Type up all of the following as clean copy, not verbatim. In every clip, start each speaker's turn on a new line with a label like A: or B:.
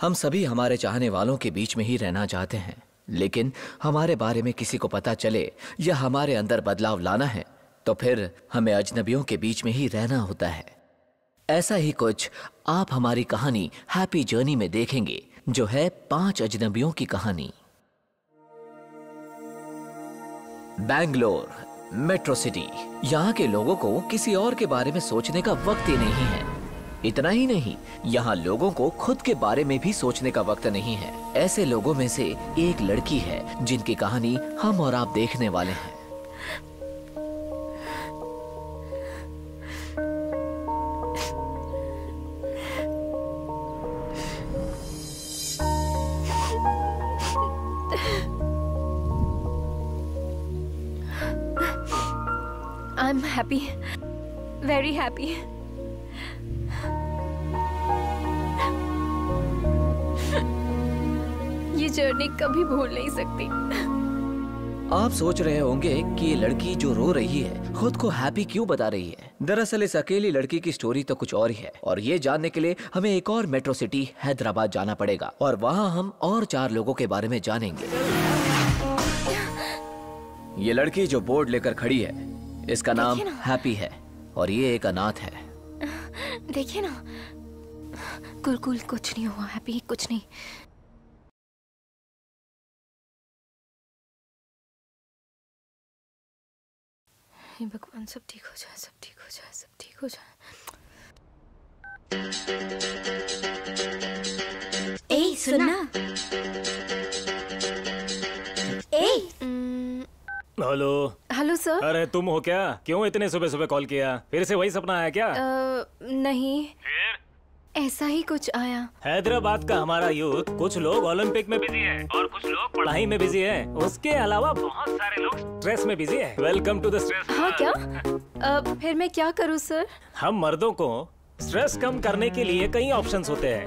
A: हम सभी हमारे चाहने वालों के बीच में ही रहना चाहते हैं, लेकिन हमारे बारे में किसी को पता चले या हमारे अंदर बदलाव लाना है तो फिर हमें अजनबियों के बीच में ही रहना होता है। ऐसा ही कुछ आप हमारी कहानी हैप्पी जर्नी में देखेंगे, जो है 5 अजनबियों की कहानी। बैंगलोर मेट्रो सिटी, यहाँ के लोगों को किसी और के बारे में सोचने का वक्त ही नहीं है। इतना ही नहीं, यहाँ लोगों को खुद के बारे में भी सोचने का वक्त नहीं है। ऐसे लोगों में से एक लड़की है जिनकी कहानी हम और आप देखने वाले हैं।
B: I'm happy, very happy. ये जर्नी कभी भूल नहीं सकती।
A: आप सोच रहे होंगे कि ये लड़की जो रो रही है खुद को हैप्पी क्यों बता रही है। दरअसल इस अकेली लड़की की स्टोरी तो कुछ और ही है, और ये जानने के लिए हमें एक और मेट्रो सिटी हैदराबाद जाना पड़ेगा, और वहाँ हम और 4 लोगों के बारे में जानेंगे। ये लड़की जो बोर्ड लेकर खड़ी है, इसका नाम हैप्पी है, और ये एक अनाथ है।
B: देखिए ना, कुल कुछ नहीं हुआ हैप्पी, कुछ नहीं। हे भगवान, सब ठीक हो जाए, सब ठीक हो जाए, सब ठीक हो जाए। ए सुनना,
C: हेलो।
B: Hello sir.
C: अरे तुम हो क्या? क्यों इतने सुबह सुबह कॉल किया? फिर से वही सपना आया क्या?
B: नहीं,
C: फिर
B: ऐसा ही कुछ आया।
C: हैदराबाद का हमारा यूथ, कुछ लोग ओलंपिक में बिजी है और कुछ लोग पढ़ाई में बिजी है। उसके अलावा बहुत सारे लोग स्ट्रेस में बिजी है। Welcome to the stress.
B: हाँ क्या? फिर मैं क्या करूँ सर?
C: हम मर्दों को स्ट्रेस कम करने के लिए कई ऑप्शंस होते हैं।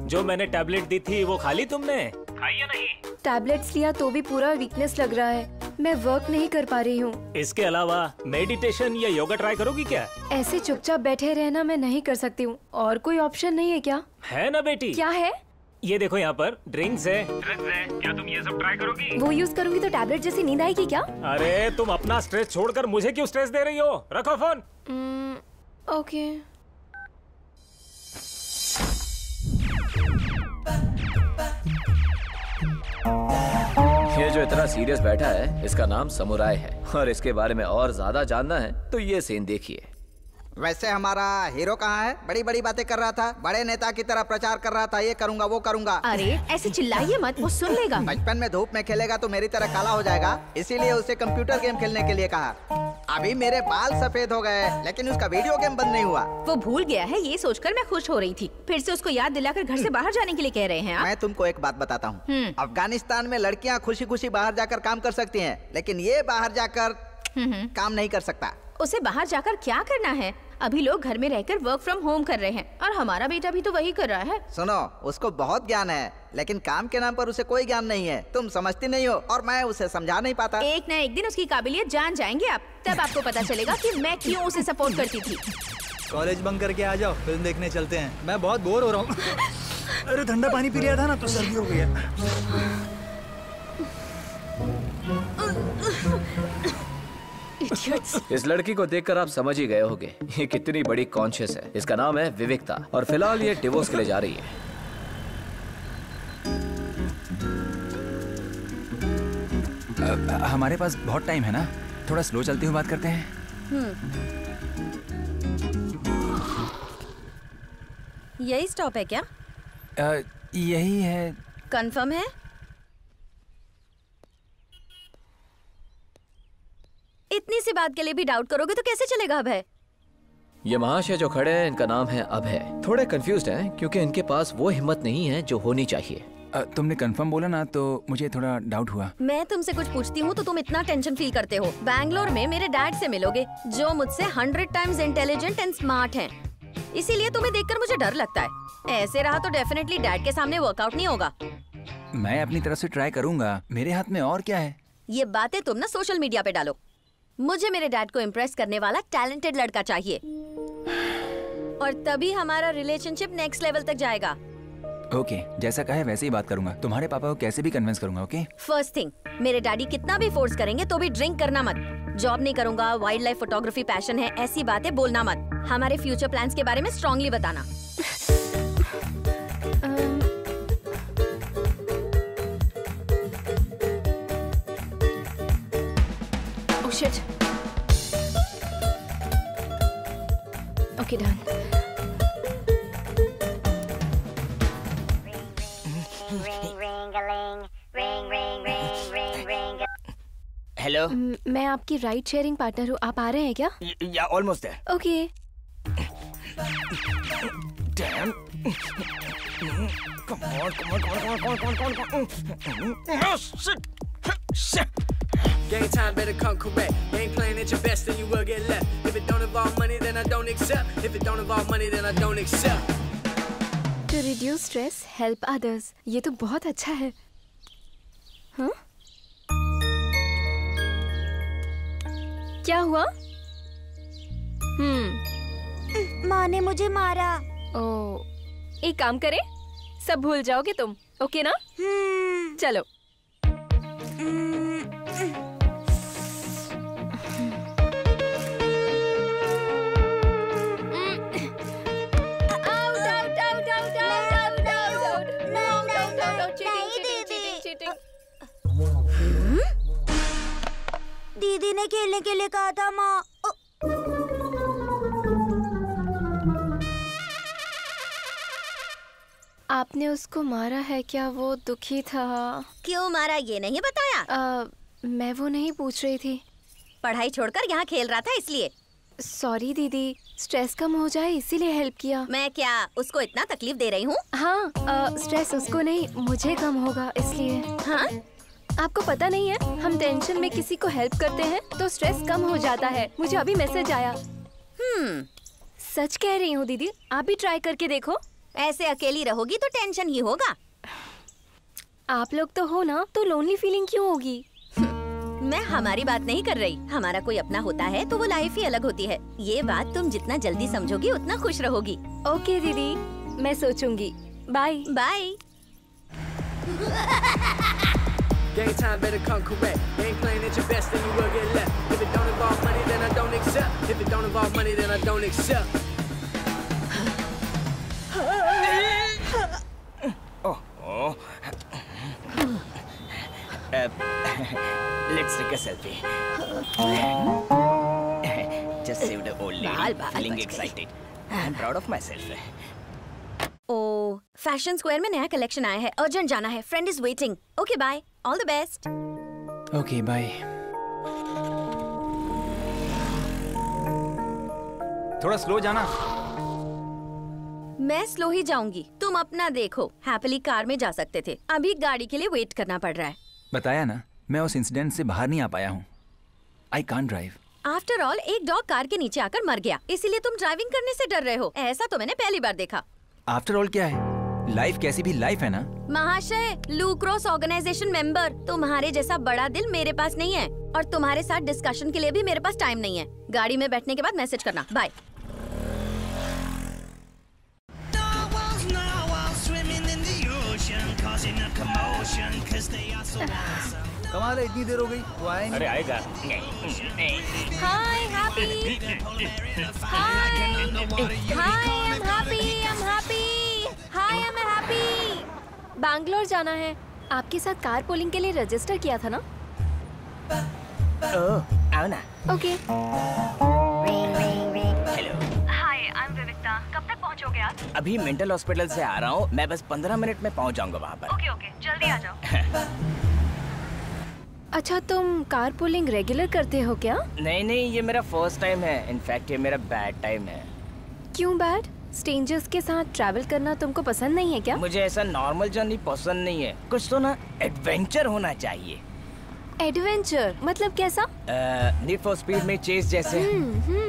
C: जो मैंने टैबलेट दी थी वो खा ली तुमने? खाई या नहीं?
B: टैबलेट्स लिया तो भी पूरा वीकनेस लग रहा है, मैं वर्क नहीं कर पा रही हूँ।
C: इसके अलावा मेडिटेशन या योगा ट्राई करोगी क्या?
B: ऐसे चुपचाप बैठे रहना मैं नहीं कर सकती हूँ। और कोई ऑप्शन नहीं है क्या?
C: है ना बेटी।
B: क्या है?
C: ये देखो यहाँ पर ड्रिंक्स है। क्या तुम ये सब ट्राई करोगी?
B: वो यूज करूँगी तो टैबलेट जैसी नींद आएगी क्या?
C: अरे तुम अपना स्ट्रेस छोड़कर मुझे क्यों स्ट्रेस दे रही हो? रखो फोन।
B: ओके।
A: ये जो इतना सीरियस बैठा है, इसका नाम समुराय है, और इसके बारे में और ज्यादा जानना है तो ये सीन देखिए।
D: वैसे हमारा हीरो कहाँ है? बड़ी बड़ी बातें कर रहा था, बड़े नेता की तरह प्रचार कर रहा था, ये करूंगा वो करूंगा।
E: अरे ऐसे चिल्लाइए मत, वो सुन लेगा।
D: बचपन में धूप में खेलेगा तो मेरी तरह काला हो जाएगा, इसीलिए उसे कंप्यूटर गेम खेलने के लिए कहा। अभी मेरे बाल सफेद हो गए, लेकिन उसका वीडियो गेम बंद नहीं हुआ।
E: वो भूल गया है, ये सोचकर मैं खुश हो रही थी। फिर से उसको याद दिलाकर घर से बाहर जाने के लिए कह रहे हैं आप?
D: मैं तुमको एक बात बताता हूँ, अफगानिस्तान में लड़कियाँ खुशी खुशी बाहर जाकर काम कर सकती हैं, लेकिन ये बाहर जाकर काम नहीं कर सकता।
E: उसे बाहर जाकर क्या करना है? अभी लोग घर में रहकर वर्क फ्रॉम होम कर रहे हैं, और हमारा बेटा भी तो वही कर रहा है।
D: सुनो, उसको बहुत ज्ञान है, लेकिन काम के नाम पर उसे कोई ज्ञान नहीं है। तुम समझती नहीं हो, और मैं उसे समझा नहीं पाता।
E: एक न एक दिन उसकी काबिलियत जान जाएंगे आप, तब आपको पता चलेगा कि मैं क्यों उसे सपोर्ट करती थी।
F: कॉलेज बंक करके आ जाओ, फिल्म देखने चलते हैं। मैं बहुत बोर हो रहा हूँ। अरे ठंडा पानी पी लिया था ना, तो सर्दी हो गई है।
A: इस लड़की को देखकर आप समझ ही गए होंगे ये कितनी बड़ी कॉन्शियस है। इसका नाम है विविकता, और फिलहाल ये डिवोर्स के लिए जा रही है।
F: हमारे पास बहुत टाइम है ना, थोड़ा स्लो चलते हुए बात करते हैं।
E: यही स्टॉप है क्या?
F: यही है।
E: कंफर्म है? इतनी सी बात के लिए भी डाउट करोगे तो कैसे चलेगा अभय?
A: ये महाशय जो खड़े हैं, इनका नाम है अभय। थोड़े कंफ्यूज्ड हैं क्योंकि इनके पास वो हिम्मत नहीं है जो होनी चाहिए।
F: तुमने कंफर्म बोला ना, तो मुझे थोड़ा डाउट हुआ।
E: मैं तुमसे कुछ पूछती हूँ तो तुम इतना टेंशन फील करते हो। बैंगलोर में मेरे डैड से मिलोगे, जो मुझसे 100 टाइम्स इंटेलिजेंट एंड स्मार्ट हैं। इसीलिए तुम्हें देखकर मुझे डर लगता है। ऐसे रहा तो डेफिनेटली डैड के सामने वर्कआउट नहीं होगा।
F: मैं अपनी तरफ से ट्राई करूंगा, मेरे हाथ में और क्या है।
E: ये बातें तुम ना सोशल मीडिया पे डालो। मुझे मेरे डैड को इम्प्रेस करने वाला टैलेंटेड लड़का चाहिए, और तभी हमारा रिलेशनशिप नेक्स्ट लेवल तक जाएगा।
G: ओके, जैसा कहे वैसे ही बात करूंगा। तुम्हारे पापा को कैसे भी कन्विंस करूंगा। ओके?
E: फर्स्ट थिंग, मेरे डैडी कितना भी फोर्स करेंगे तो भी ड्रिंक करना मत। जॉब नहीं करूंगा, वाइल्ड लाइफ फोटोग्राफी पैशन है, ऐसी बातें बोलना मत। हमारे फ्यूचर प्लान्स के बारे में स्ट्रांगली बताना।
B: Oh shit. Okay, done.
H: Hello,
B: मैं आपकी राइड शेयरिंग पार्टनर हूँ। आप आ रहे हैं क्या?
H: या almost there.
B: Okay.
H: Damn, come on. Shit.
I: Game time better come correct. You ain't playing at your best, then you will get left. If it don't involve money, then I don't accept. If it don't involve money, then I don't accept.
B: To reduce stress, help others. ये तो बहुत अच्छा है। हाँ? क्या हुआ?
J: माँ ने मुझे मारा।
B: ओह, एक काम करे, सब भूल जाओगे तुम, ओके ना? चलो।
J: दीदी ने खेलने के लिए कहा था माँ।
B: आपने उसको मारा है क्या? वो दुखी था।
E: क्यों मारा ये नहीं बताया?
B: मैं वो नहीं पूछ रही थी।
E: पढ़ाई छोड़कर यहाँ खेल रहा था इसलिए।
B: सॉरी दीदी, स्ट्रेस कम हो जाए इसीलिए हेल्प किया।
E: मैं क्या उसको इतना तकलीफ दे रही हूँ?
B: हाँ, स्ट्रेस उसको नहीं मुझे कम होगा इसलिए।
E: हाँ?
B: आपको पता नहीं है, हम टेंशन में किसी को हेल्प करते हैं तो स्ट्रेस कम हो जाता है। मुझे अभी मैसेज आया। सच कह रही हूँ दीदी, आप भी ट्राई करके देखो।
E: ऐसे अकेली रहोगी तो टेंशन ही होगा।
B: आप लोग तो हो ना, तो लोनली फीलिंग क्यों होगी?
E: मैं हमारी बात नहीं कर रही। हमारा कोई अपना होता है तो वो लाइफ ही अलग होती है। ये बात तुम जितना जल्दी समझोगी उतना खुश रहोगी।
B: ओके दीदी, मैं सोचूंगी। Bye
E: bye.
I: Game time better come correct. You ain't playing at your best, then you will get left. If it don't involve money, then I don't accept. If it don't involve money, then I don't accept.
H: Let's take a selfie. Just saved an old lady. Feeling excited. I'm proud of myself.
E: ओह, fashion square में नया collection आया है। Urgent जाना है। Friend is waiting. Okay bye, all the best.
G: Okay bye. थोड़ा slow जाना।
E: मैं स्लो ही जाऊंगी, तुम अपना देखो। हैप्पीली कार में जा सकते थे, अभी गाड़ी के लिए वेट करना पड़ रहा है।
G: बताया ना, मैं उस इंसिडेंट से बाहर नहीं आ पाया हूँ। I can't drive.
E: After all, एक डॉग कार के नीचे आकर मर गया, इसीलिए तुम ड्राइविंग करने से डर रहे हो। ऐसा तो मैंने पहली बार देखा।
G: आफ्टर ऑल क्या है, लाइफ कैसी भी लाइफ है ना।
E: महाशय, ब्लू क्रॉस ऑर्गेनाइजेशन मेंबर, तुम्हारे जैसा बड़ा दिल मेरे पास नहीं है और तुम्हारे साथ डिस्कशन के लिए भी मेरे पास टाइम नहीं है। गाड़ी में बैठने के बाद मैसेज करना। बाय।
F: कमाल है, इतनी देर हो गई, वो आया नहीं।
C: अरे आएगा।
B: Hi happy. Hi I am happy. Hi I am happy. Bangalore जाना है। आपके साथ कार पोलिंग के लिए रजिस्टर किया था ना?
H: ओह, आओ ना।
B: Okay.
H: Hello.
K: Hi, I am Vivikta. कब तक पहुंचोगे आप?
H: अभी मेंटल हॉस्पिटल से आ रहा हूँ। मैं बस 15 मिनट में पहुँच जाऊंगा वहाँ पर।
K: ओके, जल्दी आ जाओ।
B: अच्छा, तुम कार पोलिंग रेगुलर करते हो क्या?
H: नहीं, ये मेरा फर्स्ट टाइम है। इनफैक्ट ये मेरा बैड टाइम है।
B: क्यों बैड? स्ट्रेंजर्स के साथ ट्रैवल करना तुमको पसंद नहीं है क्या?
H: मुझे ऐसा नॉर्मल जर्नी पसंद नहीं है। कुछ तो ना एडवेंचर होना चाहिए।
B: एडवेंचर मतलब कैसा?
H: नीड फॉर स्पीड में चेस जैसे,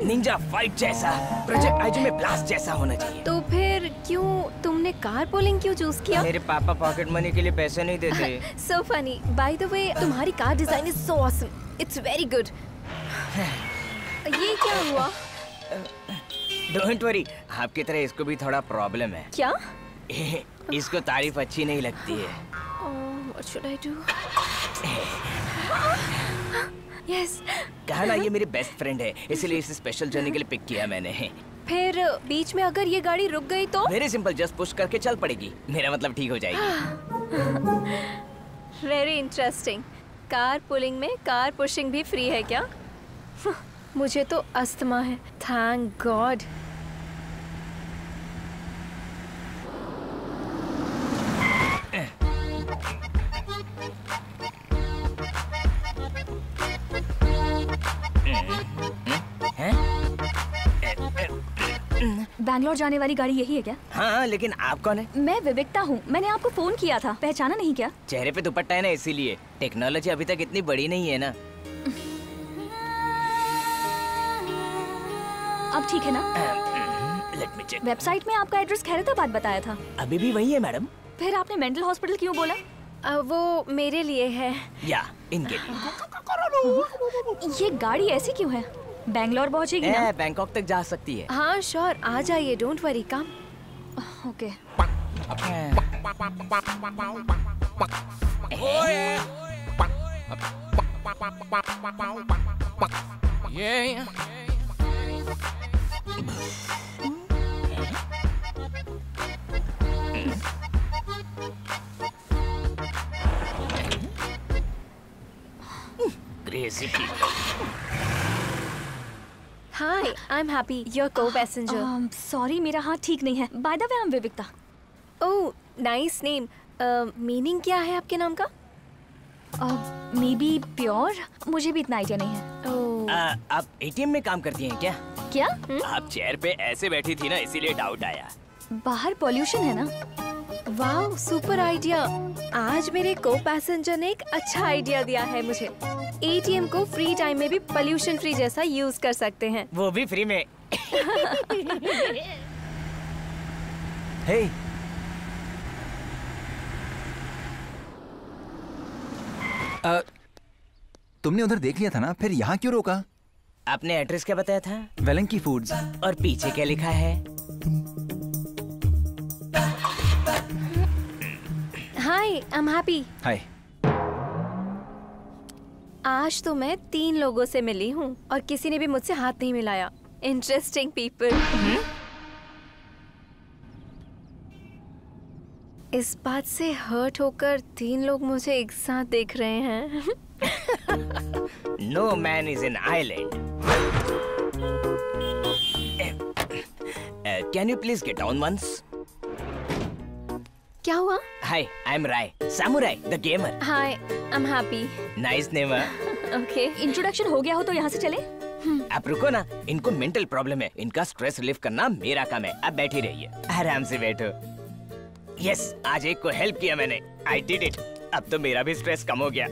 H: निंजा फाइट जैसा, प्रोजेक्ट आईजी में ब्लास्ट जैसा होना चाहिए।
B: तो फिर क्यों तुमने कार पोलिंग क्यों चूज किया?
H: मेरे पापा पॉकेट मनी के लिए पैसे नहीं देते।
B: So funny. By the way, तुम्हारी car design is so awesome. It's very good. ये क्या हुआ?
H: डोंट वरी, आपकी तरह इसको भी थोड़ा प्रॉब्लम है।
B: क्या?
H: इसको तारीफ अच्छी नहीं लगती है।
B: What should I do? Yes.
H: कहा ना, ये मेरी बेस्ट फ्रेंड है, इसीलिए इसे स्पेशल जर्नी के लिए पिक किया मैंने।
B: फिर बीच में अगर ये गाड़ी रुक गई तो?
H: वेरी सिंपल, जस्ट पुश करके चल पड़ेगी। मेरा मतलब ठीक हो जाएगी।
B: Very interesting. कार पुलिंग में कार पुशिंग भी फ्री है क्या? मुझे तो अस्थमा है। Thank God.
L: बैंगलोर जाने वाली गाड़ी यही है क्या?
H: हाँ, लेकिन आप कौन है?
L: मैं विविकता हूँ। मैंने आपको फोन किया था, पहचाना नहीं क्या?
H: चेहरे पे दुपट्टा है ना, इसीलिए। टेक्नोलॉजी अभी तक इतनी बड़ी नहीं है ना।
L: अब ठीक है ना?
H: Let me check.
L: वेबसाइट में आपका एड्रेस खैरताबाद बताया था।
H: अभी भी वही है मैडम।
L: फिर आपने मेंटल हॉस्पिटल क्यों बोला?
B: वो मेरे लिए है।
H: या इनके लिए।
L: ये गाड़ी ऐसी क्यों है? बैंगलोर पहुंचेगी ना?
H: बैंकॉक तक जा सकती है।
B: हाँ श्योर, आ जाइए, don't worry, come.
L: Okay.
H: Crazy people.
B: Hi, I'm happy. Your co-passenger.
L: Sorry, मेरा हाथ ठीक नहीं है। By the way, I'm विविकता।
B: Oh, nice name. Meaning क्या है आपके नाम का?
L: May be pure. मुझे भी इतना आइडिया नहीं है।
H: आप एटीएम में काम करती हैं क्या?
L: क्या?
H: आप चेयर पे ऐसे बैठी थी ना, इसीलिए डाउट आया।
L: बाहर पॉल्यूशन है ना?
B: वाह, सुपर आइडिया। आज मेरे को पैसेंजर ने एक अच्छा आइडिया दिया है मुझे। एटीएम को फ्री टाइम में भी पोल्यूशन फ्री जैसा यूज कर सकते हैं।
H: वो भी फ्री में। हे,
G: तुमने उधर देख लिया था ना, फिर यहाँ क्यों रोका?
H: आपने एड्रेस क्या बताया था?
G: वेलंकी फूड्स।
H: और पीछे क्या लिखा है?
B: Hi, I am happy.
G: हाय।
B: आज तो मैं 3 लोगों से मिली हूँ और किसी ने भी मुझसे हाथ नहीं मिलाया। Interesting people. इस बात से हर्ट होकर 3 लोग मुझे एक साथ देख रहे हैं।
H: No man is an island. Can you please get down once?
B: क्या हुआ?
H: Hi, I'm Rai, Samurai, the gamer.
B: Hi, I'm happy.
H: Nice name.
B: Okay.
L: Introduction हो गया हो तो यहाँ से चले?
H: आप रुको ना, इनको मेंटल प्रॉब्लम है। इनका स्ट्रेस रिलीफ करना मेरा काम है। आप बैठी रहिए, आराम से बैठो। यस, आज एक को हेल्प किया मैंने। I did it. अब तो मेरा भी स्ट्रेस कम हो गया।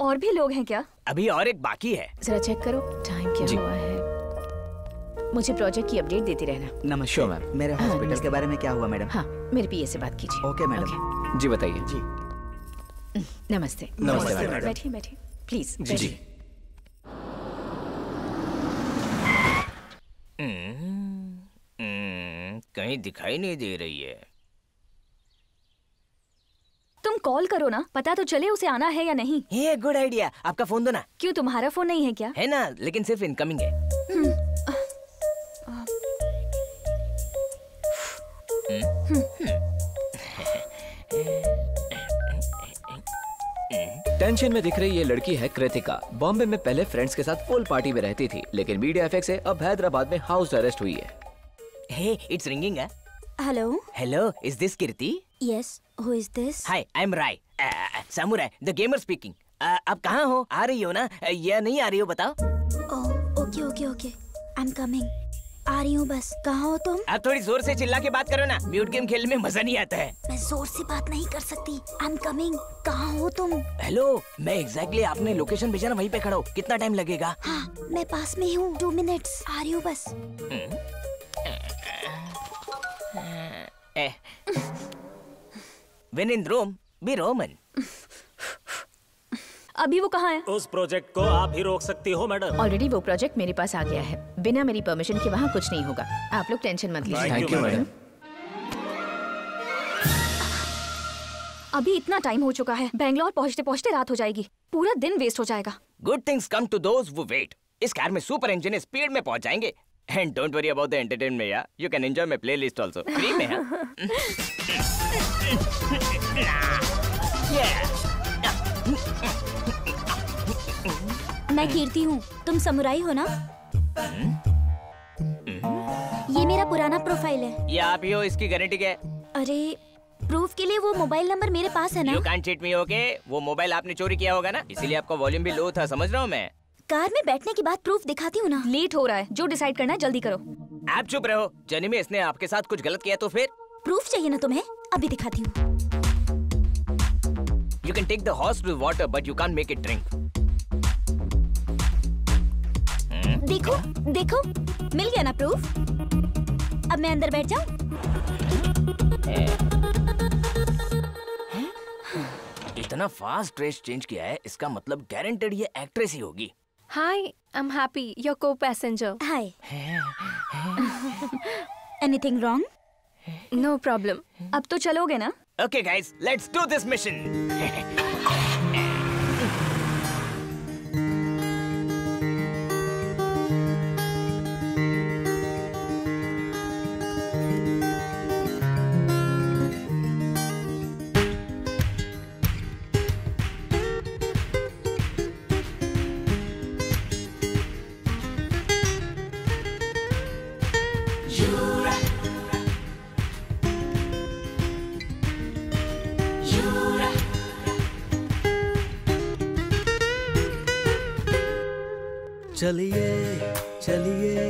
L: और भी लोग हैं क्या?
H: अभी और एक बाकी है।
M: जरा चेक करो टाइम क्या हुआ है। मुझे प्रोजेक्ट की अपडेट देती रहना।
D: नमस्ते मैम। मेरे हॉस्पिटल के बारे में क्या हुआ मैडम?
M: हाँ, मेरे पीए से बात कीजिए।
D: Okay madam.
A: जी बताइए।
D: जी
M: नमस्ते।
D: नमस्ते मैडम।
L: बैठिए बैठिए
M: प्लीज।
A: जी।
H: कहीं दिखाई नहीं दे रही है।
L: तुम कॉल करो ना, पता तो चले उसे आना है या नहीं।
H: ये गुड आइडिया। आपका फोन दो ना।
L: क्यों, तुम्हारा फोन नहीं है क्या?
H: है ना, लेकिन सिर्फ इनकमिंग है।
A: टेंशन में दिख रही ये लड़की है कृतिका। बॉम्बे में पहले फ्रेंड्स के साथ फुल पार्टी में रहती थी, लेकिन मीडिया इफेक्ट से अब हैदराबाद में हाउस अरेस्ट हुई है।
H: Hey, it's ringing, huh?
J: Hello.
H: Hello, is this Kirti?
J: Yes. Who is this?
H: Hi, I'm Rai. Samurai, the gamer speaking. आप कहाँ हो? आ रही हो ना? या नहीं आ रही हो बताओ?
J: Oh, okay, okay, okay. I'm coming. आ रही हूँ बस। कहाँ हो तुम?
H: आप थोड़ी जोर से चिल्ला के बात करो ना। म्यूट गेम खेलने में मजा नहीं आता है।
J: मैं जोर से बात नहीं कर सकती। I'm coming. कहाँ हो तुम?
H: हेलो, मैं एग्जैक्टली आपने लोकेशन भेजा ना, वहीं पे खड़ा हूँ। कितना टाइम लगेगा?
J: हाँ, मैं पास में ही हूँ। 2 minutes. आ रही हूँ बस।
H: When in Rome, be Roman.
L: अभी वो कहाँ है?
C: उस प्रोजेक्ट को आप ही रोक सकती हो मैडम।
M: ऑलरेडी वो प्रोजेक्ट मेरे पास आ गया है, बिना मेरी परमिशन के वहाँ कुछ नहीं होगा। आप लोग टेंशन मत लीजिए।
A: Thank you madam.
L: अभी इतना टाइम हो चुका है, बैंगलोर पहुँचते पहुँचते रात हो जाएगी, पूरा दिन वेस्ट हो जाएगा।
H: Good things come to those who wait. इस कार में सुपर इंजन है, स्पीड में पहुंच जाएंगे। And don't worry about the entertainment यार, you can enjoy my playlist also free में।
J: मैं कीर्ति हूँ, तुम समुराई हो ना? ये मेरा पुराना प्रोफाइल है।
H: ये आप ही हो, इसकी गारंटी क्या है?
J: अरे प्रूफ के लिए वो मोबाइल नंबर मेरे पास है ना?
H: You can't cheat me, okay? वो मोबाइल आपने चोरी किया होगा ना, इसीलिए आपका वॉल्यूम भी लो था, समझ रहा हूँ मैं।
J: कार में बैठने के बाद प्रूफ दिखाती हूँ ना।
L: लेट हो रहा है, जो डिसाइड करना है जल्दी करो।
H: आप चुप रहो। जनी में इसने आपके साथ कुछ गलत किया तो फिर?
J: प्रूफ चाहिए ना तुम्हें? अभी दिखाती हूँ।
H: You can take the horse to water, but you can't make it drink.
J: देखो देखो, मिल गया ना प्रूफ। अब मैं अंदर बैठ जाऊँ?
H: इतना फास्ट ड्रेस चेंज किया है, इसका मतलब गारंटेड ये एक्ट्रेस ही होगी।
B: Hi, I'm happy. Your co-passenger.
J: Hi. Anything wrong?
B: No problem.
L: अब तो चलोगे ना?
H: Okay guys, let's do this mission.
N: चलिए चलिए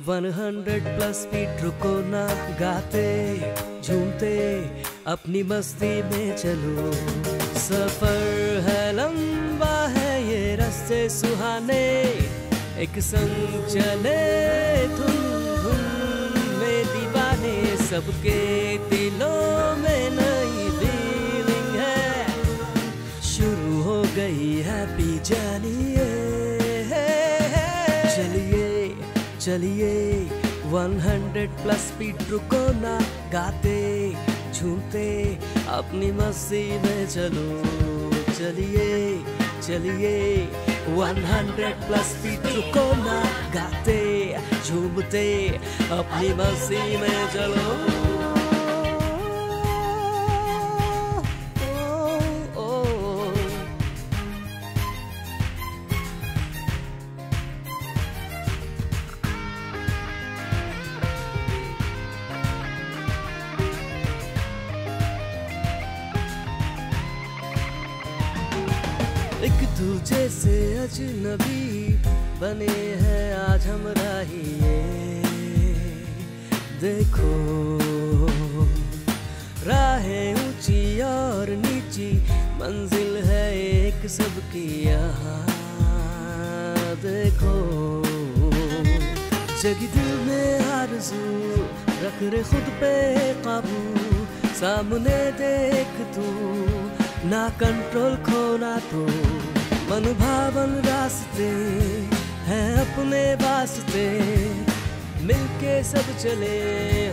N: 100+ स्पीड, रुको ना, गाते झूमते अपनी मस्ती में चलो। सफर है लंबा है ये रास्ते सुहाने, एक संग चले धुन धुन में दीवाने, सबके दिलों में नई फीलिंग है, शुरू हो गई हैप्पी जर्नी। चलिए 100+ स्पीड, रुको ना, गाते झूमते अपनी मस्ती में चलो। चलिए चलिए 100+ स्पीड, रुको ना, गाते झूमते अपनी मस्ती में चलो। एक दूजे से अजनबी बने हैं आज हम राहिए, देखो राहें ऊंची और नीची, मंजिल है एक सबकी यहाँ, देखो जगी दिल में आरज़ू, रख रे खुद पे काबू, सामने देख तू, ना कंट्रोल खोना तो, मन भावन रास्ते हैं अपने वास्ते, मिलके सब चले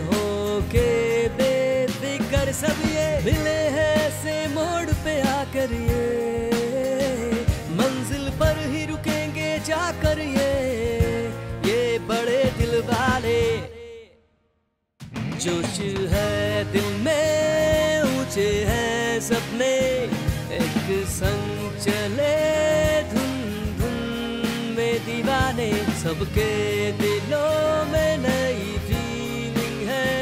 N: हो के बेफिक्र सब ये, मिले हैं से मोड़ पे आकर मंजिल पर ही रुकेंगे जाकर ये बड़े दिल वाले। जोश है दिल में, ऊंचे हैं सपने, एक संग चले धुन धुन में दीवाने, सबके दिलों में नई फीलिंग है,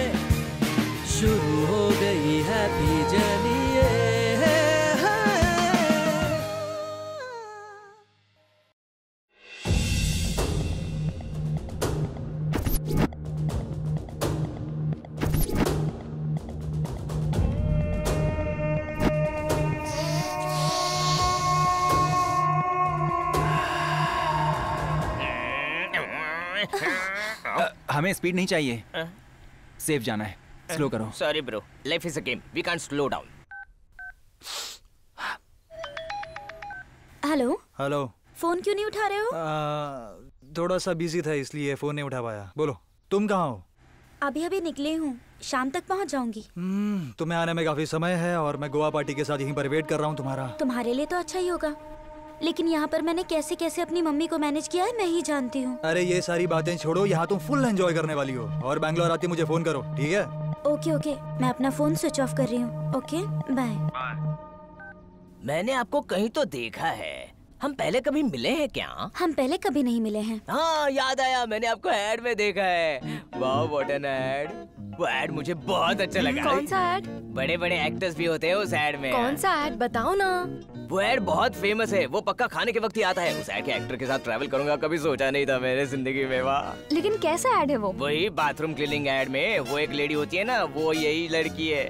N: शुरू हो गई हैप्पी जर्नी।
G: हमें स्पीड नहीं चाहिए, सेफ जाना है, स्लो करो।
H: Sorry bro, life is a game, we can't slow down.
J: Hello.
F: Hello.
J: Phone क्यों नहीं उठा रहे हो?
F: थोड़ा सा बिजी था इसलिए फोन नहीं उठा पाया। बोलो तुम कहाँ हो?
J: अभी अभी निकले हूँ, शाम तक पहुँच जाऊंगी।
F: तुम्हें आने में काफी समय है और मैं गोवा पार्टी के साथ यहीं पर वेट कर रहा हूँ तुम्हारा।
J: तुम्हारे लिए तो अच्छा ही होगा, लेकिन यहाँ पर मैंने कैसे कैसे अपनी मम्मी को मैनेज किया है मैं ही जानती हूँ।
F: अरे ये सारी बातें छोड़ो, यहाँ तुम फुल एंजॉय करने वाली हो और बैंगलोर आती मुझे फोन करो, ठीक है?
J: ओके ओके, मैं अपना फोन स्विच ऑफ कर रही हूँ। Okay bye.
H: मैंने आपको कहीं तो देखा है, हम पहले कभी मिले हैं क्या?
J: हम पहले कभी नहीं मिले हैं।
H: हाँ याद आया, मैंने आपको एड में देखा है। वाह व्हाट एन एड। वो एड मुझे बहुत अच्छा लगा।
B: कौन सा एड?
H: बड़े बड़े एक्टर्स भी होते हैं उस एड में।
B: कौन सा एड बताओ ना।
H: वो एड बहुत फेमस है, वो पक्का खाने के वक्त ही आता है। उस एड के एक्टर के साथ ट्रैवल करूंगा, कभी सोचा नहीं था मैंने जिंदगी में। वाह।
L: लेकिन कैसा एड है वो?
H: वही बाथरूम क्लीनिंग एड में वो एक लेडी होती है ना, वो यही लड़की है।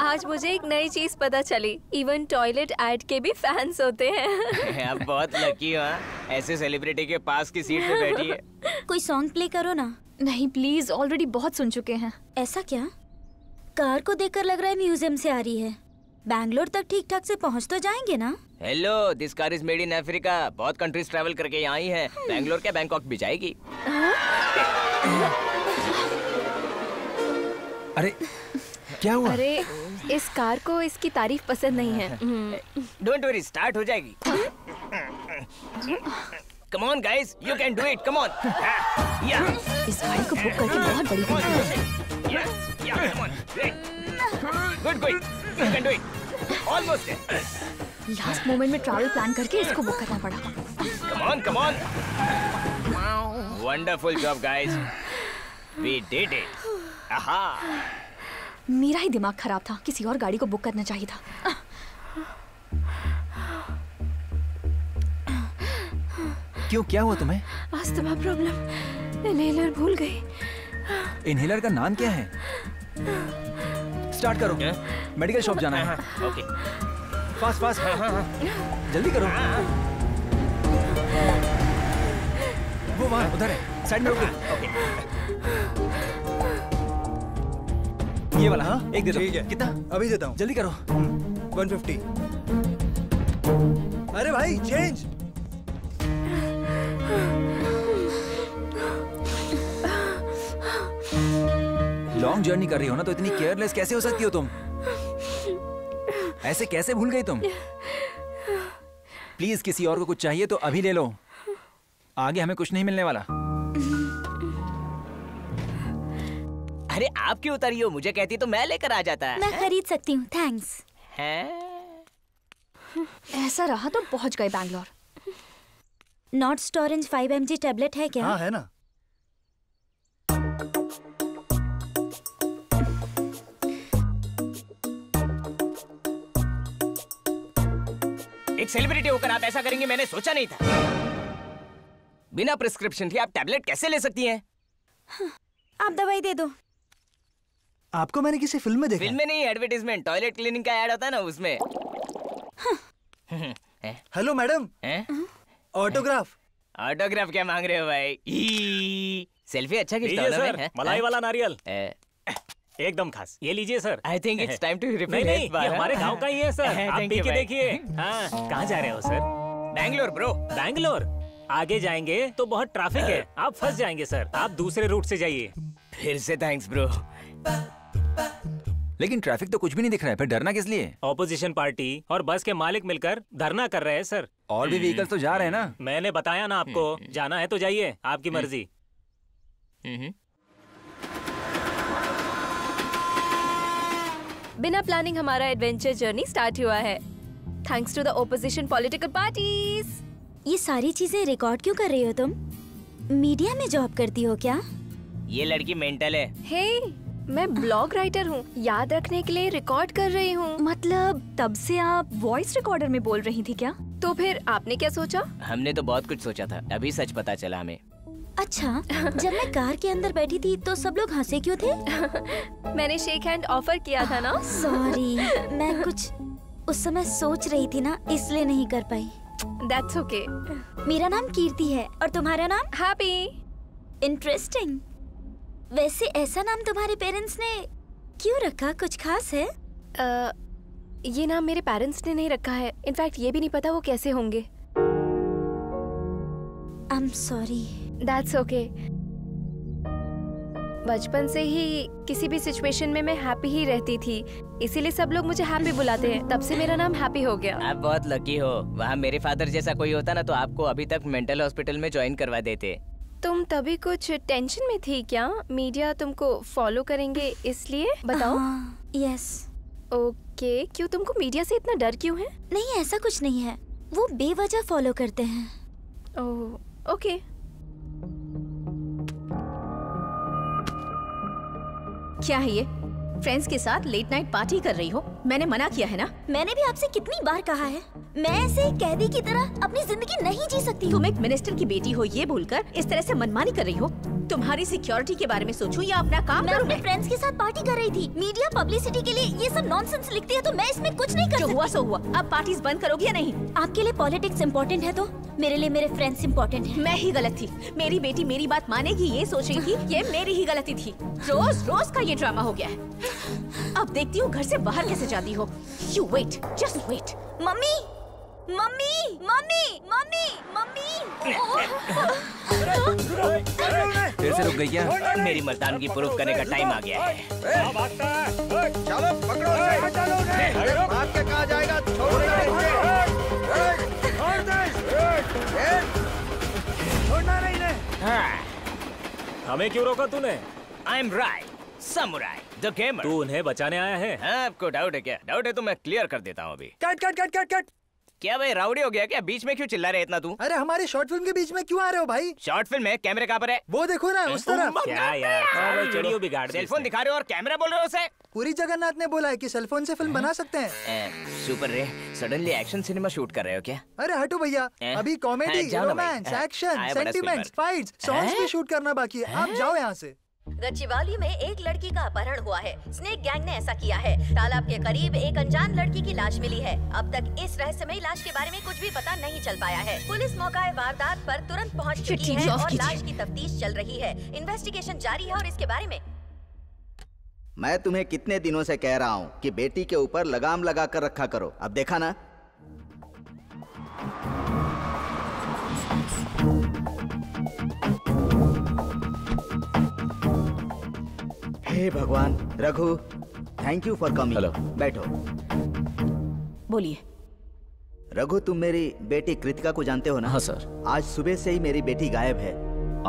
B: आज मुझे एक नई चीज पता चली, इवन टॉयलेट एड के भी फैंस होते हैं।
H: आप बहुत लकी हो, ऐसे सेलिब्रिटी के पास की सीट पे बैठी है।
J: कोई सॉन्ग प्ले करो ना।
L: नहीं प्लीज, ऑलरेडी बहुत सुन चुके हैं।
J: ऐसा क्या? कार को देखकर लग रहा है म्यूजियम से आ रही है। बैंगलोर तक ठीक ठाक से पहुंच तो जाएंगे ना?
H: Hello, this car is made in Africa. बहुत कंट्रीज ट्रैवल करके यहाँ आई है। बैंगलोर क्या बैंकॉक भी जाएगी।
G: अरे क्या हुआ?
B: अरे इस कार को इसकी तारीफ पसंद नहीं है।
H: डोंट वरी, स्टार्ट हो जाएगी। Come on guys, you can do it. Come on.
L: इस गाड़ी को बुक करके बहुत बड़ी बात है।
H: Yeah, come on. Great. Good. You can do it. Almost there.
L: Last moment में ट्रैवल प्लान करके इसको बुक करना पड़ा।
H: Come on. Wonderful job guys. We did it. Aha.
L: मेरा ही दिमाग खराब था, किसी और गाड़ी को बुक करना चाहिए था।
G: क्यों, क्या हुआ तुम्हें?
B: अस्थमा प्रॉब्लम, इनहेलर भूल गई।
G: इनहेलर का नाम क्या है? स्टार्ट करो। मेडिकल शॉप जाना है।
H: ओके।
G: फास्ट। जल्दी करो। वो वहाँ उधर है, साइड में रोको। ये वाला। हाँ एक दे दो।
F: ठीक है,
G: कितना?
F: अभी देता हूँ।
G: जल्दी करो।
F: 150। अरे भाई चेंज।
G: लॉन्ग जर्नी कर रही हो ना, तो इतनी केयरलेस कैसे हो सकती हो तुम? ऐसे कैसे भूल गई तुम? प्लीज किसी और को कुछ चाहिए तो अभी ले लो, आगे हमें कुछ नहीं मिलने वाला।
H: अरे आप क्यों उतरी हो? मुझे कहती तो मैं लेकर आ जाता।
J: मैं खरीद सकती हूँ, थैंक्स।
L: ऐसा रहा तो पहुंच गए बैंगलोर।
J: नॉट स्टोरेंज 5 mg टेबलेट है क्या?
F: हाँ है ना।
H: एक सेलिब्रिटी होकर आप ऐसा करेंगे मैंने सोचा नहीं था। बिना प्रिस्क्रिप्शन के आप टैबलेट कैसे ले सकती हैं?
J: आप दवाई दे दो।
F: आपको मैंने किसी फिल्म में देखा?
H: फिल्म में नहीं, एडवर्टाइजमेंट, टॉयलेट क्लीनिंग का ऐड होता है ना उसमें।
F: Hello madam, autograph.
H: ऑटोग्राफ क्या मांग रहे हो भाई? सेल्फी अच्छा खींचता
C: लीजिए
H: हूं
C: सर,
H: मैं।
C: मलाई वाला नारियल एकदम खास। ये लीजिए sir.
H: I think it's time to refill.
C: नहीं, ये हमारे गांव का ही है सर। आप पी के देखिए। हाँ, कहाँ जा रहे हो सर?
H: बैंगलोर ब्रो।
C: बैंगलोर आगे जाएंगे तो बहुत ट्रैफिक है, आप फंस जाएंगे सर। आप दूसरे रूट से जाइए।
H: फिर से थैंक्स ब्रो।
G: लेकिन ट्रैफिक तो कुछ भी नहीं दिख रहा है, फिर डरना किस लिए?
C: ऑपोजिशन पार्टी और बस के मालिक मिलकर धरना कर रहे हैं सर।
G: और भी व्हीकल्स तो जा रहे हैं ना।
C: मैंने बताया ना आपको, जाना है तो जाइए, आपकी मर्जी।
B: बिना प्लानिंग हमारा एडवेंचर जर्नी स्टार्ट हुआ है, thanks to the opposition political parties.
J: ये सारी चीजें रिकॉर्ड क्यों कर रही हो तुम? मीडिया में जॉब करती हो क्या?
H: ये लड़की मेंटल है।
B: हे, मैं ब्लॉग राइटर हूँ, याद रखने के लिए रिकॉर्ड कर रही हूँ।
L: मतलब तब से आप वॉइस रिकॉर्डर में बोल रही थी क्या?
B: तो फिर आपने क्या सोचा?
H: हमने तो बहुत कुछ सोचा था, अभी सच पता चला हमें।
J: अच्छा, जब मैं कार के अंदर बैठी थी तो सब लोग हंसे क्यों थे?
B: मैंने शेक हैंड ऑफर किया था ना।
J: सॉरी, मैं कुछ उस समय सोच रही थी ना, इसलिए नहीं कर पाई।
B: That's okay.
J: मेरा नाम कीर्ति है और तुम्हारा नाम?
B: हैप्पी।
J: इंटरेस्टिंग। वैसे ऐसा नाम तुम्हारे पेरेंट्स ने क्यों रखा, कुछ खास है?
B: ये नाम मेरे पेरेंट्स ने नहीं रखा है। इनफैक्ट ये भी नहीं पता वो कैसे होंगे।
J: I am sorry.
B: That's okay. बचपन से ही किसी भी सिचुएशन में मैं हैप्पी ही रहती थी, इसीलिए सब लोग मुझे हैप्पी बुलाते हैं। तब से मेरा नाम हैप्पी हो गया।
H: आप बहुत लकी हो। वहाँ मेरे फादर जैसा कोई होता ना तो आपको अभी तक मेंटल हॉस्पिटल में ज्वाइन करवा देते।
B: तुम तभी कुछ टेंशन में थी क्या? मीडिया तुमको फॉलो करेंगे इसलिए? बताओ।
J: यस।
B: ओके, क्यों तुमको मीडिया से इतना डर क्यों है?
J: नहीं, ऐसा कुछ नहीं है, वो बेवजह फॉलो करते हैं।
B: Oh okay.
M: क्या है ये? फ्रेंड्स के साथ लेट नाइट पार्टी कर रही हो? मैंने मना किया है ना?
J: मैंने भी आपसे कितनी बार कहा है, मैं ऐसे कैदी की तरह अपनी जिंदगी नहीं जी सकती।
M: तुम एक मिनिस्टर की बेटी हो, ये बोलकर इस तरह से मनमानी कर रही हो? तुम्हारी सिक्योरिटी के बारे में सोचूं या अपना काम
J: मैं
M: करूं?
J: अपने फ्रेंड्स के साथ पार्टी कर रही थी। मीडिया पब्लिसिटी के लिए ये सब नॉनसेंस लिखती है तो मैं इसमें कुछ नहीं कर सकती।
M: जो हुआ सो हुआ। अब पार्टीज बंद करोगी या नहीं?
J: आपके लिए पॉलिटिक्स इम्पोर्टेंट है तो मेरे लिए मेरे फ्रेंड्स इम्पोर्टेंट है।
M: मैं ही गलत थी। मेरी बेटी मेरी बात मानेगी ये सोच रही थी, ये मेरी ही गलती थी। रोज रोज का ये ड्रामा हो गया है। अब देखती हूँ घर से बाहर कैसे जाती हो। You wait, just wait.
J: Mummy, mummy, mummy, mummy, mummy.
G: फिर से रुक गई क्या?
H: मेरी मर्दानगी प्रूफ करने का टाइम आ गया है।
D: चलो पकड़ो उसे। भाग के कहाँ जाएगा?
F: छोड़ना नहीं ने।
C: हमें क्यों रोका तूने?
H: I am right, samurai, the gamer.
C: तू उन्हें बचाने आया है?
H: हाँ, आपको डाउट है क्या? डाउट है तो मैं क्लियर कर देता हूँ अभी।
F: Cut cut cut cut cut.
H: क्या भाई राउडी हो गया क्या? बीच में क्यों चिल्ला रहे इतना तू?
F: अरे हमारी शॉर्ट फिल्म के बीच में क्यों आ रहे हो भाई?
H: शॉर्ट फिल्म है, कैमरे कहाँ पर है?
F: वो देखो ना उस तरफ।
C: क्या यार, चिड़ियों बिगाड़ दी
H: सेलफोन दिखा रहे हो और कैमरा बोल रहे हो उसे?
F: पूरी जगन्नाथ ने बोला है कि सेलफोन से फिल्म बना सकते हैं।
H: सुपर रे, सडनली एक्शन सिनेमा शूट कर रहे हो क्या?
F: अरे हटो भैया, अभी comedy, romance, action, sentiments, fights, songs भी शूट करना बाकी है। आप जाओ यहाँ से।
E: गच्चीवाली में एक लड़की का अपहरण हुआ है। स्नेक गैंग ने ऐसा किया है। तालाब के करीब एक अनजान लड़की की लाश मिली है। अब तक इस रहस्यमयी लाश के बारे में कुछ भी पता नहीं चल पाया है। पुलिस मौका वारदात पर तुरंत पहुंच चुकी है और लाश की तफ्तीश चल रही है। इन्वेस्टिगेशन जारी है और इसके बारे में
D: मैं तुम्हें कितने दिनों से कह रहा हूँ कि बेटी के ऊपर लगाम लगा कर रखा करो। अब देखा ना? हे भगवान। Raghu, thank you for coming.
A: Hello.
D: बैठो।
M: बोलिए।
D: रघु, तुम मेरी बेटी कृतिका को जानते हो ना?
A: हाँ सर।
D: आज सुबह से ही मेरी बेटी गायब है।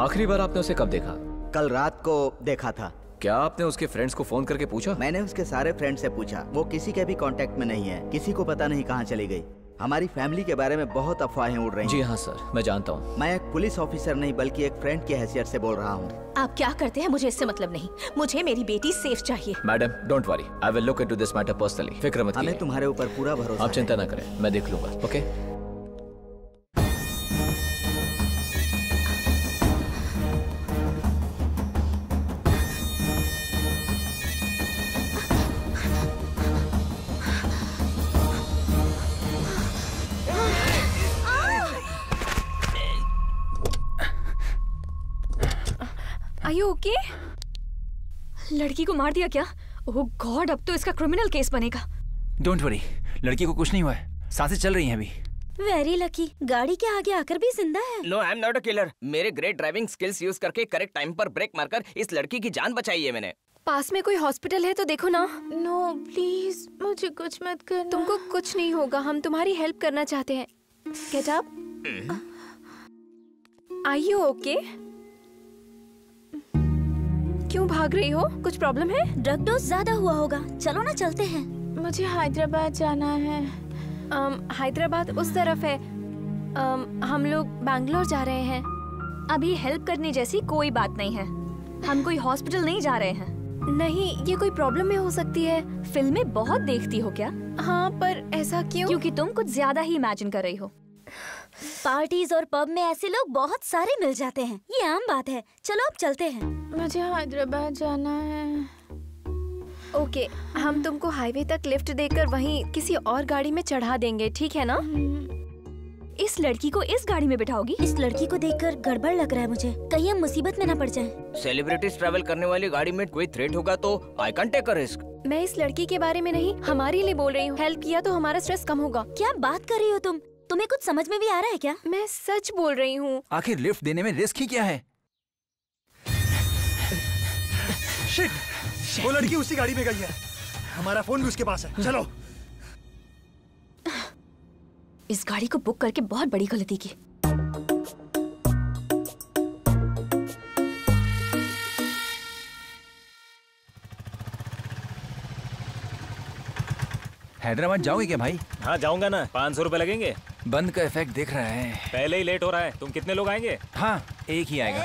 A: आखिरी बार आपने उसे कब देखा?
D: कल रात को देखा था।
A: क्या आपने उसके फ्रेंड्स को फोन करके पूछा?
D: मैंने उसके सारे फ्रेंड से पूछा, वो किसी के भी कांटेक्ट में नहीं है। किसी को पता नहीं कहाँ चली गई। हमारी फैमिली के बारे में बहुत अफवाहें उड़ रही हैं।
A: जी हाँ सर, मैं जानता हूँ।
D: मैं एक पुलिस ऑफिसर नहीं बल्कि एक फ्रेंड की हैसियत से बोल रहा हूँ।
M: आप क्या करते हैं मुझे इससे मतलब नहीं। मुझे मेरी बेटी सेफ चाहिए।
A: Madam don't worry, I will look into this matter personally. फिक्र मत कीजिए।
D: हमें तुम्हारे ऊपर पूरा भरोसा है।
A: आप चिंता ना करें, मैं देख लूंगा। ओके।
B: Are you okay?
L: लड़की को मार दिया क्या? ओह गॉड, अब तो इसका क्रिमिनल केस बनेगा।
G: डोंट वरी, लड़की को कुछ नहीं हुआ है। सांसें चल रही हैं अभी।
J: वेरी लकी, गाड़ी के आगे आकर भी जिंदा है।
H: No, I am not a killer. मेरे ग्रेट ड्राइविंग स्किल्स यूज करके करेक्ट टाइम पर ब्रेक मारकर इस लड़की की जान बचाई है मैंने।
B: पास में कोई हॉस्पिटल है तो देखो ना।
L: नो प्लीज, मुझे कुछ मत करना।
B: तुमको कुछ नहीं होगा, हम तुम्हारी हेल्प करना चाहते हैं। Get up. Are you okay? क्यों भाग रही हो? कुछ प्रॉब्लम है?
J: ड्रग डोज ज्यादा हुआ होगा। चलो ना चलते हैं।
L: मुझे हैदराबाद जाना है।
B: हैदराबाद उस तरफ है। हम लोग बैंगलोर जा रहे हैं।
L: अभी हेल्प करने जैसी कोई बात नहीं है। हम कोई हॉस्पिटल नहीं जा रहे हैं।
B: नहीं, ये कोई प्रॉब्लम में हो सकती है।
L: फिल्में बहुत देखती हो क्या?
B: हाँ, पर ऐसा क्यों?
L: क्योंकि तुम कुछ ज्यादा ही इमेजिन कर रही हो।
J: पार्टीज और पब में ऐसे लोग बहुत सारे मिल जाते हैं, ये आम बात है। चलो अब चलते हैं।
L: मुझे हैदराबाद जाना है।
B: ओके, हम तुमको हाईवे तक लिफ्ट देकर वहीं किसी और गाड़ी में चढ़ा देंगे, ठीक है ना?
L: इस लड़की को इस गाड़ी में बिठाओगी?
J: इस लड़की को देखकर गड़बड़ लग रहा है मुझे, कहीं हम मुसीबत में न पड़ जाएं।
H: सेलिब्रिटीज ट्रैवल करने वाली गाड़ी में कोई थ्रेट होगा तो I can take a risk.
B: मैं इस लड़की के बारे में नहीं, हमारे लिए बोल रही हूँ। हेल्प किया तो हमारा स्ट्रेस कम होगा।
J: क्या बात कर रही हो तुम? तुम्हें कुछ समझ में भी आ रहा है क्या?
B: मैं सच बोल रही हूँ।
G: आखिर लिफ्ट देने में रिस्क ही क्या है?
F: शिट, वो लड़की उसी गाड़ी में गई है। हमारा फोन भी उसके पास है। चलो।
L: इस गाड़ी को बुक करके बहुत बड़ी गलती की।
G: हैदराबाद जाओगे क्या भाई?
C: हाँ जाऊंगा ना। 500 रुपए लगेंगे।
G: बंद का इफेक्ट दिख रहा है।
C: पहले ही लेट हो रहा है। तुम कितने लोग आएंगे?
G: हाँ, एक ही आएगा।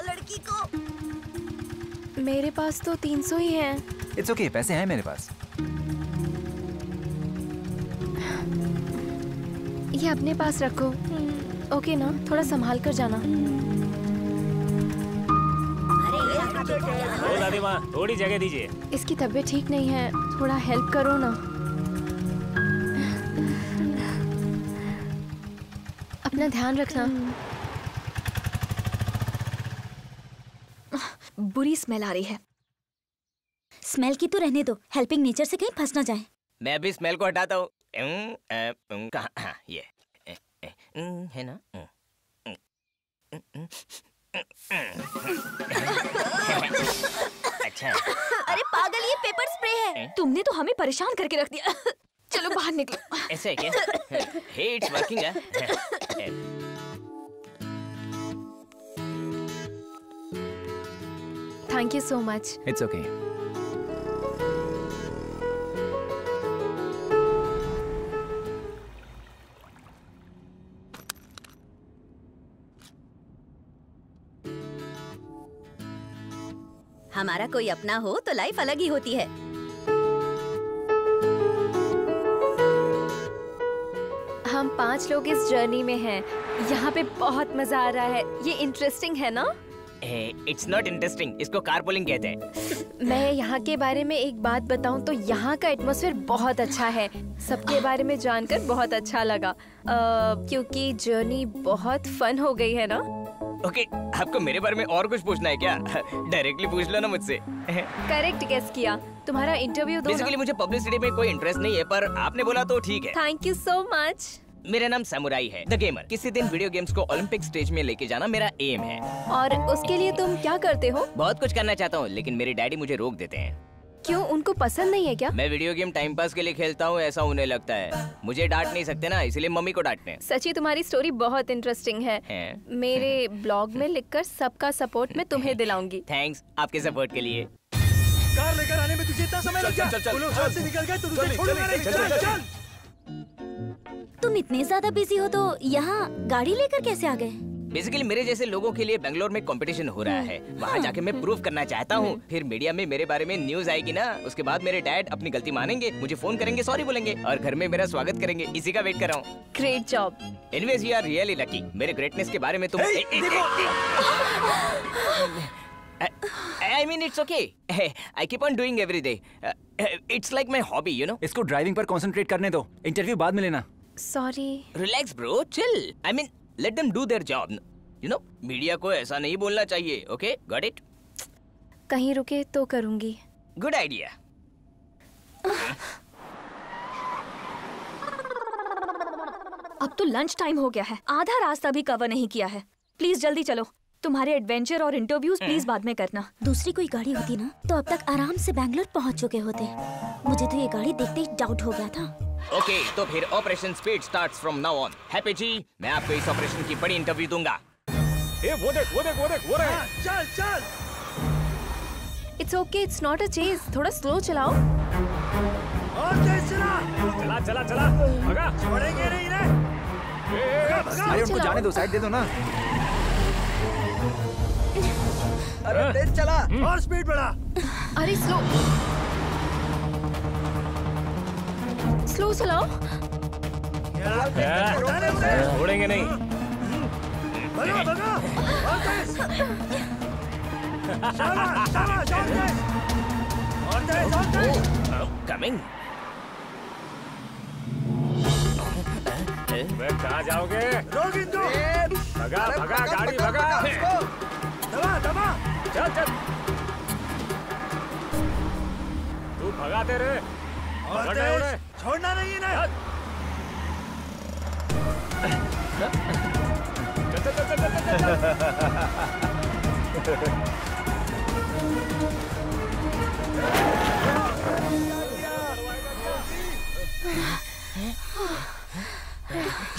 J: लड़की को
B: मेरे पास तो 300 ही हैं।
G: इट्स ओके, पैसे हैं मेरे पास।
B: ये अपने पास रखो। ओके ना, थोड़ा संभाल कर जाना।
C: ओ दादी माँ, थोड़ी जगह दीजिए।
B: इसकी तबीयत ठीक नहीं है, थोड़ा हेल्प करो ना। अपना ध्यान रखना।
L: बुरी स्मेल आ रही है।
J: स्मेल की तो रहने दो, हेल्पिंग नेचर से कहीं फंस ना जाए।
H: मैं अभी स्मेल को हटाता हूँ। कहाँ? ये है ना? अच्छा।
L: अरे पागल, ये पेपर स्प्रे है। तुमने तो हमें परेशान करके रख दिया। चलो बाहर निकलो।
H: ऐसे है क्या? हे, इट्स वर्किंग है।
B: Thank you so much.
G: It's okay.
E: हमारा कोई अपना हो तो लाइफ अलग ही होती है।
B: हम 5 लोग इस जर्नी में हैं। यहाँ पे बहुत मजा आ रहा है। ये इंटरेस्टिंग है ना?
H: इट्स नॉट इंटरेस्टिंग, इसको कारपूलिंग कहते हैं।
B: मैं यहाँ के बारे में एक बात बताऊँ तो यहाँ का एटमॉस्फेयर बहुत अच्छा है। सबके बारे में जानकर बहुत अच्छा लगा, क्योंकि जर्नी बहुत फन हो गई है ना।
H: ओके, आपको मेरे बारे में और कुछ पूछना है क्या? डायरेक्टली पूछ लो ना मुझसे।
B: करेक्ट गेस किया। तुम्हारा इंटरव्यू दो।
H: बेसिकली मुझे पब्लिसिटी में कोई इंटरेस्ट नहीं है, पर आपने बोला तो ठीक है।
B: Thank you so much.
H: मेरा नाम समुराई है, द गेमर। किसी दिन वीडियो गेम्स को ओलंपिक स्टेज में लेके जाना मेरा एम है।
B: और उसके लिए तुम क्या करते हो?
H: बहुत कुछ करना चाहता हूँ, लेकिन मेरे डैडी मुझे रोक देते हैं।
B: क्यों, उनको पसंद नहीं है क्या?
H: मैं वीडियो गेम टाइम पास के लिए खेलता हूँ, ऐसा उन्हें लगता है। मुझे डांट नहीं सकते ना, इसलिए मम्मी को डांटते हैं।
B: सच्ची तुम्हारी स्टोरी बहुत इंटरेस्टिंग है। मेरे ब्लॉग में लिखकर सबका सपोर्ट मैं तुम्हें दिलाऊंगी।
H: थैंक्स आपके सपोर्ट के लिए।
F: कार लेकर आने में तुझे इतना समय लग गया? वो लोग हाथ से निकल गए तो तुझे छोड़ूंगा नहीं। चल।
J: तुम इतने ज्यादा बिजी हो तो यहाँ गाड़ी लेकर कैसे आ गए?
H: बेसिकली मेरे जैसे लोगों के लिए बेंगलोर में कंपटीशन हो रहा है, वहाँ जाके मैं प्रूव करना चाहता हूँ। फिर मीडिया में मेरे बारे में न्यूज आएगी ना, उसके बाद मेरे डैड अपनी गलती मानेंगे, मुझे फोन करेंगे, सॉरी बोलेंगे और घर में मेरा स्वागत करेंगे। इसी का वेट कर रहा हूँ।
B: Great job.
H: Anyways you are really lucky. मेरे ग्रेटनेस के बारे में तुम I mean it's okay. I keep on doing every day. It's like my hobby, you know.
G: इसको ड्राइविंग पर कंसंट्रेट करने दो, इंटरव्यू बाद में लेना।
B: Sorry.
H: Relax bro, chill. I mean, let them do their job. You know, media को ऐसा नहीं बोलना चाहिए, okay? Got it?
B: कहीं रुके तो करूँगी।
H: Good idea.
L: अब तो लंच टाइम हो गया है, आधा रास्ता भी कवर नहीं किया है। प्लीज जल्दी चलो। तुम्हारे एडवेंचर और इंटरव्यूज प्लीज बाद में करना।
J: दूसरी कोई गाड़ी होती ना तो अब तक आराम से बैंगलोर पहुंच चुके होते। मुझे तो ये गाड़ी देखते ही डाउट हो गया था।
H: ओके, तो फिर operation speed starts from now on. Happy ji, मैं आपको इस ऑपरेशन की बड़ी इंटरव्यू दूंगा।
C: वो देख।
F: चल।
B: It's okay, it's not a chase. थोड़ा स्लो चलाओ।
F: और तेज चला।
C: चला। भगा।
F: छोड़ेंगे नहीं रे।
G: अरे उनको जाने दो, साइड दे दो ना।
D: अरे तेज चला।
F: और स्पीड बढ़ा।
B: अरे स्लो चलाओ।
C: छोड़ेंगे नहीं।
F: भगा। और तेज। शाबाश, और तेज।
H: कमिंग।
C: कहाँ जाओगे?
F: रोक इनको।
C: भगा भगा गाड़ी भगा।
F: दबा दबा।
C: चल चल। तू भगाते रहे।
F: छोड़ना नहीं है ना।
C: चल चल चल चल चल।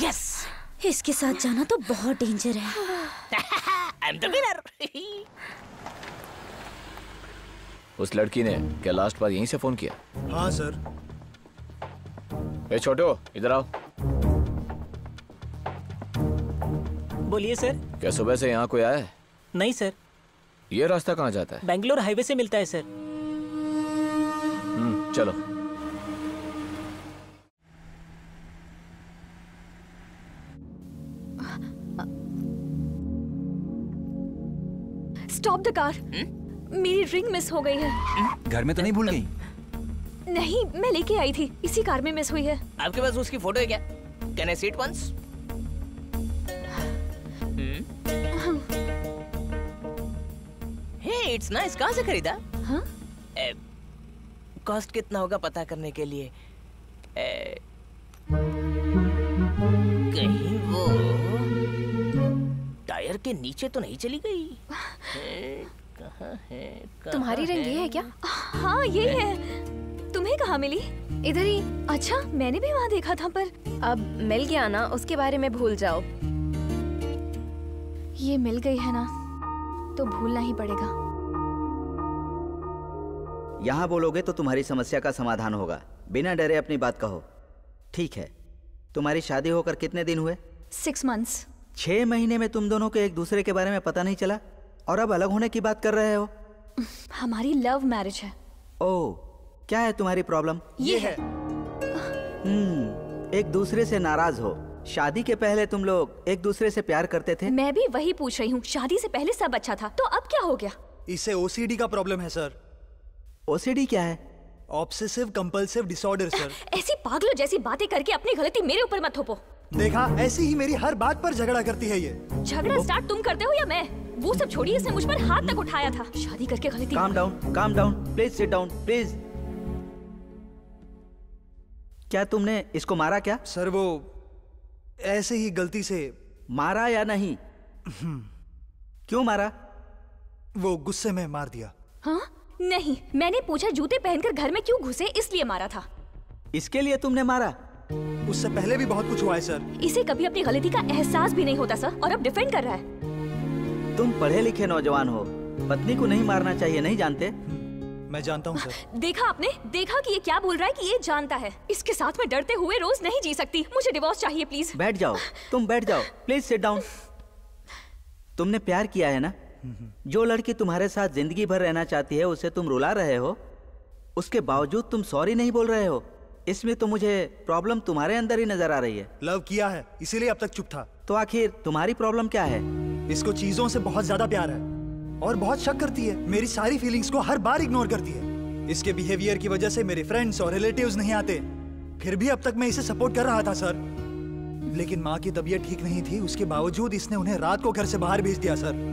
E: यस,
J: इसके साथ जाना तो बहुत डेंजर है।
H: I am the winner.
A: उस लड़की ने क्या लास्ट बार यहीं से फोन किया?
F: हाँ सर।
A: ए छोटो, इधर आओ।
C: बोलिए सर।
A: क्या सुबह से यहाँ कोई आया है?
C: नहीं सर।
A: ये रास्ता कहाँ जाता है?
C: बेंगलोर हाईवे से मिलता है सर।
A: चलो।
L: Stop the car. मेरी रिंग मिस हो गई है।
G: घर में तो नहीं भूल गई?
L: नहीं, मैं लेके आई थी, इसी कार में मिस हुई है।
H: आपके पास उसकी फोटो है क्या? Can I see it once? Hey, it's nice. कहाँ से खरीदा?
L: हाँ?
H: कॉस्ट कितना होगा पता करने के लिए। कहीं वो टायर के नीचे तो नहीं चली गई? कहाँ है?
B: तुम्हारी रिंग ये है क्या?
L: हाँ, ये है। तुम्हें कहाँ मिली?
B: इधर ही।
L: अच्छा, मैंने भी वहाँ देखा था, पर
B: अब मिल गया ना, उसके बारे में भूल जाओ।
L: ये मिल गई है ना, तो भूलना ही पड़ेगा।
D: यहाँ बोलोगे तो तुम्हारी समस्या का समाधान होगा। बिना डरे अपनी बात कहो। ठीक है, तुम्हारी शादी होकर कितने दिन हुए?
L: 6 months।
D: 6 महीने में तुम दोनों के एक दूसरे के बारे में पता नहीं चला और अब अलग होने की बात कर रहे हो?
L: हमारी लव मैरिज है।
D: ओह, क्या है तुम्हारी प्रॉब्लम?
L: ये है।
D: एक दूसरे से नाराज हो। शादी के पहले तुम लोग एक दूसरे से प्यार करते थे?
L: मैं भी वही पूछ रही हूँ। शादी से पहले सब अच्छा था, तो अब क्या हो गया?
F: इसे ओसीडी का प्रॉब्लम है सर।
D: ओसीडी क्या है?
F: Obsessive compulsive disorder sir.
L: ऐसी पागलों जैसी बातें करके अपनी गलती मेरे ऊपर मत थोपो।
F: देखा, ऐसी ही मेरी हर बात पर झगड़ा करती है ये।
L: झगड़ा स्टार्ट तुम करते हो या मैं? वो सब छोड़िए, इसने मुझ पर हाथ तक उठाया था। शादी करके गलती।
D: Calm down, please sit down, please. क्या तुमने इसको मारा क्या?
F: सर वो ऐसे ही गलती से।
D: मारा या नहीं? क्यों मारा?
F: वो गुस्से में मार दिया।
L: हाँ? नहीं, मैंने पूछा जूते पहनकर घर में क्यों घुसे, इसलिए मारा था।
D: इसके लिए तुमने मारा?
F: उससे पहले भी बहुत कुछ हुआ है सर।
L: इसे कभी अपनी गलती का एहसास भी नहीं होता सर, और अब डिफेंड कर रहा है।
D: तुम पढ़े लिखे नौजवान हो, पत्नी को नहीं मारना चाहिए, नहीं जानते?
F: मैं जानता हूँ सर।
L: देखा आपने? देखा कि ये क्या बोल रहा है कि ये जानता है। इसके साथ में डरते हुए रोज नहीं जी सकती। मुझे डिवोर्स चाहिए प्लीज।
D: बैठ जाओ, तुम बैठ जाओ, प्लीज सिट डाउन। तुमने प्यार किया है ना? जो लड़की तुम्हारे साथ जिंदगी भर रहना चाहती है उसे तुम रुला रहे हो, उसके बावजूद तुम सॉरी नहीं बोल रहे हो। इसमें तो मुझे प्रॉब्लम तुम्हारे अंदर ही नजर आ रही है।
F: लव किया है, इसीलिए अब तक चुप था।
D: तो आखिर तुम्हारी प्रॉब्लम क्या है?
F: इसको चीजों से बहुत ज्यादा प्यार है और बहुत शक करती है। मेरी सारी फीलिंग्स को हर बार इग्नोर करती है। इसके बिहेवियर की वजह से मेरे फ्रेंड्स और रिलेटिव्स नहीं आते। फिर भी अब तक मैं इसे सपोर्ट कर रहा था सर। लेकिन माँ की तबीयत ठीक नहीं थी, उसके बावजूद इसने उन्हें रात को घर से बाहर भेज दिया सर।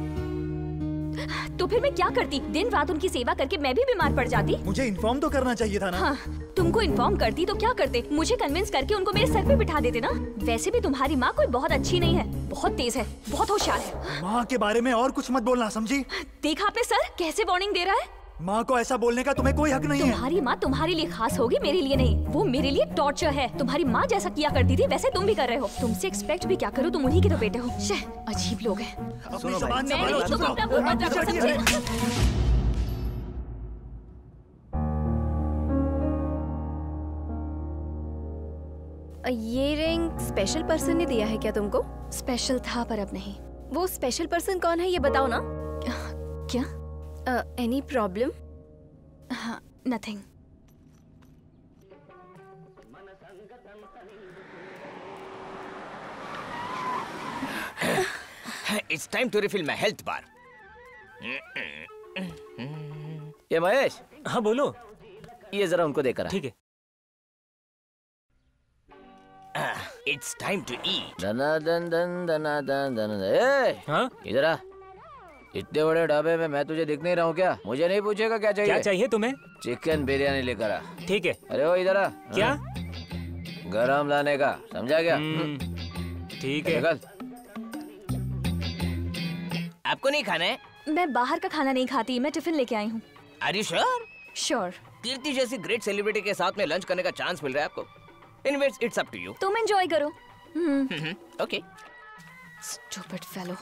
L: तो फिर मैं क्या करती? दिन रात उनकी सेवा करके मैं भी बीमार पड़ जाती।
F: मुझे इन्फॉर्म तो करना चाहिए था ना।
L: हाँ, तुमको इन्फॉर्म करती तो क्या करते? मुझे कन्विंस करके उनको मेरे सर पे बिठा देते ना। वैसे भी तुम्हारी माँ कोई बहुत अच्छी नहीं है, बहुत तेज है, बहुत होशियार है।
F: माँ के बारे में और कुछ मत बोलना, समझी?
L: देखा आपने सर कैसे वार्निंग दे रहा है?
F: माँ को ऐसा बोलने का तुम्हें कोई हक नहीं है।
L: तुम्हारी माँ तुम्हारे लिए खास होगी, मेरे लिए नहीं। वो मेरे लिए टॉर्चर है। तुम्हारी माँ जैसा किया करती थी वैसे तुम भी कर रहे हो। तुमसे एक्सपेक्ट भी क्या करूँ, तुम उन्हीं के तो बेटे हो। अजीब लोग हैं।
F: अपनी ज़बान से
L: मैं
F: बोलो,
L: नहीं, तुम
F: चुप
L: अपना
F: रहो।
L: मुंह बंद रखो, समझे?
B: ये रिंग स्पेशल पर्सन ने दिया है क्या तुमको?
L: स्पेशल था पर अब नहीं।
B: वो स्पेशल पर्सन कौन है ये बताओ ना।
L: क्या?
B: Any problem?
L: हाँ, nothing.
H: It's time to refill my health bar.
A: ये महेश।
C: हाँ बोलो।
A: ये जरा उनको देकर।
C: ठीक है।
H: It's time to eat.
A: दनादन दन दनादन दन। ए,
C: हाँ?
A: इधर आ। इतने बड़े ढाबे में मैं तुझे दिख नहीं रहा हूँ क्या? मुझे नहीं पूछेगा क्या चाहिए?
C: क्या चाहिए तुम्हें?
A: चिकन बिरयानी लेकर आ।
C: ठीक है।
A: अरे वो इधर आ।
C: क्या?
A: गरम लाने का, समझा क्या?
C: ठीक है।
H: आपको नहीं खाना है?
L: मैं बाहर का खाना नहीं खाती, मैं टिफिन लेके आई हूँ।
H: Are you sure?
L: श्योर।
H: कीर्ति जैसी ग्रेट सेलिब्रिटी के साथ में लंच करने का चांस मिल रहा है आपको। Anyways, it's up to you.
L: तुम एंजॉय करो।
H: Okay.
L: Stupid fellow.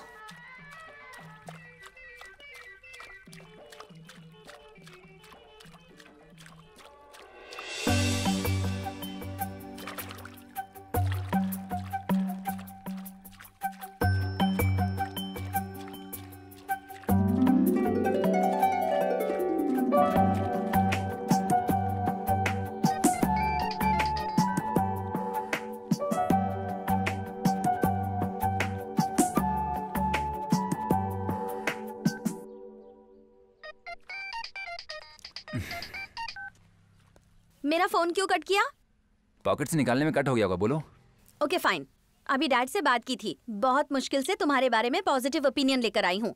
E: मेरा फोन क्यों कट किया?
G: पॉकेट से निकालने में कट हो गया होगा, बोलो।
E: Okay fine. अभी डैड से बात की थी, बहुत मुश्किल से तुम्हारे बारे में पॉजिटिव ओपिनियन लेकर आई हूँ।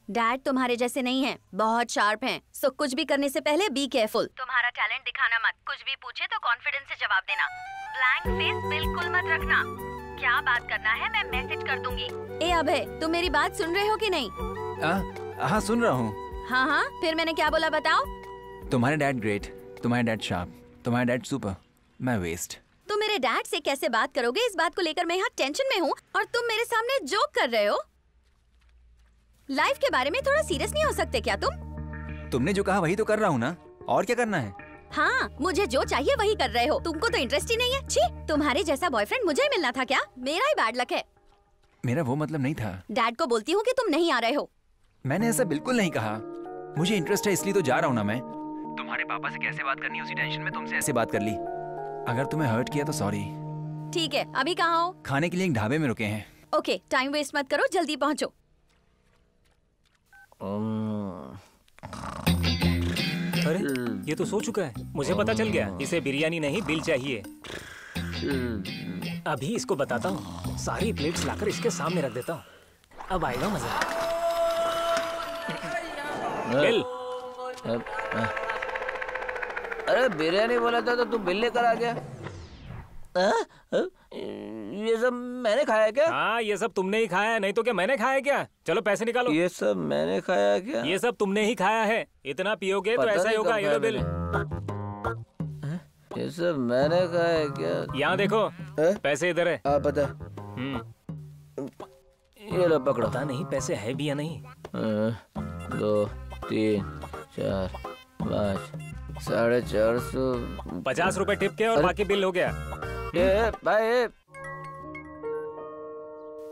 E: डैड तुम्हारे जैसे नहीं हैं, बहुत शार्प हैं। सो कुछ भी करने से पहले बी केयरफुल।
K: तुम्हारा टैलेंट दिखाना मत, कुछ भी पूछे तो कॉन्फिडेंस से जवाब देना। ब्लैंक फेस बिल्कुल मत रखना। क्या बात करना है मैं मैसेज कर दूंगी।
E: ए अभय, तुम मेरी बात सुन रहे हो कि नहीं?
G: हाँ सुन रहा हूँ।
E: हाँ हाँ, फिर मैंने क्या बोला बताओ?
G: तुम्हारे डैड ग्रेट, तुम्हारे डैड शार्प, तुम्हारे डैड सुपर, मैं वेस्ट।
E: तुम मेरे डैड से कैसे बात करोगे, इस बात को लेकर मैं यहाँ टेंशन में हूँ और तुम मेरे सामने जोक कर रहे हो। लाइफ के बारे में थोड़ा सीरियस नहीं हो सकते क्या तुम?
G: तुमने जो कहा वही तो कर रहा हूँ ना, और क्या करना है?
E: हाँ, मुझे जो चाहिए वही कर रहे हो। तुमको तो इंटरेस्ट ही नहीं है। छी, तुम्हारे जैसा बॉयफ्रेंड मुझे ही मिलना था क्या? मेरा ही बैड लक है।
G: मेरा वो मतलब नहीं था।
E: डैड को बोलती हूँ कि तुम नहीं आ रहे हो।
G: मैंने ऐसा बिल्कुल नहीं कहा। मुझे इंटरेस्ट है इसलिए तो जा रहा हूँ ना मैं। तुम्हारे पापा से कैसे बात करनी है उसी टेंशन में तुमसे ऐसे बात कर ली। अगर तुम्हें हर्ट किया तो सॉरी।
E: ठीक है, अभी कहाँ हो?
G: खाने के लिए एक ढाबे में रुके हैं।
E: ओके, टाइम वेस्ट मत करो, जल्दी पहुँचो।
C: अरे ये तो सो चुका है, मुझे पता चल गया। इसे बिरयानी नहीं बिल चाहिए। अभी इसको बताता हूँ, सारी प्लेट्स लाकर इसके सामने रख देता हूँ, अब आएगा मजा। बिल।
A: अरे बिरयानी बोला था तो तू बिल लेकर आ गया। ये सब मैंने खाया क्या?
C: हाँ, ये सब तुमने ही खाया है, नहीं तो क्या मैंने खाया क्या? चलो पैसे निकालो।
A: ये सब मैंने खाया क्या?
C: ये सब तुमने ही खाया है, इतना पियोगे तो ऐसा ही होगा। ये लो बिल।
A: ये सब मैंने खाया है क्या?
C: यहाँ देखो, पैसे इधर है।
A: आप बता। ये लो पकड़ो।
C: पता नहीं पैसे है भी या नहीं।
A: 2 3 4 5 450।
C: 50 रुपए टिप के और बाकी बिल हो गया।
A: बाय।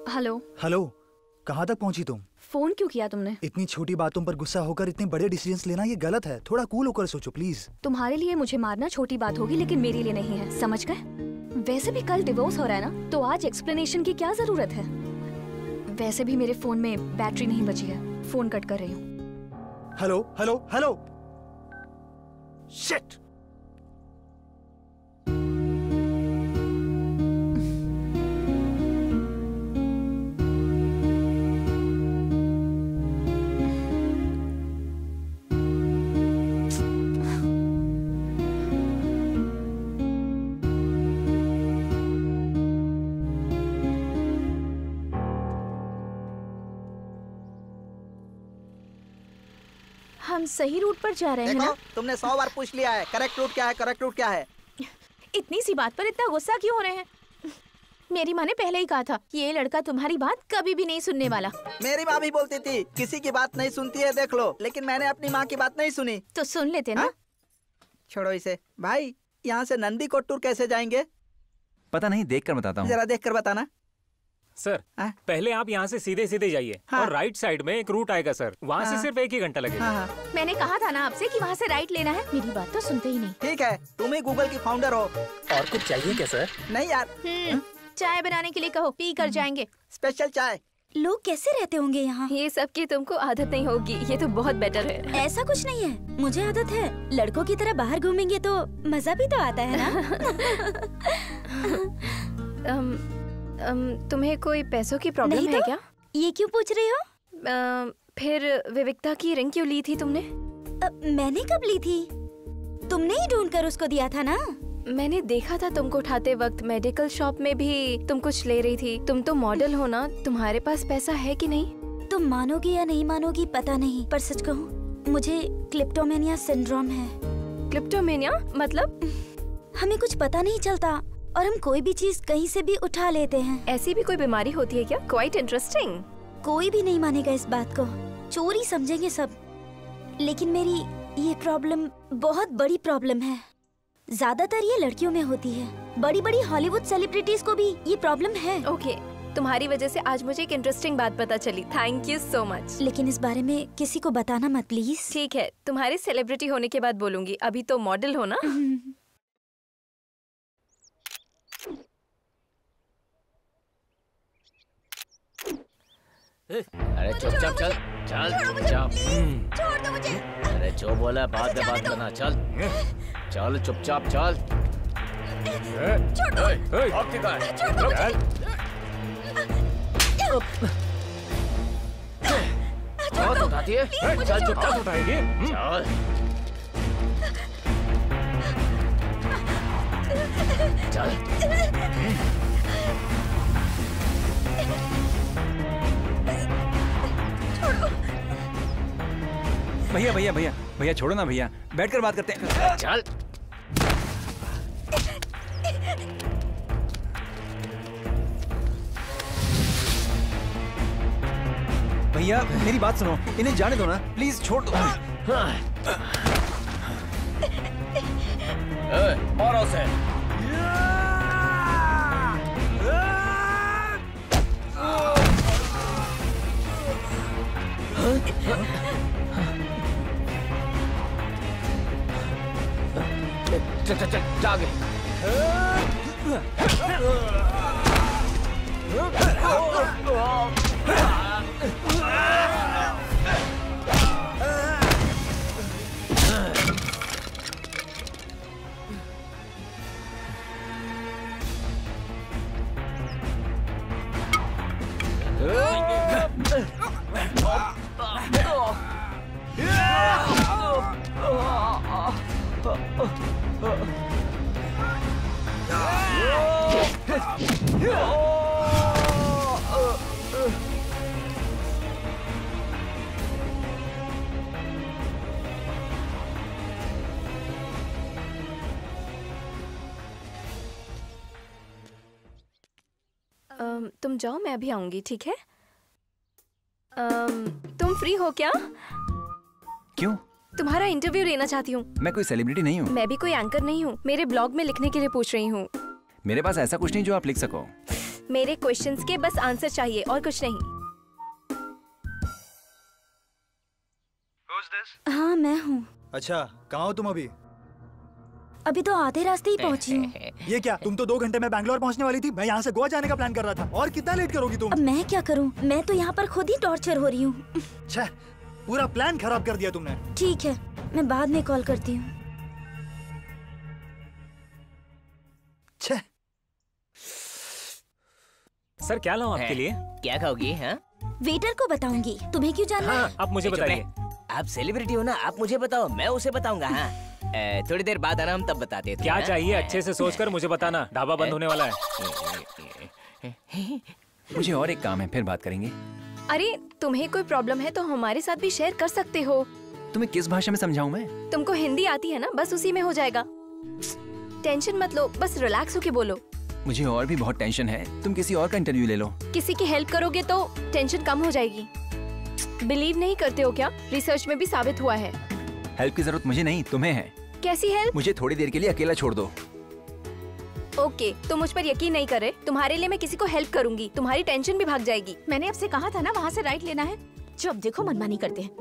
L: हेलो।
F: हेलो, कहाँ तक पहुँची तुम?
L: फोन क्यों किया तुमने?
F: इतनी छोटी बातों पर गुस्सा होकर इतने बड़े डिसीजंस लेना ये गलत है। थोड़ा कूल होकर सोचो प्लीज।
L: तुम्हारे लिए मुझे मारना छोटी बात होगी, लेकिन मेरे लिए नहीं है, समझ गए? वैसे भी कल डिवोर्स हो रहा है ना, तो आज एक्सप्लेनेशन की क्या जरूरत है? वैसे भी मेरे फोन में बैटरी नहीं बची है, फोन कट कर रही हूँ।
F: Hello hello hello. शिट।
M: हम सही रूट पर जा रहे हैं ना?
D: तुमने 100 बार पूछ लिया है करेक्ट रूट क्या है, करेक्ट रूट क्या है।
M: इतनी सी बात पर इतना गुस्सा क्यों हो रहे हैं? मेरी माँ ने पहले ही कहा था ये लड़का तुम्हारी बात कभी भी नहीं सुनने वाला।
D: मेरी माँ भी बोलती थी किसी की बात नहीं सुनती है, देख लो। लेकिन मैंने अपनी माँ की बात नहीं सुनी।
M: तो सुन लेते ना।
D: छोड़ो इसे। भाई, यहाँ से नंदी कोट्टूर कैसे जाएंगे?
G: पता नहीं, देख कर बताता हूँ।
D: जरा देख कर बताना।
C: सर, पहले आप यहाँ से सीधे सीधे जाइए और राइट साइड में एक रूट आएगा सर, वहाँ से सिर्फ 1 ही घंटा लगेगा।
M: मैंने कहा था ना आपसे कि वहाँ से राइट लेना है, मेरी बात तो सुनते ही नहीं।
D: ठीक है, तुम ही गूगल की फाउंडर हो।
C: और कुछ चाहिए क्या सर?
D: नहीं यार।
M: चाय बनाने के लिए कहो, पी कर जाएंगे।
D: स्पेशल चाय।
J: लोग कैसे रहते होंगे यहाँ?
B: ये सब की तुमको आदत नहीं होगी, ये तो बहुत बेटर है।
J: ऐसा कुछ नहीं है, मुझे आदत है। लड़कों की तरह बाहर घूमेंगे तो मजा भी तो आता है ना।
B: तुम्हें कोई पैसों की प्रॉब्लम है क्या?
J: ये क्यों पूछ रही हो?
B: फिर विविकता की रिंग क्यों ली थी तुमने?
J: मैंने कब ली थी? तुमने ही ढूंढ कर उसको दिया था ना।
B: मैंने देखा था तुमको उठाते वक्त मेडिकल शॉप में भी तुम कुछ ले रही थी। तुम तो मॉडल हो ना, तुम्हारे पास पैसा है कि नहीं?
J: तुम मानोगी या नहीं मानोगी पता नहीं, पर सच कहूँ मुझे क्लिप्टोमेनिया सिंड्रोम है।
B: क्लिप्टोमेनिया मतलब?
J: हमें कुछ पता नहीं चलता और हम कोई भी चीज कहीं से भी उठा लेते हैं।
B: ऐसी भी कोई बीमारी होती है क्या? Quite interesting.
J: कोई भी नहीं मानेगा इस बात को, चोरी समझेंगे सब। लेकिन मेरी ये प्रॉब्लम बहुत बड़ी प्रॉब्लम है। ज्यादातर ये लड़कियों में होती है। बड़ी बड़ी हॉलीवुड सेलिब्रिटीज को भी ये प्रॉब्लम है।
B: ओके, तुम्हारी वजह से आज मुझे एक इंटरेस्टिंग बात पता चली। Thank you so much.
J: लेकिन इस बारे में किसी को बताना मत प्लीज।
B: ठीक है, तुम्हारी सेलिब्रिटी होने के बाद बोलूंगी, अभी तो मॉडल हो ना।
A: अरे चुपचाप चल चल चुपचाप।
E: छोड़ दो मुझे।
A: अरे जो बोला बाद में बात करना। चल चल चुपचाप चल।
E: छोड़ दो।
A: अब क्या है?
E: छोड़ दो मुझे।
A: बहुत उठाती है। चल चुपचाप उठाएगी। चल चल।
G: भैया भैया भैया भैया छोड़ो ना भैया, बैठकर बात करते हैं।
A: चल।
G: भैया मेरी बात सुनो, इन्हें जाने दो ना प्लीज, छोड़ दो।
A: मारो से। चल चल चल आगे।
B: तुम जाओ, मैं अभी आऊंगी, ठीक है? तुम फ्री हो क्या?
G: क्यों?
B: तुम्हारा इंटरव्यू लेना चाहती हूँ।
G: मैं कोई सेलिब्रिटी नहीं हूँ।
B: मैं भी कोई एंकर नहीं हूँ। मेरे ब्लॉग में लिखने के लिए पूछ रही हूँ।
G: मेरे पास ऐसा कुछ नहीं जो आप लिख सको।
B: मेरे क्वेश्चंस के बस आंसर चाहिए और कुछ नहीं।
J: हाँ मैं हूँ।
F: अच्छा, कहाँ हो तुम अभी?
J: अभी तो आधे रास्ते ही पहुँची हूँ।
F: ये क्या, तुम तो 2 घंटे में बैंगलोर पहुँचने वाली थी। मैं यहाँ से गोवा जाने का प्लान कर रहा था। और कितना लेट करोगी तुम?
J: अब मैं क्या करूँ, मैं तो यहाँ पर खुद ही टॉर्चर हो रही हूँ।
F: छह, पूरा प्लान खराब कर दिया तुमने।
J: ठीक है, मैं बाद में कॉल करती हूँ।
C: सर क्या लाऊं आपके लिए?
H: क्या खाओगी? हाँ?
J: वेटर को बताऊंगी, तुम्हें क्यों जानना है?
C: आप मुझे बताइए।
H: आप सेलिब्रिटी हो ना, आप मुझे बताओ, मैं उसे बताऊंगा। हाँ थोड़ी देर बाद आना, हम तब बताते हैं।
C: क्या चाहिए अच्छे से सोचकर मुझे बताना, ढाबा बंद होने वाला है।
G: मुझे और एक काम है, फिर बात करेंगे।
B: अरे तुम्हें कोई प्रॉब्लम है तो हमारे साथ भी शेयर कर सकते हो।
G: तुम्हें किस भाषा में समझाऊं मैं?
B: तुमको हिंदी आती है ना, बस उसी में हो जाएगा। टेंशन मत लो, बस रिलैक्स होके बोलो।
G: मुझे और भी बहुत टेंशन है, तुम किसी और का इंटरव्यू ले लो।
B: किसी की हेल्प करोगे तो टेंशन कम हो जाएगी। बिलीव नहीं करते हो क्या? रिसर्च में भी साबित हुआ है।
G: हेल्प की जरूरत मुझे नहीं, तुम्हें है।
B: कैसी हेल्प?
G: मुझे थोड़ी देर के लिए अकेला छोड़ दो।
B: ओके, तुम मुझ पर यकीन नहीं कर रहे? तुम्हारे लिए मैं किसी को हेल्प करूंगी, तुम्हारी टेंशन भी भाग जाएगी।
M: मैंने आपसे कहा था ना, वहाँ से राइट लेना है। जब देखो मनमानी करते हैं।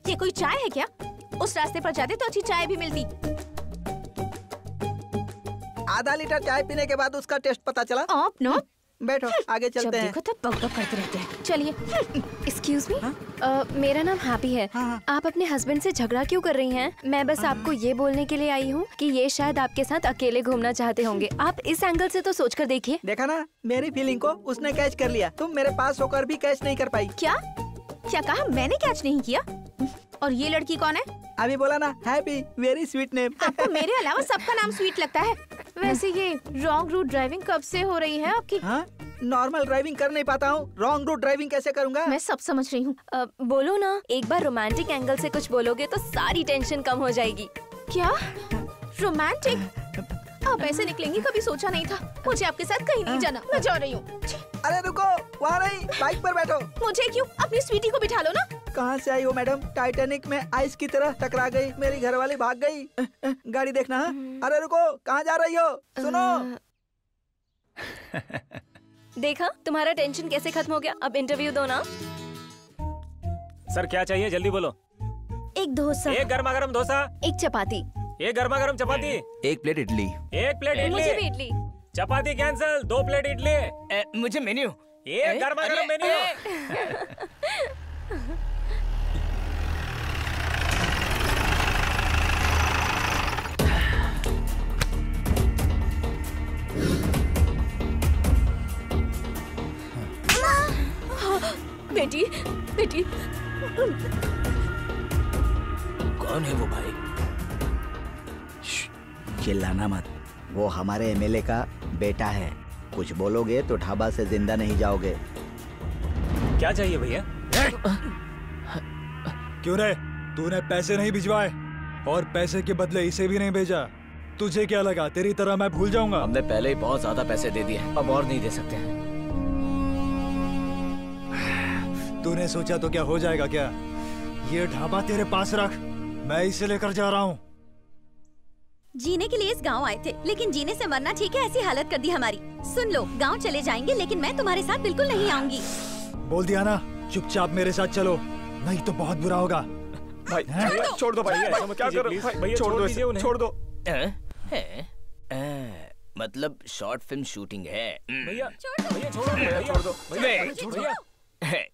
M: ये कोई चाय है क्या? उस रास्ते पर जाते तो अच्छी चाय भी मिलती।
O: आधा लीटर चाय पीने के बाद उसका टेस्ट पता चला।
M: आप नो
D: बैठो, आगे चलते
M: जब
D: हैं।
M: देखो तब बक करते रहते हैं। चलिए।
B: एक्सक्यूज मी, मेरा नाम हैप्पी है। आप अपने हस्बैंड से झगड़ा क्यों कर रही हैं? मैं बस आपको ये बोलने के लिए आई हूँ कि ये शायद आपके साथ अकेले घूमना चाहते होंगे। आप इस एंगल से तो सोचकर देखिए।
D: देखा ना, मेरी फीलिंग को उसने कैच कर लिया। तुम मेरे पास होकर भी कैच नहीं कर पाई।
M: क्या क्या कहा? मैंने कैच नहीं किया। और ये लड़की कौन है?
D: अभी बोला ना, हैप्पी, वेरी स्वीट नेम।
M: आपको मेरे अलावा सबका नाम स्वीट लगता है। वैसे ये रॉन्ग रूट ड्राइविंग कब से हो रही है आपकी?
D: हाँ, नॉर्मल ड्राइविंग कर नहीं पाता हूँ, रॉन्ग रूट ड्राइविंग कैसे करूँगा?
M: मैं सब समझ रही हूँ।
B: बोलो ना, एक बार रोमांटिक एंगल से कुछ बोलोगे तो सारी टेंशन कम हो जाएगी।
M: क्या रोमांटिक? आप ऐसे निकलेंगी कभी सोचा नहीं था। मुझे आपके साथ कहीं नहीं जाना, मैं जा रही हूँ।
D: अरे रुको, वहाँ नहीं, बाइक पर बैठो।
M: मुझे क्यों? अपनी स्वीटी को बिठा लो ना।
D: कहाँ से आई हो मैडम? टाइटैनिक में आइस की तरह टकरा गई, मेरी घरवाली भाग गई। गाड़ी देखना। अरे रुको, कहाँ जा रही हो? सुनो।
B: देखा, तुम्हारा टेंशन कैसे खत्म हो गया। अब इंटरव्यू दो ना।
C: सर क्या चाहिए, जल्दी बोलो।
J: एक डोसा।
C: एक गर्मा गर्म डोसा।
B: एक चपाती।
C: एक गर्मा गर्म चपाती।
G: एक प्लेट इडली।
C: एक प्लेट इडली।
B: मुझे भी इडली।
C: चपाती कैंसिल, 2 प्लेट इडली।
H: मुझे मेन्यू।
C: एक गर्मा गर्म मेन्यू।
M: बेटी, बेटी।
H: कौन है वो भाई?
D: चिल्लाना मत, वो हमारे एमएलए का बेटा है। कुछ बोलोगे तो ढाबा से जिंदा नहीं जाओगे।
C: क्या चाहिए भैया?
F: क्यों रे, तूने पैसे नहीं भिजवाए और पैसे के बदले इसे भी नहीं भेजा। तुझे क्या लगा तेरी तरह मैं भूल जाऊंगा?
A: हमने पहले ही बहुत ज्यादा पैसे दे दिए, अब और नहीं दे सकते हैं।
F: तूने सोचा तो क्या हो जाएगा क्या? ये ढाबा तेरे पास रख, मैं इसे लेकर जा रहा हूँ।
E: जीने के लिए इस गांव आए थे, लेकिन जीने से मरना ठीक है, ऐसी हालत कर दी हमारी। सुन लो, गांव चले जाएंगे, लेकिन मैं तुम्हारे साथ बिल्कुल नहीं आऊंगी।
F: बोल दिया ना, चुपचाप मेरे साथ चलो, नहीं तो बहुत बुरा होगा।
C: भाई छोड़ दो भाई, ऐसा मत कीजिए प्लीज। भैया छोड़ दो इसे, छोड़ दो।
H: मतलब शॉर्ट फिल्म शूटिंग है।
C: भैया भैया छोड़ दो, भैया छोड़ दो।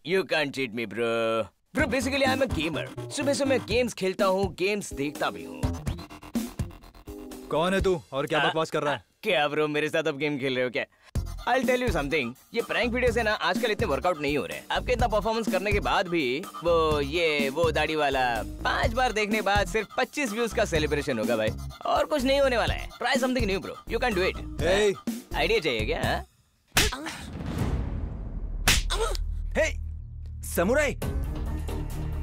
H: You can't cheat me, bro. Bro, basically I'm a gamer. सुबह से मैं गेम्स खेलता हूँ, गेम्स देखता भी हूँ।
F: कौन है तू और क्या बकवास कर रहा है?
H: क्या ब्रो, मेरे साथ अब गेम खेल रहे हो क्या? I'll tell you something. ये प्रैंक वीडियो से ना आजकल इतने वर्कआउट नहीं हो रहे। आपके इतना परफॉर्मेंस करने के बाद भी वो दाढ़ी वाला 5 बार देखने के बाद सिर्फ 25 व्यूज का सेलिब्रेशन होगा भाई, और कुछ नहीं होने वाला है। Try something new bro, you can do it. Idea चाहिए क्या?
G: समुराई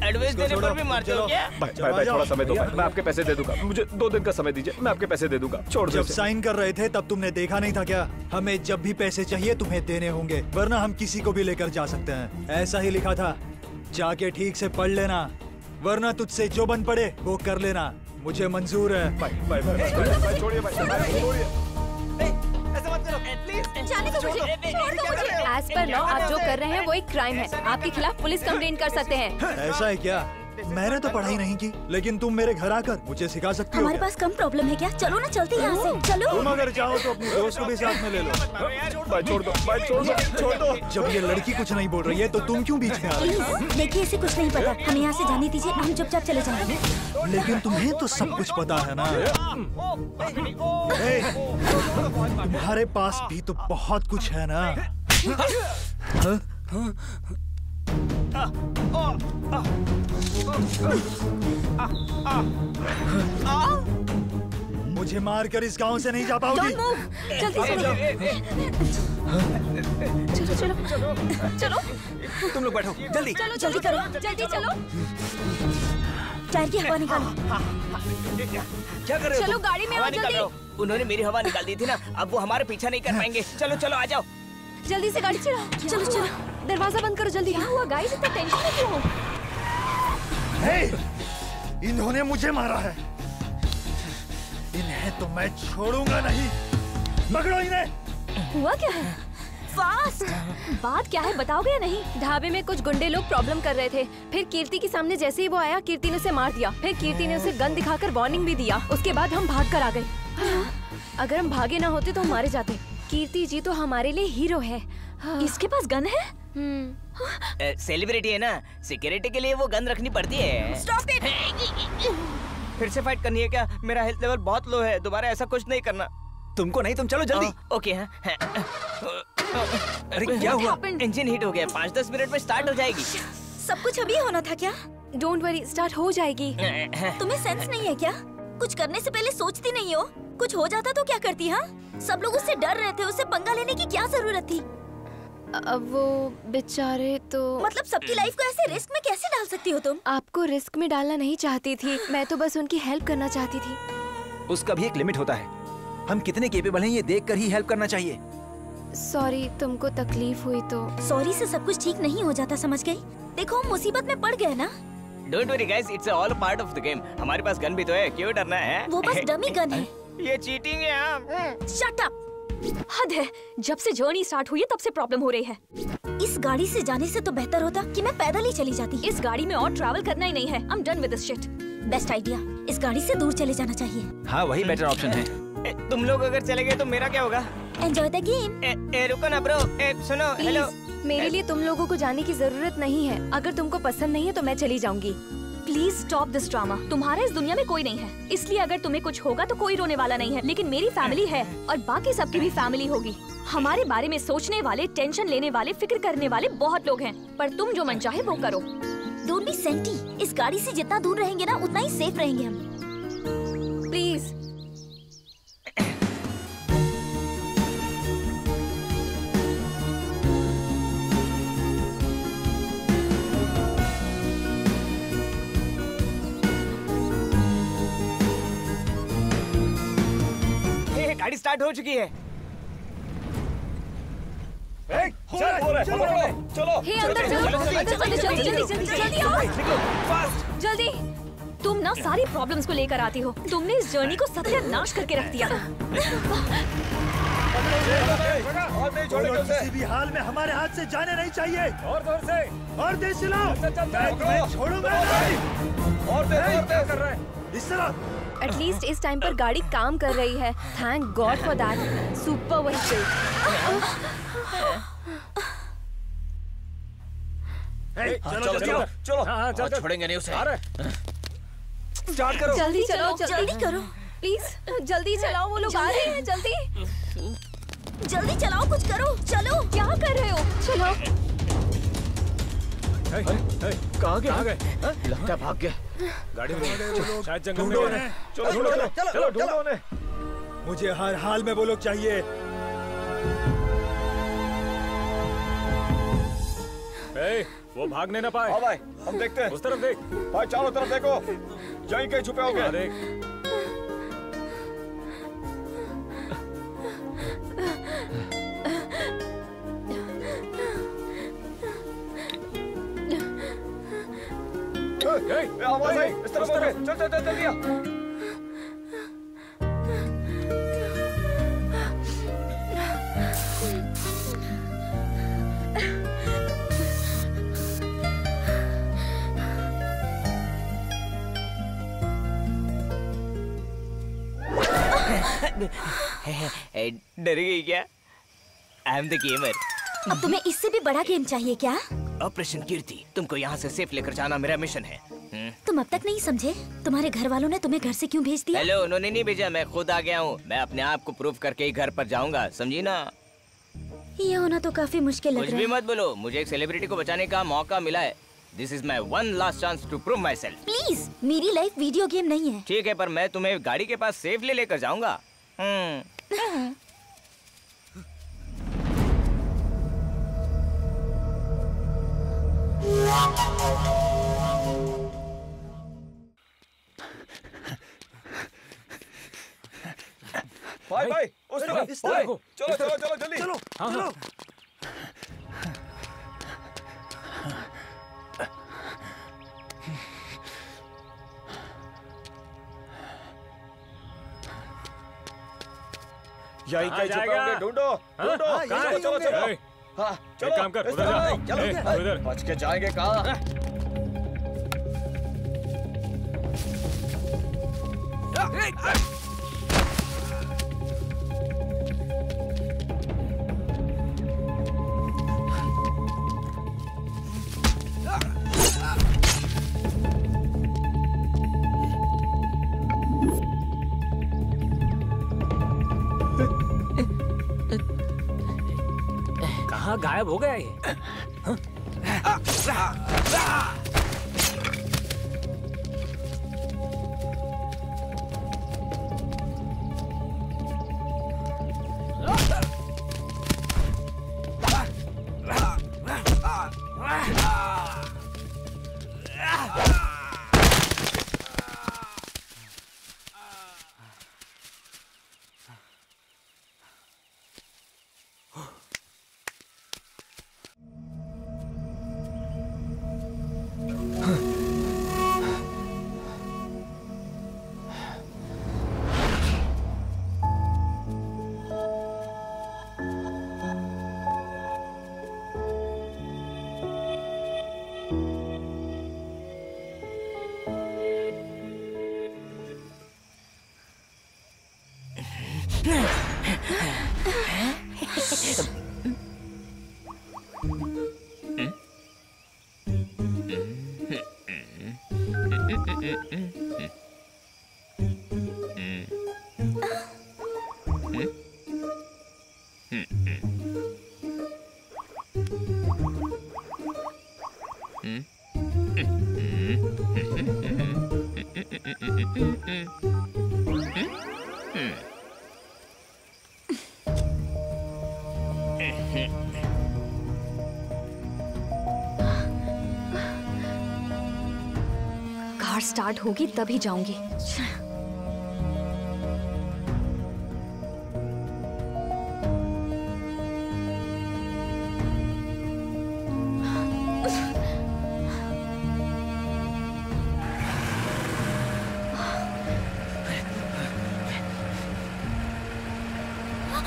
H: एडवाइस देने पर भी मारते हो क्या?
C: भाई थोड़ा समय दो, मैं आपके पैसे दे दूंगा। मुझे 2 दिन का समय दीजिए, मैं आपके पैसे दे दूंगा। छोड़ दो।
F: जब साइन कर रहे थे तब तुमने देखा नहीं था क्या? हमें जब भी पैसे चाहिए तुम्हें देने होंगे, वरना हम किसी को भी लेकर जा सकते हैं। ऐसा ही लिखा था, जाके ठीक से पढ़ लेना, वरना तुझसे जो बन पड़े वो कर लेना। मुझे मंजूर है।
C: छोड़िए भाई।
B: एज पर लॉ आप जो कर रहे हैं वो एक क्राइम है। आपके खिलाफ पुलिस कंप्लेंट कर सकते हैं।
F: ऐसा है क्या? मैंने तो पढ़ाई नहीं की, लेकिन तुम मेरे घर आकर मुझे सिखा सकती हो।
J: हमारे पास कम प्रॉब्लम है क्या? चलो ना, चलते हैं यहाँ से। चलो।
F: तुम अगर चाहो तो अपनी दोस्त को भी साथ में ले लो।
C: भाई छोड़ दो, भाई छोड़ दो।
F: जब ये लड़की कुछ नहीं बोल रही है तो तुम क्यों बीच में आ रही हो?
J: देखिए, इसे कुछ नहीं पता, हमें यहाँ से जाने दीजिए, हम चुपचाप चले जाएंगे।
F: लेकिन तुम्हें तो सब कुछ पता है ना। तुम्हारे पास भी तो बहुत कुछ है ना। मुझे मारकर इस गांव से नहीं जा पाओगी।
B: जल्दी चलो। चलो
G: तुम लोग बैठो, जल्दी
B: जल्दी करो, जल्दी चलो।
J: टायर की हवा निकालो।
H: क्या कर रहे हो?
B: चलो गाड़ी में आओ जल्दी।
H: उन्होंने मेरी हवा निकाल दी थी ना, अब वो हमारा पीछा नहीं कर पाएंगे। चलो चलो आ जाओ,
B: जल्दी से गाड़ी चलाओ। चलो। दरवाजा बंद करो जल्दी। क्या हुआ गाइस, इतना टेंशन में क्यों हो?
F: इन्होंने मुझे मारा है, इन्हें तो मैं छोड़ूंगा नहीं। पकड़ो इन्हें।
B: हुआ क्या है?
L: फास्ट। बात क्या है बताओगे या नहीं?
B: ढाबे में कुछ गुंडे लोग प्रॉब्लम कर रहे थे, फिर कीर्ति के सामने जैसे ही वो आया, कीर्ति ने उसे मार दिया। फिर कीर्ति ने उसे गन दिखाकर वार्निंग भी दिया। उसके बाद हम भाग कर आ गए। अगर हम भागे ना होते तो हम मारे जाते। कीर्ति जी तो हमारे लिए हीरो है।
L: इसके पास गन है?
H: सेलिब्रिटी है ना, सिक्योरिटी के लिए वो गन रखनी पड़ती है।
E: Stop it!
H: फिर से फाइट करनी है क्या? मेरा हेल्थ लेवल बहुत लो है, दोबारा ऐसा कुछ नहीं करना।
G: तुमको नहीं, तुम चलो जल्दी।
H: ओके हाँ।
G: अरे क्या हुआ?
H: इंजन हीट हो गया, 5-10 मिनट में स्टार्ट हो जाएगी।
J: सब कुछ अभी होना था क्या?
B: डोंट वरी, स्टार्ट हो जाएगी।
J: तुम्हें सेंस नहीं है क्या? कुछ करने से पहले सोचती नहीं हो? कुछ हो जाता तो क्या करती? हाँ, सब लोग उससे डर रहे थे, उससे पंगा लेने की क्या जरूरत थी?
B: अब वो बेचारे तो
J: मतलब सबकी लाइफ को ऐसे रिस्क में कैसे डाल सकती हो तुम?
B: आपको रिस्क में डालना नहीं चाहती थी, मैं तो बस उनकी हेल्प करना चाहती थी।
G: उसका भी एक लिमिट होता है, हम कितने केपेबल हैं ये देखकर ही हेल्प करना चाहिए।
B: सॉरी, तुमको तकलीफ हुई तो।
J: सॉरी से सब कुछ ठीक नहीं हो जाता, समझ गई? देखो हम मुसीबत में पड़ गए ना।
H: Don't worry guys, it's all part of the game. हमारे पास गन भी तो है, क्यों डरना है?
J: वो बस डमी गन है।
H: ये चीटिंग है।
J: Shut up!
L: हद है, जब से जर्नी स्टार्ट हुई है तब से प्रॉब्लम हो रही है।
J: इस गाड़ी से जाने से तो बेहतर होता कि मैं पैदल ही चली जाती।
L: इस गाड़ी में और ट्रैवल करना ही नहीं है। I'm done with this shit.
J: Best idea, इस गाड़ी से दूर चले जाना चाहिए।
G: हाँ, वही बेटर ऑप्शन है।
H: तुम लोग अगर चले गए तो मेरा क्या होगा?
J: Enjoy the game.
H: रुको ना ब्रो, सुनो। हेलो,
B: मेरे लिए तुम लोगों को जाने की जरूरत नहीं है। अगर तुमको पसंद नहीं है तो मैं चली जाऊंगी।
L: Please stop this drama. तुम्हारा इस दुनिया में कोई नहीं है, इसलिए अगर तुम्हें कुछ होगा तो कोई रोने वाला नहीं है। लेकिन मेरी फैमिली है और बाकी सबकी भी फैमिली होगी। हमारे बारे में सोचने वाले, टेंशन लेने वाले, फिक्र करने वाले बहुत लोग हैं, पर तुम जो मन चाहे वो करो।
J: Don't be senti. इस गाड़ी से जितना दूर रहेंगे ना उतना ही सेफ रहेंगे हम।
B: प्लीज।
H: गाड़ी स्टार्ट हो चुकी है।
L: चलो। हे अंदर चलो, जल्दी आओ। जल्दी। तुम ना सारी प्रॉब्लम्स को लेकर आती हो। तुमने इस जर्नी को सत्यानाश करके रख दिया।
F: किसी भी हाल में हमारे हाथ से जाने नहीं चाहिए। और जोर से, और तेज चलाओ। मैं तुम्हें छोड़ूंगा नहीं। और तेज कर रहे हैं। इस तरह।
B: एटलीस्ट इस टाइम पर गाड़ी काम कर रही है। Thank God for that. Super vehicle.
A: चलो। छोड़ेंगे नहीं उसे।
G: स्टार्ट करो।
B: जल्दी चलो,
J: जल्दी करो
B: प्लीज। जल्दी चलाओ, वो लोग आ रहे हैं।
J: जल्दी चलाओ, कुछ करो। चलो।
B: क्या कर रहे हो? चलो।
A: कहाँ गए? लगता भाग गया।
F: गाड़ी में शायद जंगल में है। चलो ढूंढो। मुझे हर हाल में वो लोग चाहिए।
C: वो भागने ना पाए।
O: हाँ भाई, हम देखते हैं।
C: उस तरफ देख
O: भाई, चारों तरफ देखो, यहीं कहीं छुपे होंगे। आवाज आई, इस तरफ होंगे। चल जल्दी आ।
H: डर गई क्या? I am the gamer.
J: अब तुम्हें इससे भी बड़ा गेम चाहिए क्या?
H: ऑपरेशन कीर्ति, तुमको यहाँ से सेफ लेकर जाना मेरा मिशन है।
J: तुम अब तक नहीं समझे? तुम्हारे घर वालों ने तुम्हें घर से क्यों भेज दिया?
H: हेलो, उन्होंने नहीं भेजा, मैं खुद आ गया हूँ। मैं अपने आप को प्रूव करके ही घर पर जाऊंगा, समझी ना?
J: ये होना तो काफी मुश्किल लग
H: कुछ
J: रहा
H: भी
J: है।
H: मत बोलो, मुझे एक सेलिब्रिटी को बचाने का मौका मिला है। This is my one last chance to prove myself.
J: Please, मेरी लाइफ वीडियो गेम नहीं है।
H: ठीक है, पर मैं तुम्हें गाड़ी के पास सेफली लेकर जाऊंगा।
O: भाई, उस तरफ। चलो जल्दी।
F: चलो।
O: यहीं कहीं छुपे होंगे। ढूंढो। चलो। हाँ,
C: एक काम कर, उधर जा। उधर
O: बच के जाएंगे कहाँ?
C: गायब हो गया ये।
L: कार स्टार्ट होगी तभी जाऊंगी।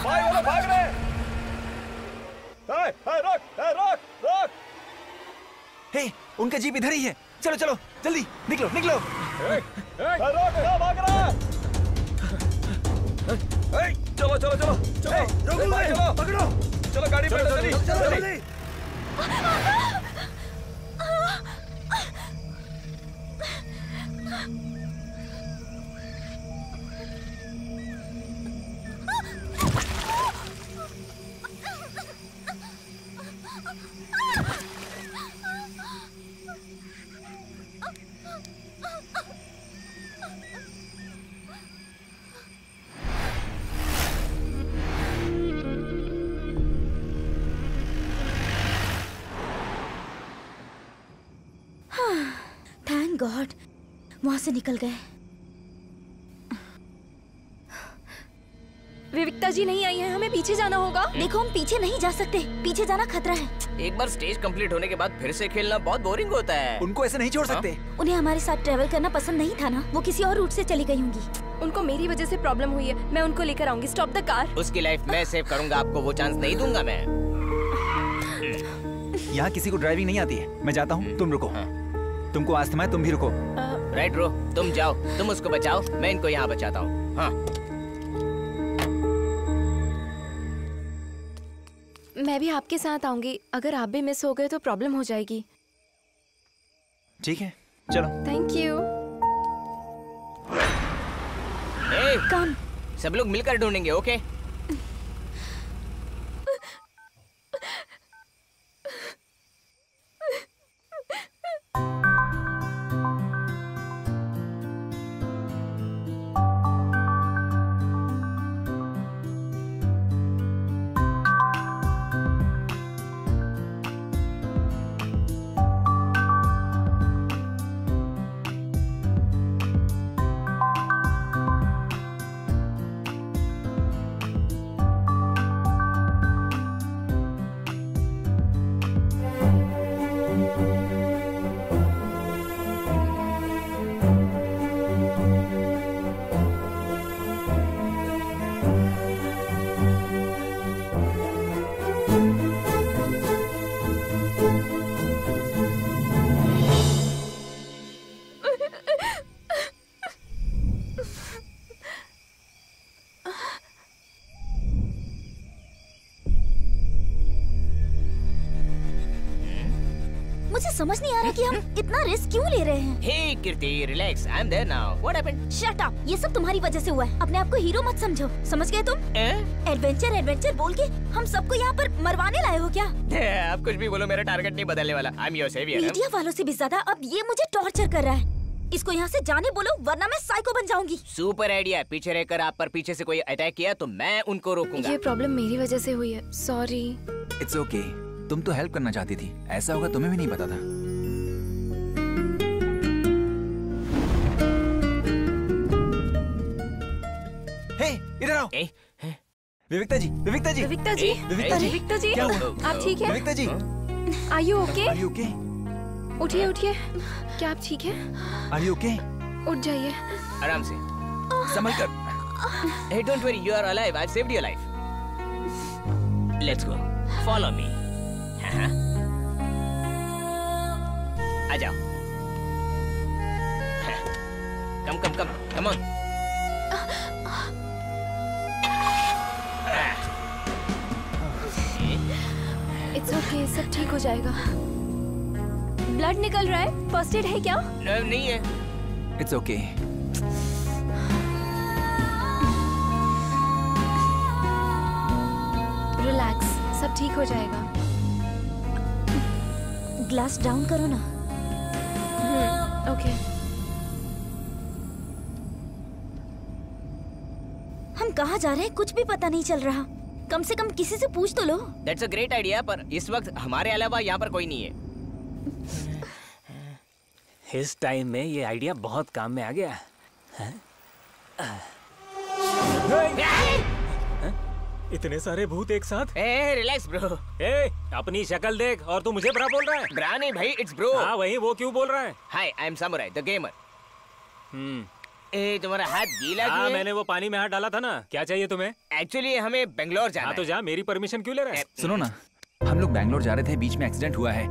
O: भाई वो लोग भाग रहे हैं। रोक।
G: हे, उनका जीप इधर ही है। चलो चलो जल्दी निकलो निकलो।
O: रोक भाग रहा है। चलो चलो चलो चलो
G: पकड़ो।
O: चलो गाड़ी पे जल्दी।
J: थैंक गॉड वहां से निकल गए।
B: विविकता जी नहीं आई है, हमें पीछे जाना होगा।
J: देखो हम पीछे नहीं जा सकते, पीछे जाना खतरा है।
H: एक बार स्टेज कंप्लीट होने के बाद फिर से खेलना बहुत बोरिंग होता है।
G: उनको ऐसे नहीं छोड़ सकते।
J: उन्हें हमारे साथ ट्रेवल करना पसंद नहीं था ना, वो किसी और रूट से चली गई होंगी।
B: उनको मेरी वजह से प्रॉब्लम हुई है, मैं उनको लेकर आऊंगी। Stop the car.
H: उसकी लाइफ मैं सेव करूंगा, आपको वो चांस नहीं दूंगा मैं।
G: यहाँ किसी को ड्राइविंग नहीं आती है। मैं जाता हूँ, तुम रुको। तुमको अस्थमा है, तुम भी रुको।
H: राइट रो, तुम जाओ, तुम उसको बचाओ, मैं इनको यहाँ बचाता हूँ। हाँ
B: मैं भी आपके साथ आऊंगी। अगर आप भी मिस हो गए तो प्रॉब्लम हो जाएगी।
G: ठीक है चलो।
B: Thank you.
J: कम
H: सब लोग मिलकर ढूंढेंगे, ओके?
J: मुझे समझ नहीं आ रहा कि हम इतना रिस्क क्यों ले रहे हैं।
H: Hey Kirti, relax, I am there now. What happened?
J: Shut up, ये सब तुम्हारी वजह से हुआ है। अपने आप को हीरो मत समझो, समझ गए तुम? एडवेंचर एडवेंचर बोल के हम सबको यहाँ पर मरवाने लाए हो क्या?
H: आप कुछ भी बोलो, मेरा टारगेट नहीं बदलने वाला। I am your saviour.
J: Media वालों से भी ज्यादा अब ये मुझे टॉर्चर कर रहा है। इसको यहाँ से जाने बोलो वरना मैं साइको बन जाऊंगी।
H: Super idea. पीछे रहकर आप पर पीछे से कोई अटैक किया तो मैं उनको रोकूंगा।
B: ये प्रॉब्लम मेरी वजह से हुई है, सॉरी।
G: इट्स ओके, तुम तो हेल्प करना चाहती थी, ऐसा होगा तुम्हें भी नहीं पता था। हे, इधर आओ। विविक्ता जी, विविक्ता जी,
B: विविक्ता जी,
G: विविक्ता जी,
B: विविक्ता जी,
G: क्या हुआ?
B: आप ठीक हैं?
G: Vivikta ji,
B: are you okay?
G: Are you okay?
B: उठिए उठिए, क्या आप ठीक हैं?
G: Are you okay?
B: उठ जाइए।
H: आराम से,
G: संभल कर।
H: Hey, don't worry, you are alive. I've saved your life. Let's go. Follow me. आ जाओ। Come on.
B: It's okay, सब ठीक हो जाएगा। ब्लड निकल रहा है, फर्स्ट एड है क्या?
H: नहीं है।
G: It's okay.
B: रिलैक्स, सब ठीक हो जाएगा।
J: ग्लास डाउन करो ना।
B: ओके।
J: हम कहाँ जा रहे हैं कुछ भी पता नहीं चल रहा। कम से कम किसी से पूछ तो लो।
H: That's a great idea, पर इस वक्त हमारे अलावा यहाँ पर कोई नहीं है।
C: इस टाइम में ये आइडिया बहुत काम में आ गया। इतने सारे भूत एक साथ?
H: Relax bro.
C: अपनी शक्ल देख और तू मुझे ब्रा बोल रहा है?
H: ब्रा नहीं भाई, इट्स ब्रो।
C: हाँ वही, वो क्यों बोल रहा है?
H: Hi, I am Samurai the gamer. तुम्हारा हाथ गीला क्यों है?
C: मैंने वो पानी में हाथ डाला था ना। क्या चाहिए तुम्हें?
H: एक्चुअली हमें बेंगलोर जाना है।
C: तो जा, मेरी परमिशन क्यों ले रहा है?
G: सुनो ना, हम लोग बैंगलोर जा रहे थे, बीच में एक्सीडेंट हुआ है,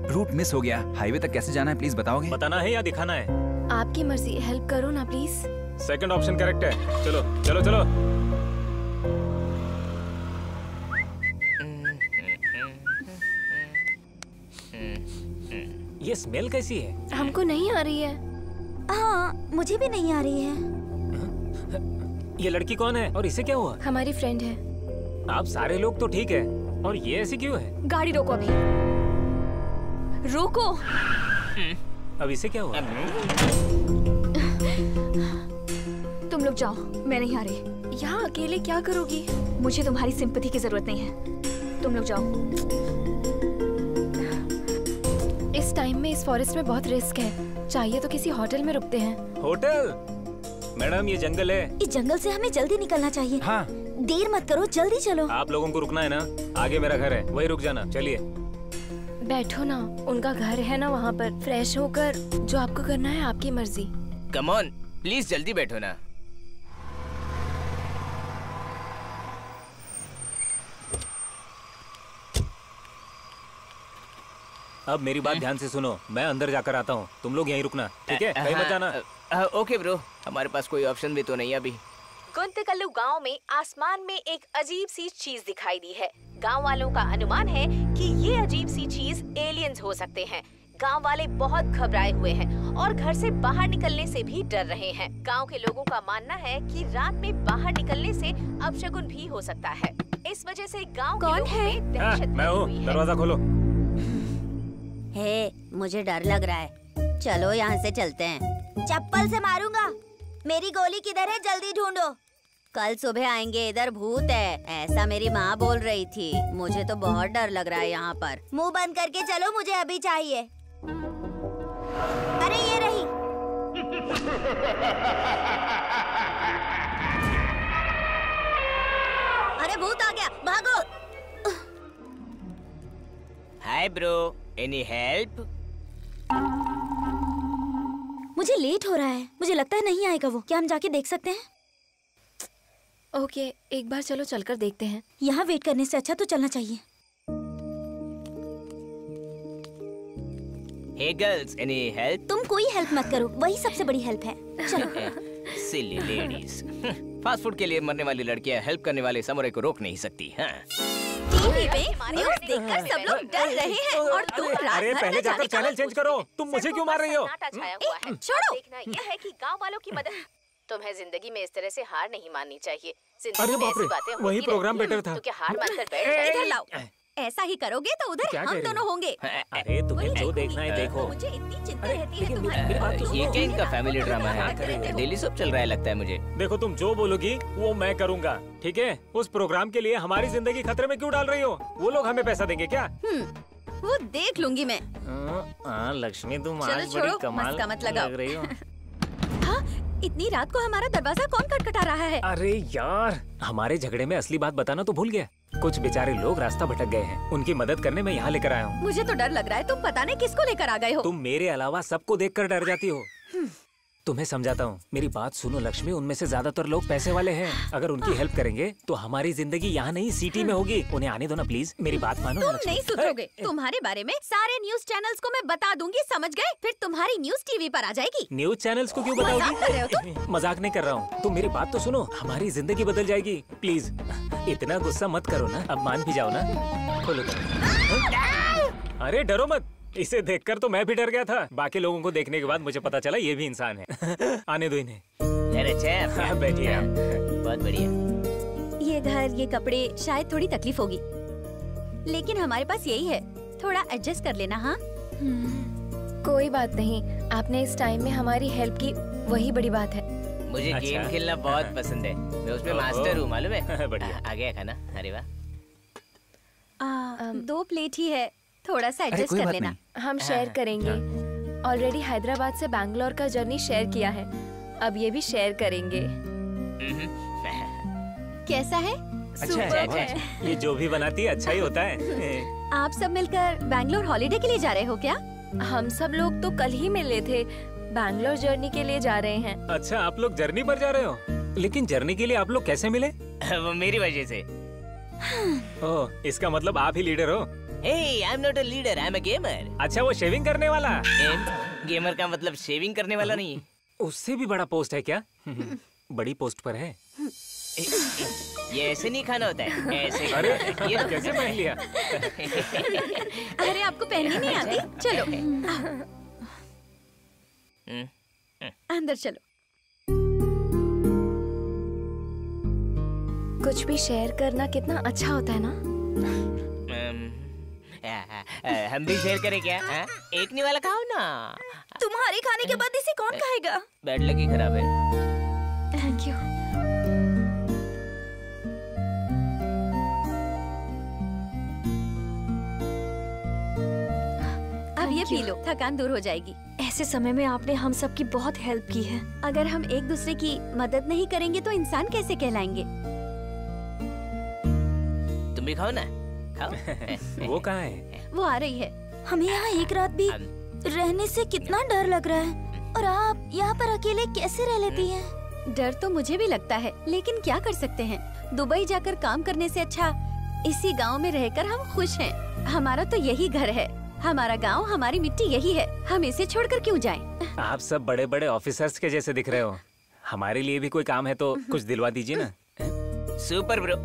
G: रूट मिस हो गया। हाईवे तक कैसे जाना है प्लीज बताओगे?
C: बताना है या दिखाना है?
B: आपकी मर्जी, हेल्प करो ना प्लीज।
C: सेकंड ऑप्शन करेक्ट है। चलो चलो चलो। ये स्मेल कैसी है?
B: हमको नहीं आ रही है।
J: हाँ, मुझे भी नहीं आ रही है।
C: ये लड़की कौन है और इसे क्या हुआ?
B: हमारी फ्रेंड है।
C: आप सारे लोग तो ठीक है और ये ऐसी क्यों है?
L: गाड़ी रोको अभी, रोको।
C: अब इसे क्या हुआ?
L: तुम लोग जाओ, मैं नहीं आ रही।
B: यहाँ अकेले क्या करोगी?
L: मुझे तुम्हारी सिंपैथी की जरूरत नहीं है, तुम लोग जाओ।
B: इस टाइम में इस फॉरेस्ट में बहुत रिस्क है, चाहिए तो किसी होटल में रुकते हैं।
C: होटल? मैडम ये जंगल है।
J: इस जंगल से हमें जल्दी निकलना चाहिए।
C: हाँ।
J: देर मत करो, जल्दी चलो।
C: आप लोगों को रुकना है ना, आगे मेरा घर है, वही रुक जाना। चलिए
B: बैठो ना, उनका घर है ना वहाँ पर। फ्रेश होकर जो आपको करना है आपकी मर्जी।
H: कम ऑन प्लीज, जल्दी बैठो ना।
C: अब मेरी बात ध्यान से सुनो, मैं अंदर जाकर आता हूँ, तुम लोग यहीं रुकना, ठीक है? कहीं मत जाना।
H: ओके ब्रो, हमारे पास कोई ऑप्शन भी तो नहीं है अभी।
M: गुंतकल्लू गांव में आसमान में एक अजीब सी चीज दिखाई दी है। गांव वालों का अनुमान है कि ये अजीब सी चीज एलियंस हो सकते हैं। गांव वाले बहुत घबराए हुए हैं और घर से बाहर निकलने से भी डर रहे हैं। गांव के लोगों का मानना है कि रात में बाहर निकलने से अपशगुन भी हो सकता है। इस वजह से गांव के लोगों में दहशत
C: मैं हूँ, दरवाजा खोलो।
P: हे, मुझे डर लग रहा है, चलो यहाँ से चलते हैं।
J: चप्पल से मारूंगा। मेरी गोली किधर है, जल्दी ढूंढो।
P: कल सुबह आएंगे, इधर भूत है, ऐसा मेरी माँ बोल रही थी। मुझे तो बहुत डर लग रहा है यहाँ पर।
J: मुंह बंद करके चलो, मुझे अभी चाहिए। अरे ये रही।
P: अरे भूत आ गया, भागो।
H: Hi bro, any help?
J: मुझे लेट हो रहा है, मुझे लगता है नहीं आएगा वो। क्या हम जाके देख सकते हैं?
B: ओके, एक बार चलो चलकर देखते हैं।
J: यहाँ वेट करने से अच्छा तो चलना चाहिए।
H: Hey girls, any help?
J: तुम कोई हेल्प मत करो, वही सबसे बड़ी हेल्प है। चलो।
H: Silly ladies. फास्ट फूड के लिए मरने वाली लड़कियां हेल्प करने वाले समुराई को रोक नहीं सकती। हाँ।
E: टीवी पे न्यूज़ देखकर सब लोग डर रहे हैं और तुम रात
C: अरे
E: भर
C: पहले
E: में
C: जाकर
E: जाने
C: चैनल चेंज करो। तुम मुझे क्यों मार रही हो?
E: छोड़ो।
M: देखना यह है कि गांव वालों की मदद। तुम्हें जिंदगी में इस तरह से हार नहीं माननी चाहिए।
C: अरे
M: जिंदगी में
C: बाप रे,
M: ऐसी बातें
C: वही
M: होती
C: प्रोग्राम
M: रहती हैं।
C: बेटर था।
M: तो क्या हार मानकर बैठ जाएगी?
E: इधर लाओ। ऐसा ही करोगे तो उधर
C: क्या कह
E: हम
C: रही
E: दोनों होंगे।
C: अरे तुम्हें जो देखना है देखो।
E: मुझे इतनी चिंता रहती है तुम्हारी।
H: ये क्या इनका फैमिली ड्रामा है? डेली सोप चल रहा है लगता है मुझे।
C: देखो तुम जो बोलोगी वो मैं करूँगा, ठीक है? उस प्रोग्राम के लिए हमारी जिंदगी खतरे में क्यों डाल रही हो? वो लोग हमें पैसा देंगे क्या?
E: वो देख लूंगी मैं।
C: लक्ष्मी तुम
E: चलो
C: आज बड़ी
E: छोड़ो,
C: कमाल
E: मस्का मत लगाओ।
C: लग रही हो।
E: हाँ, इतनी रात को हमारा दरवाजा कौन खटखटा रहा है?
C: अरे यार, हमारे झगड़े में असली बात बताना तो भूल गया। कुछ बेचारे लोग रास्ता भटक गए हैं, उनकी मदद करने में यहाँ लेकर आया हूँ।
E: मुझे तो डर लग रहा है, तुम पता नहीं किसको लेकर आ गए हो।
C: तुम मेरे अलावा सबको देखकर डर जाती हो। तुम्हें समझाता हूँ, मेरी बात सुनो लक्ष्मी। उनमें से ज्यादातर लोग पैसे वाले हैं। अगर उनकी हेल्प करेंगे तो हमारी जिंदगी यहाँ नहीं सिटी में होगी। उन्हें आने दो ना प्लीज, मेरी बात मानो ना
E: तुम
C: लक्ष्मी।
E: नहीं सुधरोगे। तुम्हारे बारे में सारे न्यूज़ चैनल्स को मैं बता दूंगी, समझ गए? फिर तुम्हारी न्यूज़ टीवी पर आ जाएगी।
C: न्यूज चैनल्स को क्यों
E: मजाक कर रहे हो
C: बताओगी? मजाक नहीं कर रहा हूँ। तुम मेरी बात तो सुनो, हमारी जिंदगी बदल जाएगी। प्लीज इतना गुस्सा मत करो ना, अब मान भी जाओ ना। खोलो। अरे डरो मत, इसे देखकर तो मैं भी डर गया था। बाकी लोगों को देखने के बाद मुझे पता चला ये भी इंसान है। आने दो इन्हें।
H: अरे चैप,
C: बैठिए आप।
H: बहुत बढ़िया।
E: ये घर, ये कपड़े, शायद थोड़ी तकलीफ होगी, लेकिन हमारे पास यही है, थोड़ा एडजस्ट कर लेना। हाँ
B: कोई बात नहीं, आपने इस टाइम में हमारी हेल्प की, वही बड़ी बात है।
H: मुझे गेम खेलना बहुत पसंद है, मैं उसमें मास्टर हूँ, मालूम है?
C: बढ़िया।
H: आ गया खाना? अरे वाह।
E: 2 प्लेट ही है, थोड़ा सा एडजस्ट कर लेना।
B: हम शेयर करेंगे। ऑलरेडी हैदराबाद से बैंगलोर का जर्नी शेयर किया है, अब ये भी शेयर करेंगे।
E: कैसा है?
C: अच्छा है। ये जो भी बनाती है अच्छा ही होता है।
E: आप सब मिलकर बैंगलोर हॉलिडे के लिए जा रहे हो क्या?
B: हम सब लोग तो कल ही मिले थे, बैंगलोर जर्नी के लिए जा रहे हैं।
C: अच्छा, आप लोग जर्नी पर जा रहे हो? लेकिन जर्नी के लिए आप लोग कैसे मिले?
H: वो मेरी वजह से।
C: ओह, इसका मतलब आप ही लीडर हो?
H: Hey, I'm not a leader, I'm a gamer.
C: अच्छा, वो शेविंग करने वाला?
H: गेमर का मतलब शेविंग करने वाला नहीं।
C: उससे भी बड़ा पोस्ट है क्या? बड़ी पोस्ट पर है।
H: ये ऐसे नहीं खाना होता है, ऐसे।
C: अरे ये कैसे पहन लिया?
E: अरे आपको पहननी नहीं आती? चलो अंदर चलो।
B: कुछ भी शेयर करना कितना अच्छा होता है ना।
H: हम भी शेयर करें क्या? एक नहीं वाला खाओ ना।
J: तुम्हारे खाने के बाद इसे कौन खाएगा?
H: बैड लक ही खराब है।
B: Thank you.
E: अब ये पी लो, थकान दूर हो जाएगी।
L: ऐसे समय में आपने हम सब की बहुत हेल्प की है।
E: अगर हम एक दूसरे की मदद नहीं करेंगे तो इंसान कैसे कहलाएंगे?
H: तुम भी खाओ ना, खाओ।
C: वो कहाँ है?
E: वो आ रही है।
J: हमें यहाँ एक रात भी रहने से कितना डर लग रहा है, और आप यहाँ पर अकेले कैसे रह लेती हैं?
E: डर तो मुझे भी लगता है, लेकिन क्या कर सकते हैं? दुबई जाकर काम करने से अच्छा इसी गांव में रहकर हम खुश हैं। हमारा तो यही घर है, हमारा गांव, हमारी मिट्टी यही है। हम इसे छोड़कर क्यों जाएं?
C: आप सब बड़े बड़े ऑफिसर्स के जैसे दिख रहे हो। हमारे लिए भी कोई काम है तो कुछ दिलवा दीजिए ना।
H: Super bro.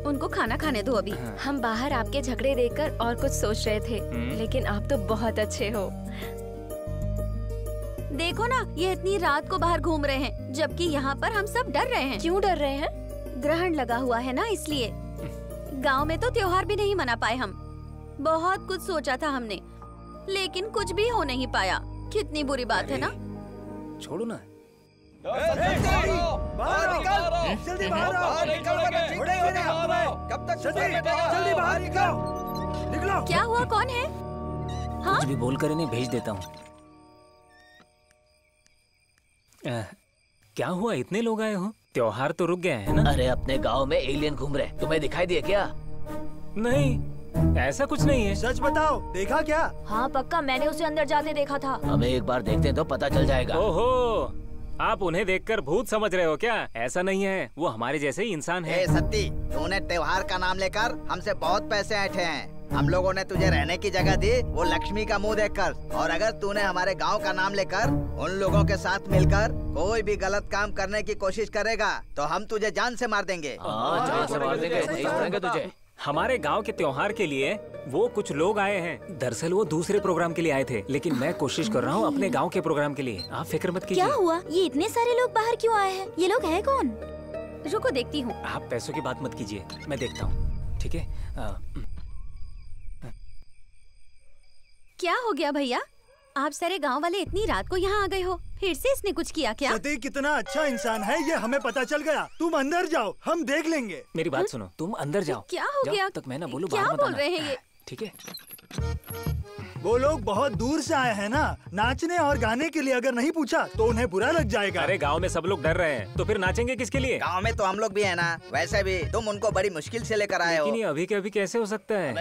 E: उनको खाना खाने दो अभी।
B: हम बाहर आपके झगड़े देखकर और कुछ सोच रहे थे, लेकिन आप तो बहुत अच्छे हो।
E: देखो ना, ये इतनी रात को बाहर घूम रहे हैं, जबकि यहाँ पर हम सब डर रहे हैं।
B: क्यों डर रहे हैं?
E: ग्रहण लगा हुआ है ना, इसलिए। गांव में तो त्योहार भी नहीं मना पाए हम। बहुत कुछ सोचा था हमने, लेकिन कुछ भी हो नहीं पाया। कितनी बुरी बात है ना।
C: छोड़ो ना।
F: बाहर निकल, जल्दी बाहर आओ। कब तक जल्दी बाहर निकलो, निकलो।
E: क्या हुआ? कौन है? हाँ?
C: कुछ भी बोलकर इन्हें भेज देता हूँ। क्या हुआ, इतने लोग आए हो? त्योहार तो रुक गए है ना?
A: अरे अपने गांव में एलियन घूम रहे, तुम्हें दिखाई दिए क्या?
C: नहीं, ऐसा कुछ नहीं है।
F: सच बताओ, देखा क्या?
L: हाँ पक्का, मैंने उसे अंदर जाते देखा था।
A: हमें एक बार देखते हैं तो पता चल जाएगा।
C: ओहो, आप उन्हें देखकर भूत समझ रहे हो क्या? ऐसा नहीं है, वो हमारे जैसे ही इंसान है।
Q: सत्ती, तूने त्योहार का नाम लेकर हमसे बहुत पैसे ऐंठे हैं। हम लोगों ने तुझे रहने की जगह दी, वो लक्ष्मी का मुंह देखकर। और अगर तूने हमारे गांव का नाम लेकर उन लोगों के साथ मिलकर कोई भी गलत काम करने की कोशिश करेगा तो हम तुझे जान से मार देंगे।
A: जान से मार देंगे, नहीं छोड़ेंगे तुझे।
C: हमारे गांव के त्योहार के लिए वो कुछ लोग आए हैं। दरअसल वो दूसरे प्रोग्राम के लिए आए थे, लेकिन मैं कोशिश कर रहा हूँ अपने गांव के प्रोग्राम के लिए। आप फिक्र मत कीजिए।
J: क्या हुआ? ये इतने सारे लोग बाहर क्यों आए हैं? ये लोग हैं कौन?
E: रुको देखती हूँ।
C: आप पैसों की बात मत कीजिए, मैं देखता हूँ। ठीक है।
E: क्या हो गया भैया? आप सारे गांव वाले इतनी रात को यहाँ आ गए हो? फिर से इसने कुछ किया क्या?
F: सती कितना अच्छा इंसान है ये हमें पता चल गया। तुम अंदर जाओ, हम देख लेंगे।
C: मेरी बात सुनो, तुम अंदर जाओ।
E: क्या हो गया?
C: तक मैं ना बोलूं,
E: क्या
C: बाहर मत
E: बोल
C: आना।
E: रहे हैं ये?
C: ठीक है।
F: वो लोग बहुत दूर से आए हैं ना, नाचने और गाने के लिए। अगर नहीं पूछा तो उन्हें बुरा लग जाएगा।
C: अरे गांव में सब लोग डर रहे हैं, तो फिर नाचेंगे किसके लिए?
Q: गांव में तो हम लोग भी है ना। वैसे भी तुम उनको बड़ी मुश्किल से लेकर आए हो।
C: लेकिन ये अभी के अभी कैसे हो सकता है?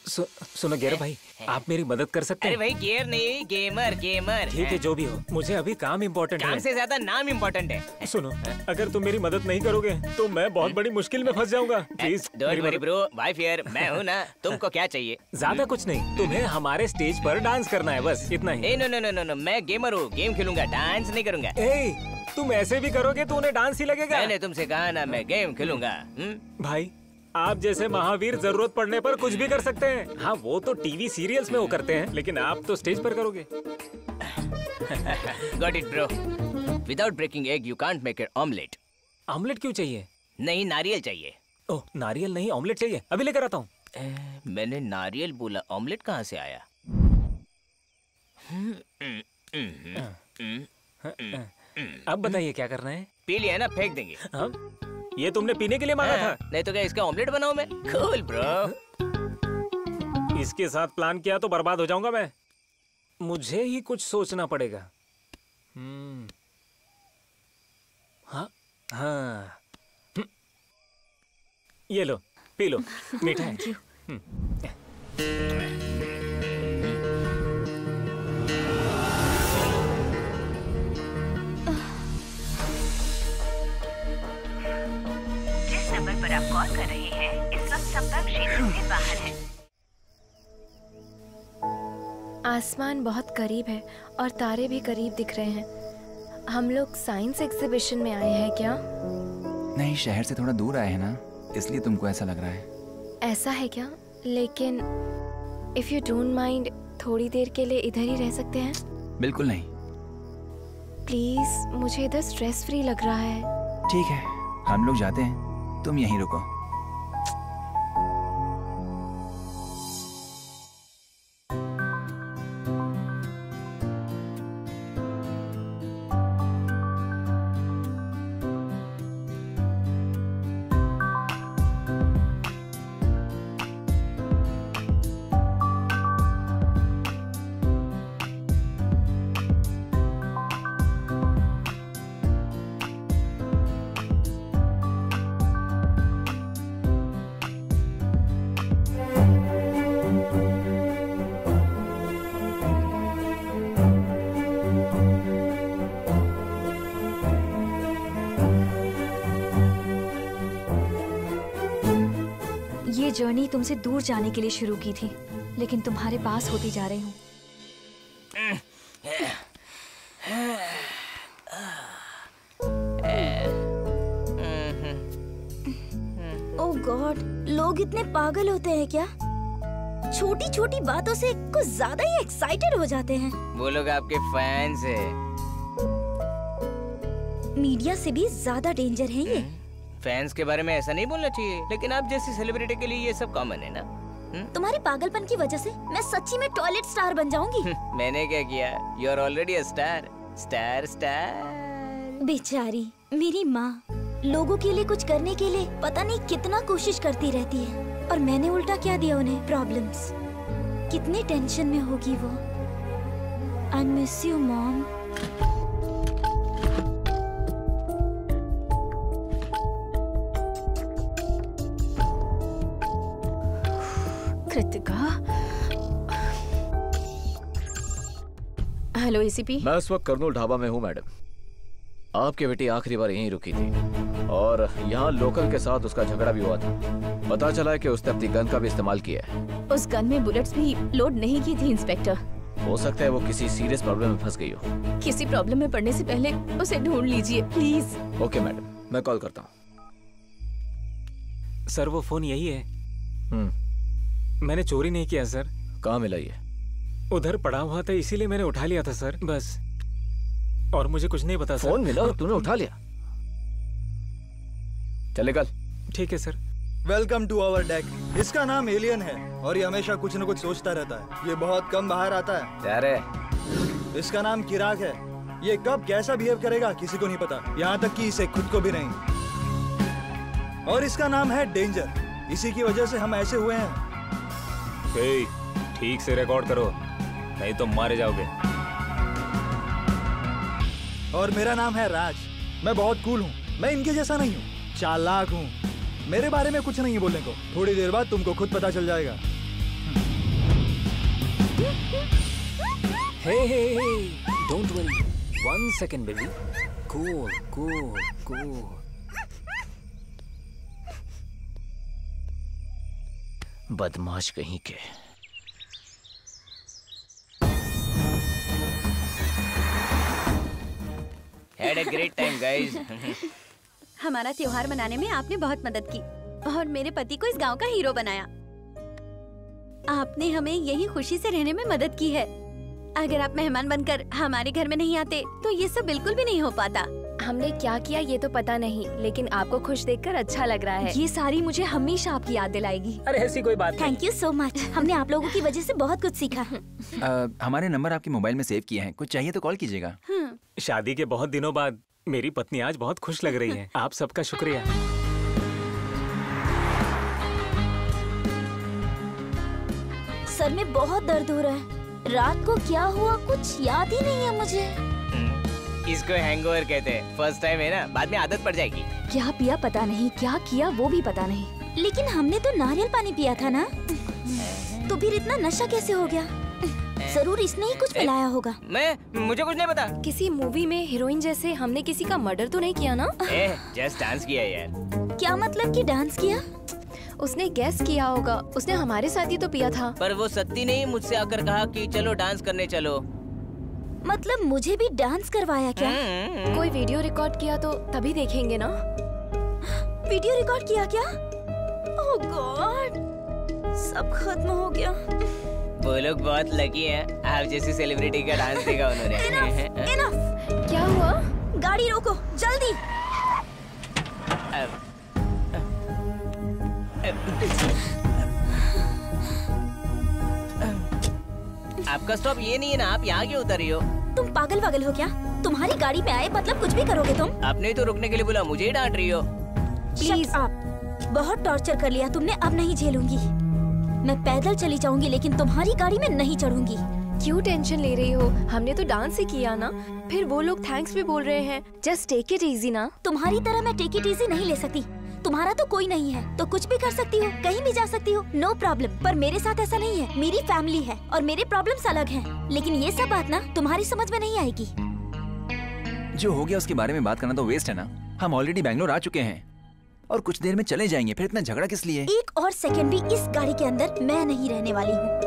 C: सुनो गेर भाई, आप मेरी मदद कर सकते हैं?
H: अरे भाई गेर नहीं, गेमर गेमर।
C: ठीक है, जो भी हो, मुझे अभी काम इम्पोर्टेंट है।
H: काम से ज्यादा नाम इम्पोर्टेंट है।
C: सुनो, अगर तुम मेरी मदद नहीं करोगे तो मैं बहुत बड़ी मुश्किल में फंस जाऊंगा। Please
H: don't worry bro, wife here, मैं हूँ ना। तुमको क्या चाहिए?
C: ज्यादा कुछ नहीं, तुम्हें हमारे स्टेज पर डांस करना है, बस इतना ही।
H: No no no no no, मैं गेमर हूँ, गेम खेलूंगा, डांस नहीं करूंगा।
C: तुम ऐसे भी करोगे तो उन्हें डांस ही लगेगा।
H: मैंने तुमसे कहा ना मैं गेम खेलूंगा।
C: भाई आप जैसे महावीर जरूरत पड़ने पर कुछ भी कर सकते हैं। हाँ, वो तो टीवी सीरियल्स में वो करते हैं, लेकिन आप तो स्टेज पर करोगे।
H: Got it, bro. Without breaking egg, you can't make an omelette.
C: Omelette क्यों चाहिए?
H: नहीं, नारियल चाहिए।
C: ओह, नारियल नहीं, ऑमलेट चाहिए। अभी लेकर आता हूँ।
H: मैंने नारियल बोला, ऑमलेट कहाँ से आया?
C: अब बताइए क्या करना है?
H: पी लिया ना, फेंक देंगे।
C: हाँ? ये तुमने पीने के लिए मांगा था?
H: नहीं तो क्या इसका ऑमलेट बनाऊं मैं? Cool bro.
C: इसके साथ प्लान किया तो बर्बाद हो जाऊंगा मैं। मुझे ही कुछ सोचना पड़ेगा। हाँ हाँ, ये लो, पी लो, मीठा है।
K: जिस नंबर पर आप कॉल कर रहे हैं इस वक्त संपर्क क्षेत्र से बाहर है।
B: आसमान बहुत करीब है और तारे भी करीब दिख रहे हैं। हम लोग साइंस एग्जीबिशन में आए हैं क्या?
G: नहीं, शहर से थोड़ा दूर आए हैं ना, इसलिए तुमको ऐसा लग रहा है।
B: ऐसा है क्या? लेकिन इफ यू डोंट माइंड, थोड़ी देर के लिए इधर ही रह सकते हैं?
G: बिल्कुल नहीं।
B: प्लीज, मुझे इधर स्ट्रेस फ्री लग रहा है।
G: ठीक है, हम लोग जाते हैं, तुम यहीं रुको।
L: ये जर्नी तुमसे दूर जाने के लिए शुरू की थी, लेकिन तुम्हारे पास होती जा रही हूँ।
J: ओह गॉड, लोग इतने पागल होते हैं क्या? छोटी छोटी बातों से कुछ ज्यादा ही एक्साइटेड हो जाते हैं।
H: वो लोग आपके फैंस हैं।
J: मीडिया से भी ज्यादा डेंजर है ये।
H: फैंस के बारे में ऐसा नहीं बोलना चाहिए, लेकिन आप जैसी सेलिब्रिटी के लिए ये सब कॉमन है ना।
J: तुम्हारे पागलपन की वजह से मैं सच्ची में टॉयलेट स्टार बन जाऊंगी।
H: मैंने क्या किया? You are already a star. Star star.
J: बेचारी मेरी माँ लोगों के लिए कुछ करने के लिए पता नहीं कितना कोशिश करती रहती है, और मैंने उल्टा क्या दिया उन्हें? प्रॉब्लम्स। कितने टेंशन में होगी वो। I miss you mom.
B: Kritika. Hello ACP.
A: मैं इस वक्त कर्नूल ढाबा में हूँ मैडम। आपकी बेटी आखिरी बार यहीं रुकी थी और यहाँ लोकल के साथ उसका झगड़ा भी हुआ था। पता चला है कि उसने अपनी गन का भी इस्तेमाल किया है।
M: उस गन में बुलेट्स भी लोड नहीं की थी इंस्पेक्टर।
A: हो सकता है वो किसी सीरियस प्रॉब्लम में फंस गई हो।
L: किसी प्रॉब्लम में पड़ने से पहले उसे ढूंढ लीजिए प्लीज।
A: ओके मैडम, मैं कॉल करता हूँ।
C: सर वो फोन यही है। मैंने चोरी नहीं किया सर।
A: कहाँ मिला ये?
C: उधर पड़ा हुआ था इसीलिए मैंने उठा लिया था सर, बस। और मुझे कुछ नहीं पता सर।
A: फोन मिला और तूने उठा लिया? चले कल।
C: ठीक है sir.
F: Welcome to our deck. इसका नाम एलियन है और ये हमेशा कुछ न कुछ सोचता रहता है। ये बहुत कम बाहर आता है।
A: अरे
F: इसका नाम किराक है। ये कब कैसा बिहेव करेगा किसी को नहीं पता, यहाँ तक कि इसे खुद को भी नहीं। और इसका नाम है डेंजर। इसी की वजह से हम ऐसे हुए हैं।
C: ठीक से रिकॉर्ड करो, नहीं तो मारे जाओगे।
F: और मेरा नाम है राज। मैं बहुत कूल हूँ। मैं इनके जैसा नहीं हूँ, चालाक हूँ। मेरे बारे में कुछ नहीं बोलने को, थोड़ी देर बाद तुमको खुद पता चल जाएगा।
C: Hey, don't worry, 1 second baby, cool.
A: बदमाश कहीं के।
H: Had a great time, guys.
E: हमारा त्योहार मनाने में आपने बहुत मदद की और मेरे पति को इस गांव का हीरो बनाया। आपने हमें यही खुशी से रहने में मदद की है। अगर आप मेहमान बनकर हमारे घर में नहीं आते तो ये सब बिल्कुल भी नहीं हो पाता।
B: हमने क्या किया ये तो पता नहीं, लेकिन आपको खुश देखकर अच्छा लग रहा है।
L: ये सारी मुझे हमेशा आपकी याद दिलाएगी।
C: अरे ऐसी कोई बात नहीं।
J: Thank you so much. हमने आप लोगों की वजह से बहुत कुछ सीखा।
G: हमारे नंबर आपके मोबाइल में सेव किए हैं, कुछ चाहिए तो कॉल कीजिएगा।
C: शादी के बहुत दिनों बाद मेरी पत्नी आज बहुत खुश लग रही है। आप सबका शुक्रिया।
J: सर में बहुत दर्द हो रहा है। रात को क्या हुआ कुछ याद ही नहीं है मुझे।
H: इसको हैंगओवर कहते हैं। फर्स्ट टाइम है ना, बाद में आदत पड़ जाएगी।
L: क्या पिया पता नहीं, क्या किया वो भी पता नहीं।
J: लेकिन हमने तो नारियल पानी पिया था ना, तो फिर इतना नशा कैसे हो गया? जरूर इसने ही कुछ मिलाया होगा।
H: मुझे कुछ नहीं पता।
B: किसी मूवी में हीरोइन जैसे हमने किसी का मर्डर तो नहीं किया ना?
H: जस्ट डांस किया यार।
J: क्या मतलब कि डांस किया?
B: उसने गैस किया होगा, उसने हमारे साथ ही तो पिया था।
H: पर वो सत्ती ने मुझसे आकर कहा कि चलो डांस करने चलो।
J: मतलब मुझे भी डांस करवाया क्या?
B: कोई वीडियो रिकॉर्ड किया तो तभी देखेंगे ना।
J: वीडियो रिकॉर्ड किया क्या? ओह गॉड, सब खत्म हो गया।
H: वो लोग बहुत लकी हैं, आप जैसी सेलिब्रिटी का डांस देखा उन्होंने।
J: Enough!
B: क्या हुआ?
J: गाड़ी रोको जल्दी।
H: आपका स्टॉप ये नहीं है ना, आप यहाँ क्यों उतर रही हो?
J: तुम पागल वागल हो क्या? तुम्हारी गाड़ी में आए मतलब कुछ भी करोगे तुम?
H: आपने ही तो रुकने के लिए बोला, मुझे ही डांट रही हो।
J: प्लीज आप बहुत टॉर्चर कर लिया तुमने, अब नहीं झेलूंगी। मैं पैदल चली जाऊंगी लेकिन तुम्हारी गाड़ी में नहीं चढ़ूंगी।
B: क्यों टेंशन ले रही हो? हमने तो डांस ही किया ना। फिर वो लोग थैंक्स भी बोल रहे हैं। जस्ट टेक इट इजी ना।
J: तुम्हारी तरह मैं टेक इट इजी नहीं ले सकती। तुम्हारा तो कोई नहीं है तो कुछ भी कर सकती हो, कहीं भी जा सकती हो, नो प्रॉब्लम। पर मेरे साथ ऐसा नहीं है। मेरी फैमिली है और मेरे प्रॉब्लम्स अलग हैं। लेकिन ये सब बात ना तुम्हारी समझ में नहीं आएगी।
G: जो हो गया उसके बारे में बात करना तो वेस्ट है ना। हम ऑलरेडी बैंगलोर आ चुके हैं और कुछ देर में चले जाएंगे, फिर इतना झगड़ा किस लिए?
J: एक और सेकंड भी इस गाड़ी के अंदर मैं नहीं रहने वाली हूँ।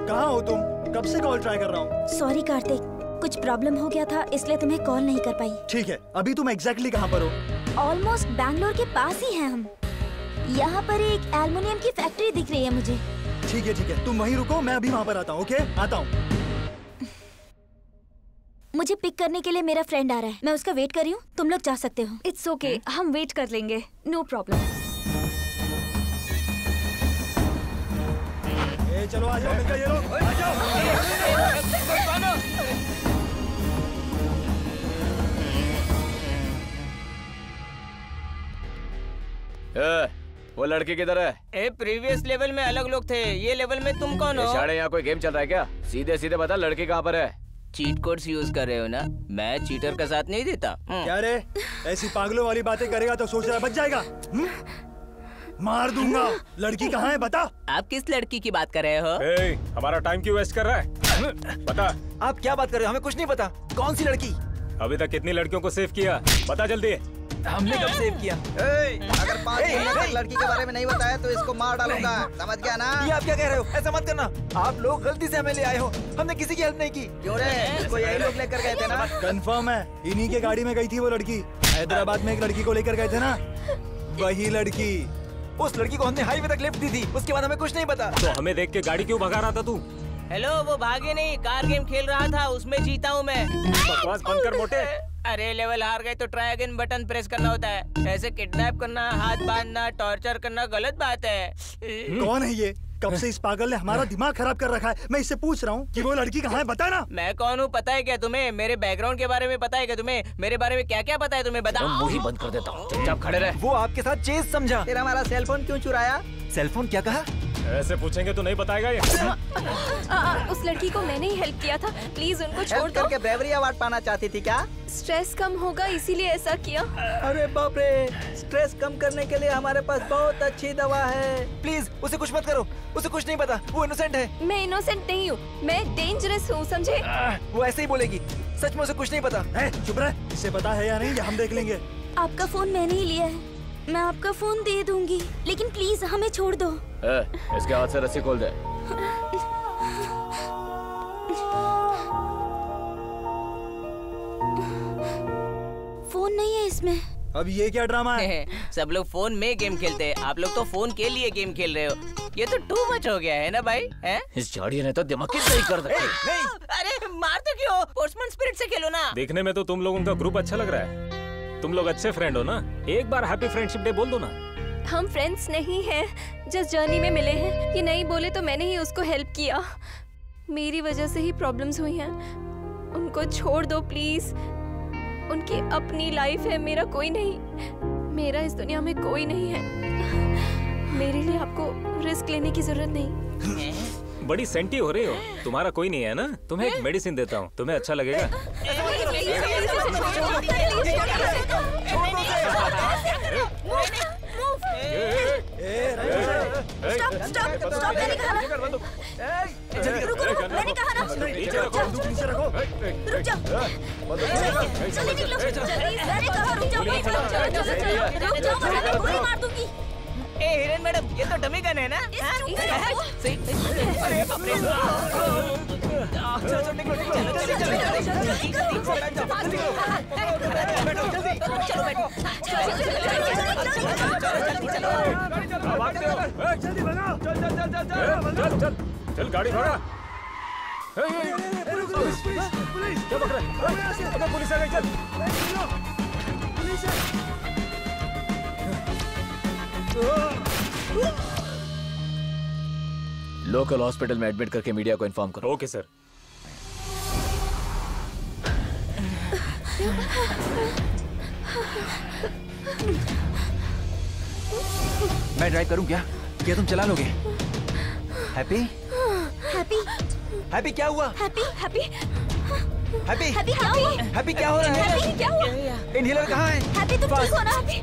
F: कहाँ हो तुम? कब से कॉल ट्राई कर रहा हूँ।
J: सॉरी कार्तिक, कुछ प्रॉब्लम हो गया था इसलिए तुम्हें कॉल नहीं कर पाई।
F: ठीक है, अभी तुम एग्जैक्टली कहाँ पर हो?
J: ऑलमोस्ट बैंगलोर के पास ही हैं हम। यहाँ पर एक एल्युमिनियम की फैक्ट्री दिख रही है मुझे।
F: ठीक है, तुम वहीं रुको, मैं अभी वहाँ पर आता हूँ। ओके, आता हूँ।
J: मुझे पिक करने के लिए मेरा फ्रेंड आ रहा है, मैं उसका वेट कर रही हूँ। तुम लोग जा सकते हो।
L: इट्स ओके, हम वेट कर लेंगे, नो प्रॉब्लम।
F: चलो आ जाओ, मिलकर ये लोग आ जाओ।
A: वो लड़की किधर है?
H: प्रीवियस लेवल में अलग लोग थे, ये लेवल में तुम कौन हो?
A: साढ़े यहाँ कोई गेम चल रहा है क्या? सीधे सीधे बता, लड़की कहाँ पर है?
H: चीट कोड्स यूज कर रहे हो ना? मैं चीटर का साथ नहीं देता।
F: क्या रे, ऐसी पागलों वाली बातें करेगा तो सोच रहा है बच जाएगा? मार दूंगा। लड़की कहाँ है बता?
H: आप किस लड़की की बात कर रहे हो?
C: हमारा टाइम क्यों वेस्ट कर रहा है? बता।
G: आप क्या बात कर रहे हो? हमें कुछ नहीं पता। कौन सी लड़की?
C: अभी तक कितनी लड़कियों को सेव किया? बता जल्दी।
G: हमने कब सेव किया?
Q: अगर 5 महीने तक लड़की के बारे में नहीं बताया तो इसको मार डालूंगा, समझ गया ना?
G: ये आप क्या कह रहे हो? ऐसा मत करना। आप लोग गलती से हमें ले आए हो, हमने किसी की हेल्प नहीं की।
Q: क्यों रे? इसको यही लोग लेकर गए थे ना?
F: कंफर्म है, इन्हीं के गाड़ी में गई थी वो लड़की। हैदराबाद में एक लड़की को लेकर गए थे ना, वही लड़की।
G: उस लड़की को हमने हाईवे तक लिफ्ट दी थी, उसके बाद हमें कुछ नहीं पता।
C: तो हमें देख के गाड़ी क्यों भगा रहा था तू?
H: हेलो, वो भागे नहीं, कार गेम खेल रहा था, उसमें जीता हूँ मैं।
C: बकवास बंद कर मोटे।
H: अरे लेवल हार गए तो ट्राई अगेन बटन प्रेस करना होता है। ऐसे किडनैप करना, हाथ बांधना, टॉर्चर करना गलत बात है।
F: कौन है ये? कब से इस पागल ने हमारा दिमाग खराब कर रखा है। मैं इससे पूछ रहा हूँ कि वो लड़की कहाँ है, बता ना।
H: मैं कौन हूँ पता है क्या तुम्हें? मेरे बैकग्राउंड के बारे में पता है क्या तुम्हें? मेरे बारे में क्या क्या पता है तुम्हें, बताओ।
A: मुंह ही बंद कर देता हूँ, चुपचाप खड़े रहे।
G: वो आपके साथ चेज समझा।
Q: फिर हमारा सेलफोन क्यों चुराया?
G: सेलफोन क्या कहा?
C: ऐसे पूछेंगे तो नहीं बताएगा ये।
B: उस लड़की को मैंने ही हेल्प किया था, प्लीज उनको छोड़ दो।
Q: करके ब्रेवरी अवार्ड पाना चाहती थी क्या?
B: स्ट्रेस कम होगा इसीलिए ऐसा किया।
Q: अरे बाप रे, स्ट्रेस कम करने के लिए हमारे पास बहुत अच्छी दवा है।
G: प्लीज उसे कुछ मत करो, उसे कुछ नहीं पता, वो इनोसेंट है।
B: मैं इनोसेंट नहीं हूँ, मैं डेंजरस हूँ, समझे?
G: वो ऐसे ही बोलेगी, सच में उसे कुछ नहीं पता।
F: चुप रह, इसे पता है या नहीं ये हम देख लेंगे।
J: आपका फोन मैंने ही लिया है, मैं आपका फोन दे दूंगी, लेकिन प्लीज हमें छोड़ दो।
A: इसके हाथ से रस्सी खोल दे।
J: फोन नहीं है इसमें।
F: अब ये क्या ड्रामा है?
H: सब लोग फोन में गेम खेलते हैं, आप लोग तो फोन के लिए गेम खेल रहे हो। ये तो टू मच हो गया है ना भाई? है?
A: इस झाड़िया ने तो दिमाग की सही कर रखी।
H: अरे मारते क्यों? स्पोर्ट्समैन स्पिरिट से खेलो ना।
C: देखने में तो तुम लोगों का ग्रुप अच्छा लग रहा है, तुम लोग अच्छे फ्रेंड हो ना। एक बार हैप्पी फ्रेंडशिप डे बोल दो ना।
B: हम फ्रेंड्स नहीं हैं, जस्ट जर्नी में मिले हैं। ये नहीं बोले तो मैंने ही उसको हेल्प किया, मेरी वजह से ही प्रॉब्लम्स हुई हैं। उनको छोड़ दो प्लीज, उनकी अपनी लाइफ है, मेरा कोई नहीं। मेरा इस दुनिया में कोई नहीं है, मेरे लिए आपको रिस्क लेने की जरूरत नहीं।
C: बड़ी सेंटी हो रही हो, तुम्हारा कोई नहीं है ना? तुम्हें एक मेडिसिन देता हूँ, तुम्हें अच्छा लगेगा।
H: ए हिरेन मैडम, ये तो डमी गन है ना? अरे बाप रे।
C: चल गाड़ी भगा। क्या पकड़ा? पुलिस आ गई, चल।
A: लोकल हॉस्पिटल में एडमिट करके मीडिया को इन्फॉर्म करो।
C: Okay sir.
G: मैं ड्राइव करूं क्या? क्या तुम चला लोगे? हैप्पी?
J: हैप्पी?
G: हैप्पी क्या हुआ?
J: हैप्पी? हैप्पी?
G: हैप्पी?
J: हैप्पी क्या हुआ?
G: हैप्पी क्या हो रहा है?
J: हैप्पी क्या हुआ?
G: इनहेलर कहाँ है?
J: हैप्पी तुम ठीक हो ना? हैप्पी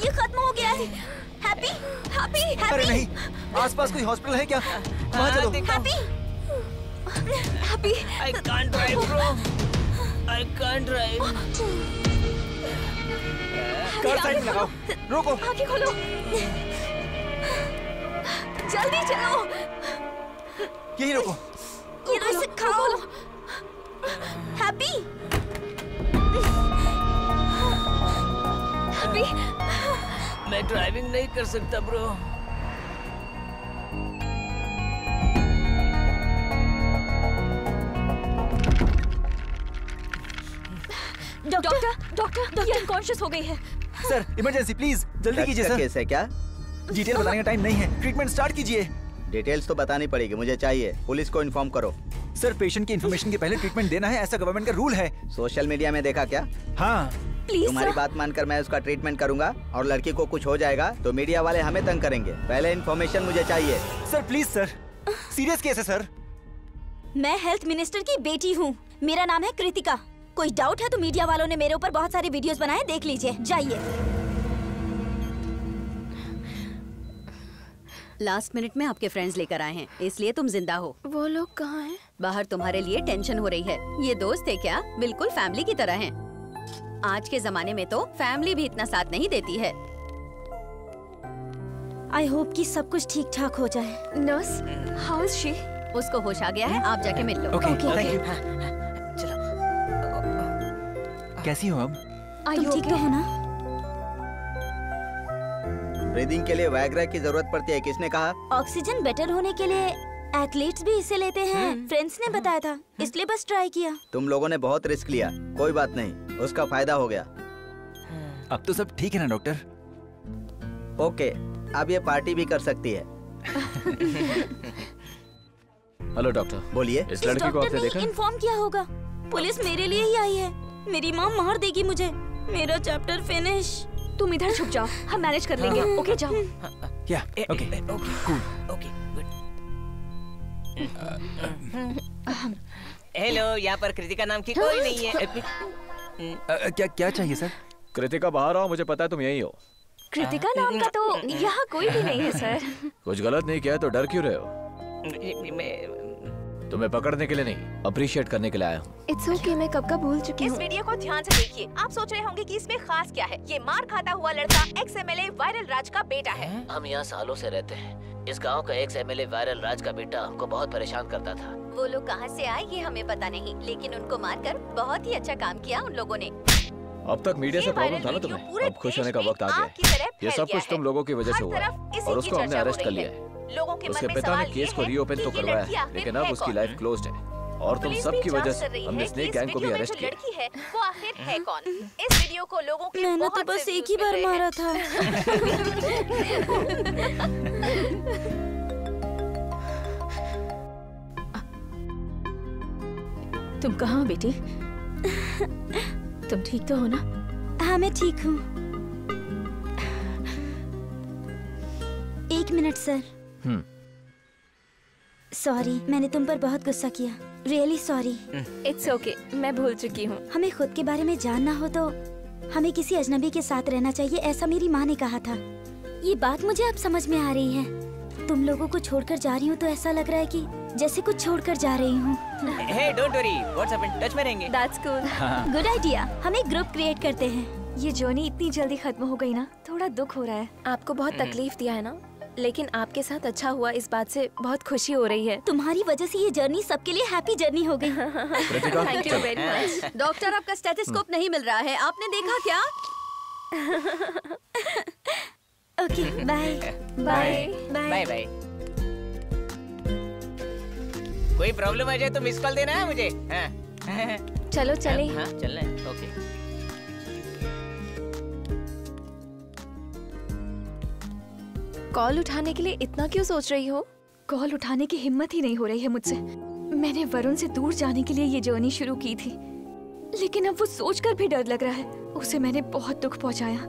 J: ये खत्म हो गया है। हैप्पी? हैप्पी?
G: अरे नहीं, आसपास कोई हॉस्पिटल है क्या? वहाँ चलो।
J: Happy? Happy?
H: I can't drive, bro. I can't drive.
G: Car side लगाओ, रोको।
J: आँखें खोलो, जल्दी चलो।
G: यही रोको।
J: ये रस्सी खाओ। हैप्पी? हैप्पी?
H: मैं ड्राइविंग नहीं कर सकता ब्रो।
L: डॉक्टर ये अनकॉन्शियस हो गई है।
G: सर इमरजेंसी प्लीज, जल्दी कीजिए सर।
Q: केस है क्या?
G: डिटेल बताने का टाइम नहीं है, ट्रीटमेंट स्टार्ट कीजिए।
Q: डिटेल्स तो बतानी पड़ेगी, मुझे चाहिए। पुलिस को इन्फॉर्म करो।
G: सर पेशेंट की इन्फॉर्मेशन के पहले ट्रीटमेंट देना है, ऐसा गवर्नमेंट का रूल है।
Q: सोशल मीडिया में देखा क्या?
G: हाँ।
Q: तुम्हारी बात मानकर मैं उसका ट्रीटमेंट करूंगा और लड़की को कुछ हो जाएगा तो मीडिया वाले हमें तंग करेंगे। पहले इन्फॉर्मेशन मुझे चाहिए।
G: Sir please sir, serious case है सर।
J: मैं हेल्थ मिनिस्टर की बेटी हूँ, मेरा नाम है कृतिका। कोई डाउट है तो मीडिया वालों ने मेरे ऊपर बहुत सारे वीडियोस बनाए, देख लीजिए। जाइए।
E: लास्ट मिनट में आपके फ्रेंड्स लेकर आए हैं, इसलिए तुम जिंदा हो।
B: वो लोग कहाँ हैं?
E: बाहर तुम्हारे लिए टेंशन हो रही है। ये दोस्त है क्या? बिल्कुल फैमिली की तरह हैं। आज के जमाने में तो फैमिली भी इतना साथ नहीं देती है।
J: आई होप कि सब कुछ ठीक ठाक हो जाए।
L: Nurse, how is she?
E: उसको होश आ गया है, आप जाके मिल लो।
G: Okay,
J: thank you.
G: कैसी हो अब?
J: तुम ठीक तो हो ना?
Q: ब्रीदिंग के लिए वायग्रा की जरूरत पड़ती है, किसने कहा?
J: ऑक्सीजन बेटर होने के लिए एथलीट्स भी इसे लेते हैं। फ्रेंड्स ने बताया था, इसलिए बस ट्राई किया।
Q: तुम लोगों ने बहुत रिस्क लिया, कोई बात नहीं, उसका फायदा हो गया।
G: अब तो सब ठीक है ना डॉक्टर?
Q: ओके, अब ये पार्टी भी कर सकती है।
A: हेलो डॉक्टर,
Q: बोलिए।
A: इस लड़की को आपने देखा?
J: इन्फॉर्म किया होगा, पुलिस मेरे लिए ही आई है। मेरी माँ मार देगी मुझे। मेरा चैप्टर फिनिश।
L: तुम इधर छुप जाओ, हम मैनेज कर लेंगे। ओके जाओ।
G: क्या? ओके
H: ओके हेलो, यहाँ पर कृतिका नाम की कोई नहीं है।
G: क्या क्या चाहिए सर?
A: कृतिका बाहर आओ, मुझे पता है तुम यही हो।
L: कृतिका नाम का तो यहाँ कोई भी नहीं है सर।
A: कुछ गलत नहीं किया तो डर क्यों रहे हो? तुम्हें पकड़ने के लिए नहीं, अप्रिशिएट करने के लिए आया हूँ।
B: इट्स ओके, मैं कब का भूल चुकी हूँ।
M: इस वीडियो को ध्यान से देखिए। आप सोच रहे होंगे कि इसमें खास क्या है। ये मार खाता हुआ लड़का एक्स एमएलए वायरल राज का बेटा है।
A: हम यहाँ सालों से रहते हैं। इस गांव का एक्स एमएलए वायरल राज का बेटा हमको बहुत परेशान करता था।
E: वो लोग कहाँ से आए ये हमें पता नहीं, लेकिन उनको मारकर बहुत ही अच्छा काम किया उन लोगों ने।
A: अब तक मीडिया से प्रॉब्लम था ना तुम्हें, अब खुश होने का वक्त आ गया है। ये सब कुछ तुम लोगों की वजह से हुआ है और उसको हमने अरेस्ट कर लिया है। उसके पिता ने केस को रीओपन तो करवाया है, लेकिन अब उसकी लाइफ क्लोज्ड है और तुम सब की वजह से हमने स्नेक गैंग को भी अरेस्ट किया।
M: लड़की है वो आखिर है कौन? इस वीडियो को लोगों के
J: मैंने तो बस एक ही बार मारा था।
L: तुम कहाँ हो बेटी? तुम ठीक तो हो ना?
J: हाँ मैं ठीक हूँ। एक मिनट सर। सॉरी, मैंने तुम पर बहुत गुस्सा किया। Really sorry.
B: इट्स ओके, मैं भूल चुकी हूँ।
J: हमें खुद के बारे में जानना हो तो हमें किसी अजनबी के साथ रहना चाहिए, ऐसा मेरी माँ ने कहा था। ये बात मुझे अब समझ में आ रही है। तुम लोगों को छोड़कर जा रही हूँ तो ऐसा लग रहा है कि जैसे कुछ छोड़कर जा रही हूँ।
H: Hey, don't worry, WhatsApp and touch में रहेंगे।
B: That's good.
J: Good idea. हम एक ग्रुप क्रिएट करते हैं।
L: ये जर्नी इतनी जल्दी खत्म हो गई ना, थोड़ा दुख हो रहा है।
B: आपको बहुत तकलीफ दिया है ना, लेकिन आपके साथ अच्छा हुआ, इस बात से बहुत खुशी हो रही है।
J: तुम्हारी वजह से ये जर्नी सबके लिए हैप्पी जर्नी हो गई।
B: Thank you very much.
E: Doctor, आपका स्टेथोस्कोप नहीं मिल रहा है, आपने देखा क्या?
J: Okay, bye
B: bye
H: bye bye. कोई प्रॉब्लम आ जाए तो मिस कॉल देना है मुझे। हाँ।
B: चलो चले।
H: हाँ, चलना है। ओके।
B: कॉल उठाने के लिए इतना क्यों सोच रही हो?
L: कॉल उठाने की हिम्मत ही नहीं हो रही है मुझसे। मैंने वरुण से दूर जाने के लिए ये जर्नी शुरू की थी, लेकिन अब वो सोचकर भी डर लग रहा है। उसे मैंने बहुत दुख पहुंचाया।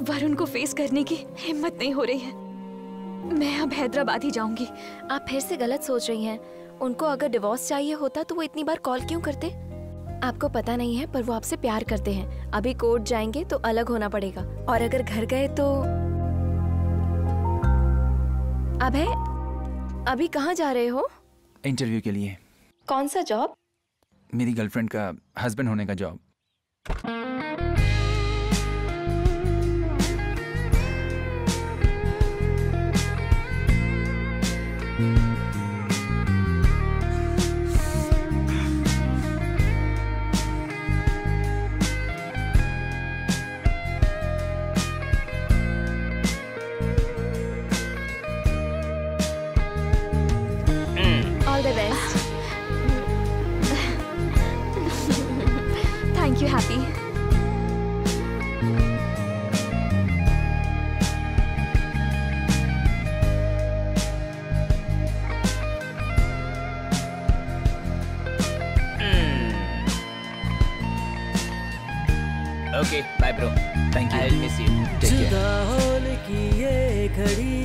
L: वरुण को फेस करने की हिम्मत नहीं हो रही है। मैं अब हैदराबाद ही जाऊंगी।
B: आप फिर से गलत सोच रही हैं। उनको अगर डिवोर्स चाहिए होता तो वो इतनी बार कॉल क्यों करते? आपको पता नहीं है, पर वो आपसे प्यार करते हैं। अभी कोर्ट जाएंगे तो अलग होना पड़ेगा, और अगर घर गए तो अभी कहाँ जा रहे हो?
G: इंटरव्यू के लिए।
B: कौन सा जॉब?
G: मेरी गर्लफ्रेंड का हस्बैंड होने का job.
B: All the best.
L: Thank you, Happy.
H: Okay, bye bro.
G: Thank you.
H: I will miss you.
G: Take care.
N: जुदा होने की ये घड़ी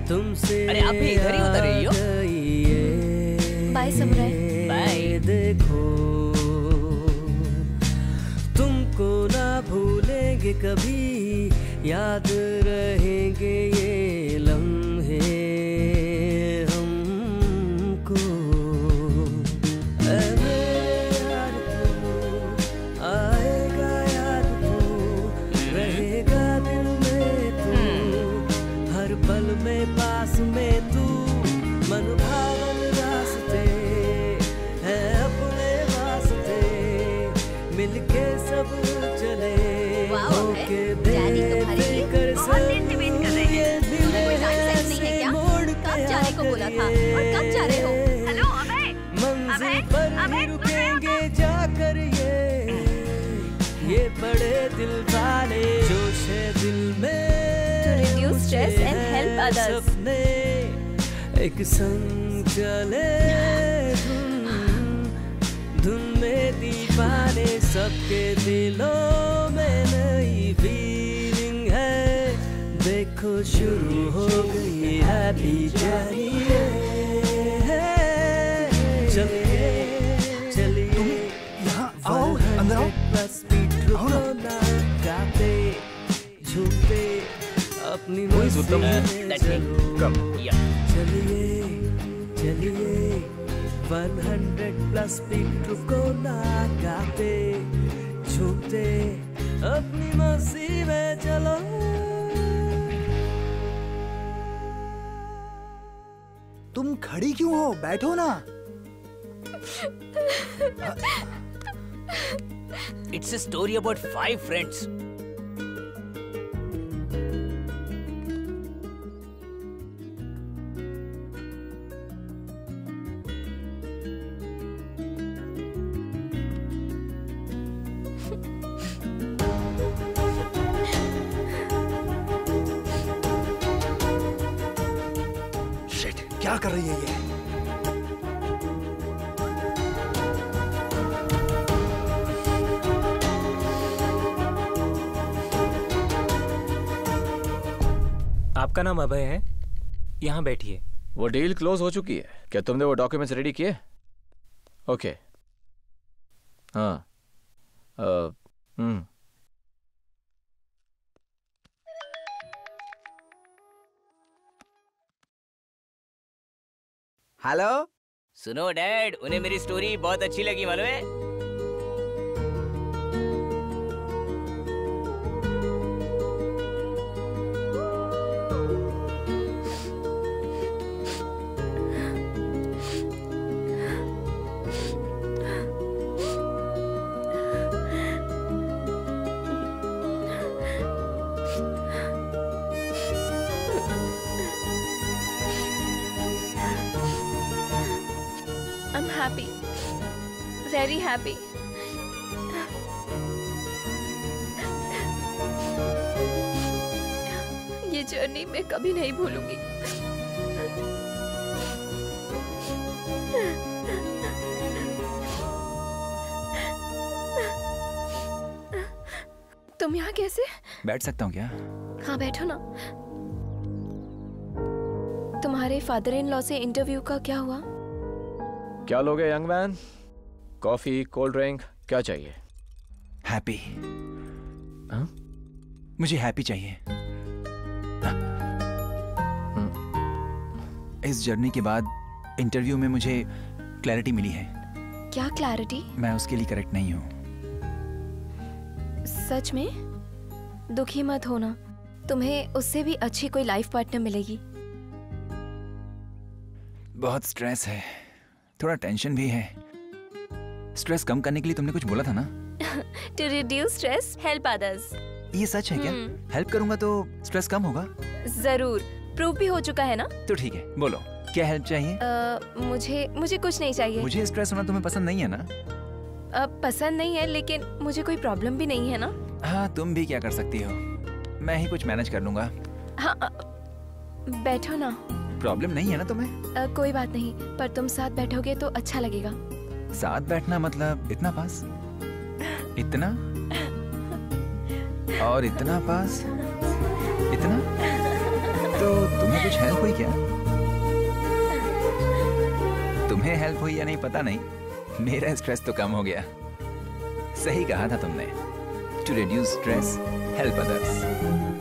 N: तुमसे
H: अरे आप भी इधर ही उतर रही हो?
B: Bye samurai.
H: बाय।
N: देखो तुमको ना भूलेंगे कभी, याद रहेंगे ये लम्हे हमको। ऐ मेरे यार तू आएगा या पास में तू मन भावन रास्ते है अपने वास्ते मिलके सब चले होके बेफिक्र सब ये दिल ऐसे मोड़
E: कब जाने को बोला था और कब जा रहे हो? हेलो अभय,
N: मंजिल पर ही रुकेंगे जाकर ये बड़े दिल वाले जोश है दिल में
B: To reduce stress and help others.
N: सपने एक संग चले धुन में दीवाने सबके दिलों में नई फीलिंग है देखो शुरू हो गई हैप्पी जर्नी चलिए चलिए
F: यहाँ आओ अंदर आओ
N: गाते झूमते अपनी मस्ती में चलिए चलिए 100+ बीट रुको ना गाते झूमते अपनी मस्ती में चलो
F: तुम खड़ी क्यों हो? बैठो ना।
H: It's a story about 5 friends.
F: Shit, क्या कर रही है ये?
C: आपका नाम अभय है? यहाँ बैठिए।
A: वो डील क्लोज हो चुकी है। क्या तुमने वो डॉक्यूमेंट्स रेडी किए? ओके। हाँ।
Q: हेलो।
H: सुनो डैड, उन्हें मेरी स्टोरी बहुत अच्छी लगी मालूम है?
B: happy, very happy. ये जर्नी मैं कभी नहीं भूलूंगी। तुम यहाँ कैसे?
G: बैठ सकता हूँ क्या?
B: हाँ बैठो ना। तुम्हारे फादर इन लॉ से इंटरव्यू का क्या हुआ?
A: क्या लोगे young man? Coffee, cold drink, क्या चाहिए?
G: हैप्पी। मुझे हैप्पी चाहिए। इस जर्नी के बाद इंटरव्यू में मुझे क्लैरिटी मिली है।
B: क्या क्लैरिटी?
G: मैं उसके लिए करेक्ट नहीं हूँ।
B: सच में? दुखी मत होना, तुम्हें उससे भी अच्छी कोई लाइफ पार्टनर मिलेगी।
G: बहुत स्ट्रेस है, थोड़ा टेंशन भी है। स्ट्रेस कम करने के लिए तुमने कुछ बोला था ना?
B: To reduce stress, help others.
G: ये सच है क्या? हेल्प करूंगा तो स्ट्रेस कम होगा?
B: जरूर, प्रूव भी हो चुका है ना?
G: तो ठीक है, बोलो क्या हेल्प चाहिए?
B: मुझे कुछ नहीं चाहिए।
G: मुझे स्ट्रेस होना तुम्हें पसंद नहीं है ना?
B: पसंद नहीं है, लेकिन मुझे कोई प्रॉब्लम भी नहीं है ना?
G: हाँ, तुम भी क्या कर सकती हो, मैं ही कुछ मैनेज कर लूंगा।
B: हाँ, बैठो ना।
G: प्रॉब्लम नहीं है ना तुम्हें?
B: कोई बात नहीं, पर तुम साथ बैठोगे तो अच्छा लगेगा।
G: साथ बैठना मतलब इतना पास, इतना और इतना पास, इतना? तो तुम्हें कुछ हेल्प हुई क्या? तुम्हें हेल्प हुई या नहीं पता नहीं, मेरा स्ट्रेस तो कम हो गया। सही कहा था तुमने, to reduce stress, help others.